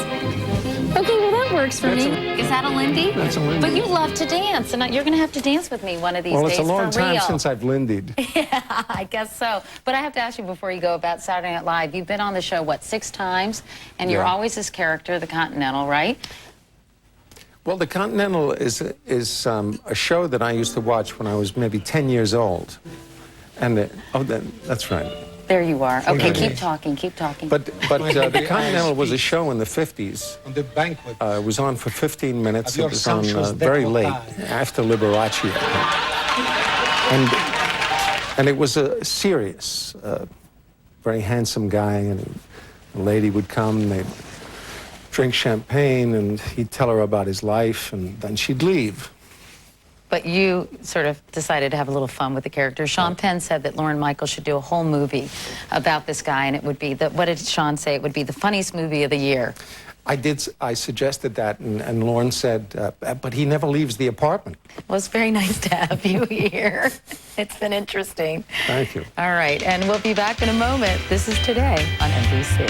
Okay, well, that works for me. Is that a Lindy? That's a Lindy. But you love to dance, and you're going to have to dance with me one of these days. Well, it's a long for time real. since I've Lindied. Yeah, I guess so. But I have to ask you before you go about Saturday Night Live. You've been on the show, what, 6 times? And you're always this character, the Continental, right? Well, the Continental is a show that I used to watch when I was maybe 10 years old. And, that's right. There you are. Okay, keep talking, keep talking. But the Continental was a show in the 50s. On the banquet. It was on for 15 minutes. It was on very late, after Liberace. And it was a serious, very handsome guy, and a lady would come, and they'd drink champagne, and he'd tell her about his life, and then she'd leave. But you sort of decided to have a little fun with the character. Sean Penn said that Lorne Michaels should do a whole movie about this guy, and it would be, what did Sean say? It would be the funniest movie of the year. I suggested that, and Lorne said, but he never leaves the apartment. Well, it's very nice to have you here. It's been interesting. Thank you. All right, and we'll be back in a moment. This is Today on NBC.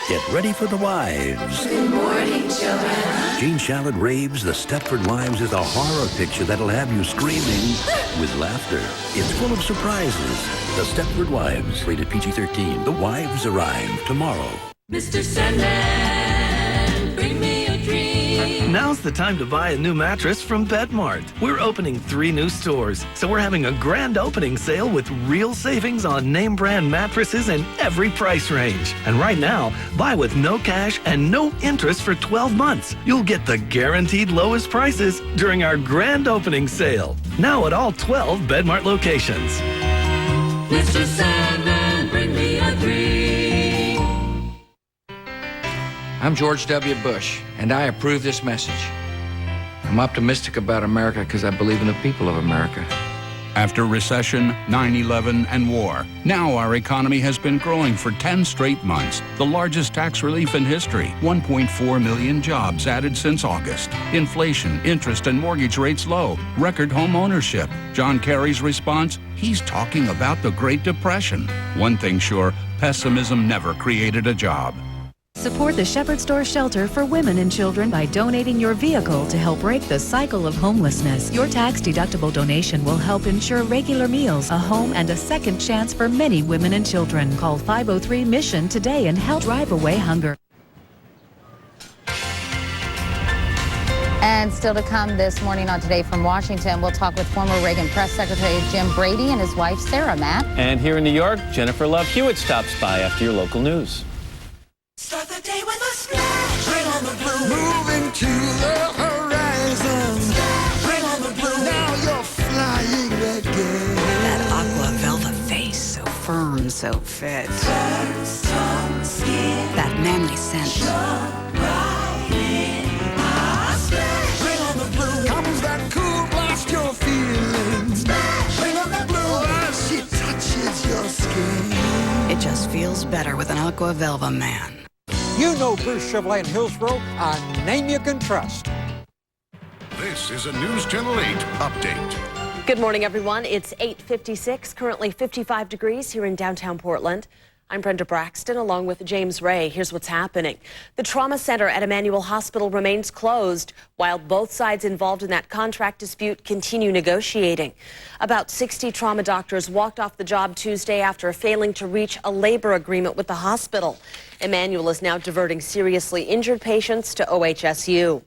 Get ready for the wives. Good morning, children. Gene Shalit raves The Stepford Wives is a horror picture that'll have you screaming with laughter. It's full of surprises. The Stepford Wives, rated PG-13. The Wives arrive tomorrow. Mr. Sandman, bring me a dream. Now's the time to buy a new mattress from Bedmart. We're opening 3 new stores, so we're having a grand opening sale with real savings on name brand mattresses in every price range. And right now, buy with no cash and no interest for 12 months. You'll get the guaranteed lowest prices during our grand opening sale. Now at all 12 Bedmart locations. Mr. Sandman, bring me a dream. I'm George W. Bush, and I approve this message. I'm optimistic about America because I believe in the people of America. After recession, 9/11, and war, now our economy has been growing for 10 straight months. The largest tax relief in history, 1.4 million jobs added since August. Inflation, interest, and mortgage rates low. Record home ownership. John Kerry's response? He's talking about the Great Depression. One thing sure, pessimism never created a job. Support the Shepherd Store Shelter for Women and Children by donating your vehicle to help break the cycle of homelessness. Your tax-deductible donation will help ensure regular meals, a home, and a second chance for many women and children. Call 503-MISSION today and help drive away hunger. And still to come this morning on Today from Washington, we'll talk with former Reagan Press Secretary Jim Brady and his wife, Sarah, Matt. And here in New York, Jennifer Love Hewitt stops by after your local news. Start the day with a splash. Bring on the blue. Moving to the horizon. Splash. Bring on the blue. Now you're flying again. That aqua velva face, so firm, so fit. First tone skin. That manly scent. Right in my splash. Bring on the blue. Comes that cool blast you're feeling. Splash. Bring on the blue. As she touches your skin. It just feels better with an aqua velva man. You know Bruce Chevrolet in Hillsborough, a name you can trust. This is a News Channel 8 update. Good morning, everyone. It's 8:56, currently 55 degrees here in downtown Portland. I'm Brenda Braxton along with James Ray. Here's what's happening. The trauma center at Emmanuel Hospital remains closed while both sides involved in that contract dispute continue negotiating. About 60 trauma doctors walked off the job Tuesday after failing to reach a labor agreement with the hospital. Emmanuel is now diverting seriously injured patients to OHSU.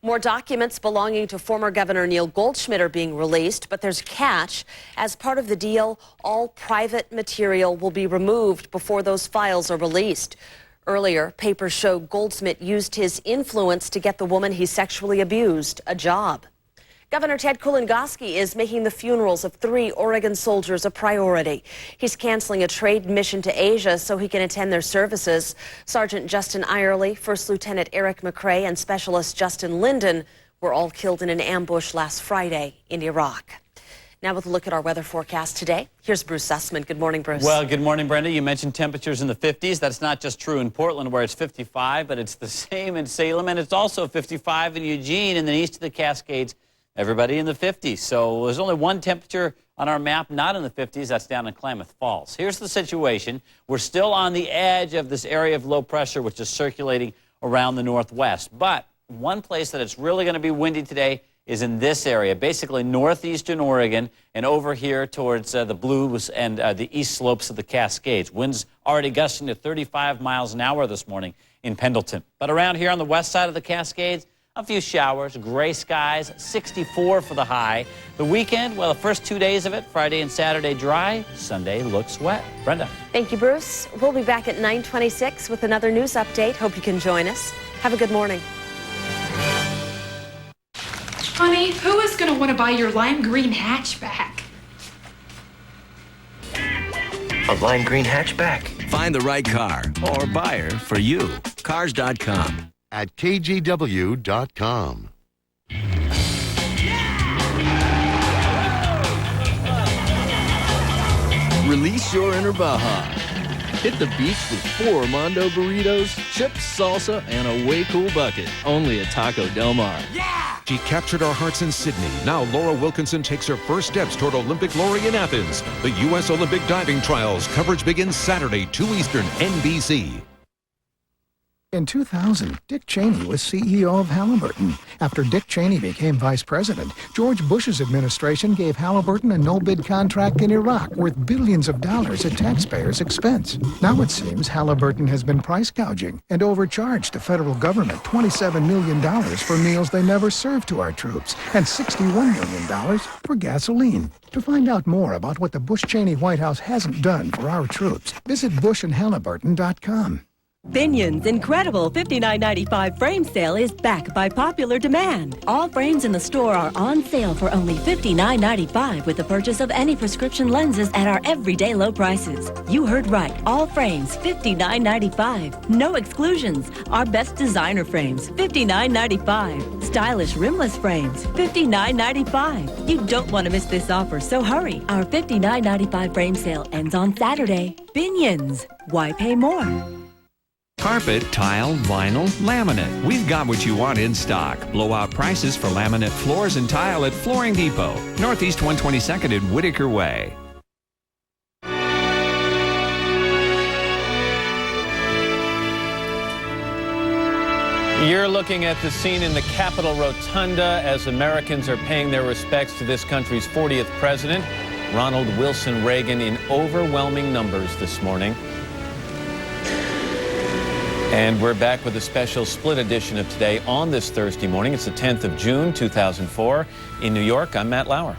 More documents belonging to former Governor Neil Goldschmidt are being released, but there's a catch. As part of the deal, all private material will be removed before those files are released. Earlier, papers show Goldschmidt used his influence to get the woman he sexually abused a job. Governor Ted Kulongoski is making the funerals of 3 Oregon soldiers a priority. He's canceling a trade mission to Asia so he can attend their services. Sergeant Justin Irely, First Lieutenant Eric McRae, and Specialist Justin Linden were all killed in an ambush last Friday in Iraq. Now with a look at our weather forecast today, here's Bruce Sussman. Good morning, Bruce. Well, good morning, Brenda. You mentioned temperatures in the 50s. That's not just true in Portland where it's 55, but it's the same in Salem, and it's also 55 in Eugene and then east of the Cascades. Everybody in the 50s. So there's only one temperature on our map not in the 50s. That's down in Klamath Falls. Here's the situation. We're still on the edge of this area of low pressure, which is circulating around the northwest. But one place that it's really going to be windy today is in this area, basically northeastern Oregon and over here towards the Blues and the east slopes of the Cascades. Winds already gusting to 35 miles an hour this morning in Pendleton. But around here on the west side of the Cascades, a few showers, gray skies, 64 for the high. The weekend, well, the first 2 days of it, Friday and Saturday dry, Sunday looks wet. Brenda. Thank you, Bruce. We'll be back at 9:26 with another news update. Hope you can join us. Have a good morning. Honey, who is going to want to buy your lime green hatchback? A lime green hatchback. Find the right car or buyer for you. Cars.com. At KGW.com. Release your inner Baja. Hit the beach with 4 Armando burritos, chips, salsa, and a way cool bucket. Only at Taco Del Mar. She captured our hearts in Sydney. Now Laura Wilkinson takes her first steps toward Olympic glory in Athens. The U.S. Olympic diving trials. Coverage begins Saturday, 2 Eastern, NBC. In 2000, Dick Cheney was CEO of Halliburton. After Dick Cheney became vice president, George Bush's administration gave Halliburton a no-bid contract in Iraq worth billions of dollars at taxpayers' expense. Now it seems Halliburton has been price gouging and overcharged the federal government $27 million for meals they never served to our troops and $61 million for gasoline. To find out more about what the Bush-Cheney White House hasn't done for our troops, visit bushandhalliburton.com. Binion's incredible $59.95 frame sale is back by popular demand. All frames in the store are on sale for only $59.95 with the purchase of any prescription lenses at our everyday low prices. You heard right. All frames, $59.95. No exclusions. Our best designer frames, $59.95. Stylish rimless frames, $59.95. You don't want to miss this offer, so hurry. Our $59.95 frame sale ends on Saturday. Binion's. Why pay more? Carpet, tile, vinyl, laminate. We've got what you want in stock. Blowout prices for laminate floors and tile at Flooring Depot, Northeast 122nd and Whitaker Way. You're looking at the scene in the Capitol Rotunda as Americans are paying their respects to this country's 40th president, Ronald Wilson Reagan, in overwhelming numbers this morning. And we're back with a special split edition of Today on this Thursday morning. It's the 10th of June, 2004. In New York, I'm Matt Lauer.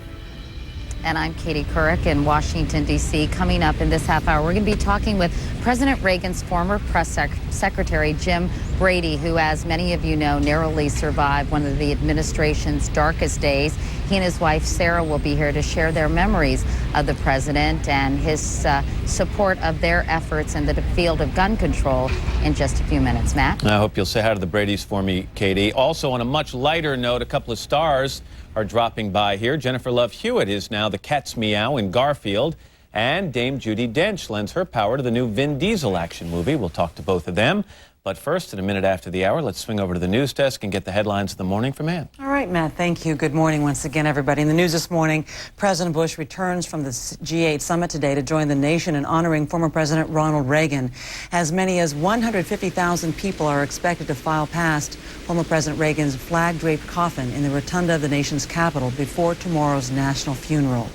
And I'm Katie Couric in Washington, D.C. Coming up in this half hour, we're going to be talking with President Reagan's former press secretary, Jim Brady, who, as many of you know, narrowly survived one of the administration's darkest days. He and his wife, Sarah, will be here to share their memories of the president and his support of their efforts in the field of gun control in just a few minutes. Matt? I hope you'll say hi to the Bradys for me, Katie. Also, on a much lighter note, a couple of stars are dropping by here. Jennifer Love Hewitt is now the Cat's Meow in Garfield, and Dame Judi Dench lends her power to the new Vin Diesel action movie. We'll talk to both of them. But first, at a minute after the hour, let's swing over to the news desk and get the headlines of the morning from Ann. All right. right, Matt, thank you. Good morning once again, everybody. In the news this morning, President Bush returns from the G8 summit today to join the nation in honoring former President Ronald Reagan. As many as 150,000 people are expected to file past former President Reagan's flag-draped coffin in the rotunda of the nation's capital before tomorrow's national funeral.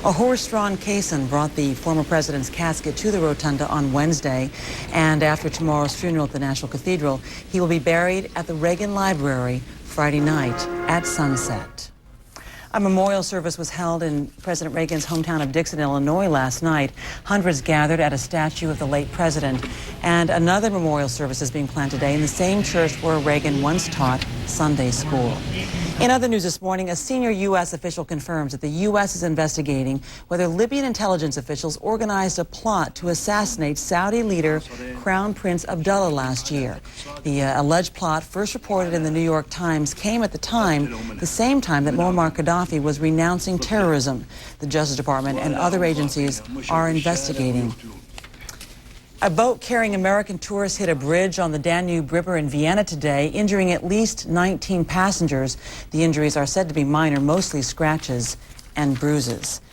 A horse-drawn caisson brought the former president's casket to the rotunda on Wednesday, and after tomorrow's funeral at the National Cathedral, he will be buried at the Reagan Library Friday night at sunset. A memorial service was held in President Reagan's hometown of Dixon, Illinois last night. Hundreds gathered at a statue of the late president, and another memorial service is being planned today in the same church where Reagan once taught Sunday school. In other news this morning, a senior U.S. official confirms that the U.S. is investigating whether Libyan intelligence officials organized a plot to assassinate Saudi leader Crown Prince Abdullah last year. The alleged plot, first reported in the New York Times, came at the same time that Muammar Gaddafi was renouncing terrorism. The Justice Department and other agencies are investigating. A boat carrying American tourists hit a bridge on the Danube River in Vienna today, injuring at least 19 passengers. The injuries are said to be minor, mostly scratches and bruises.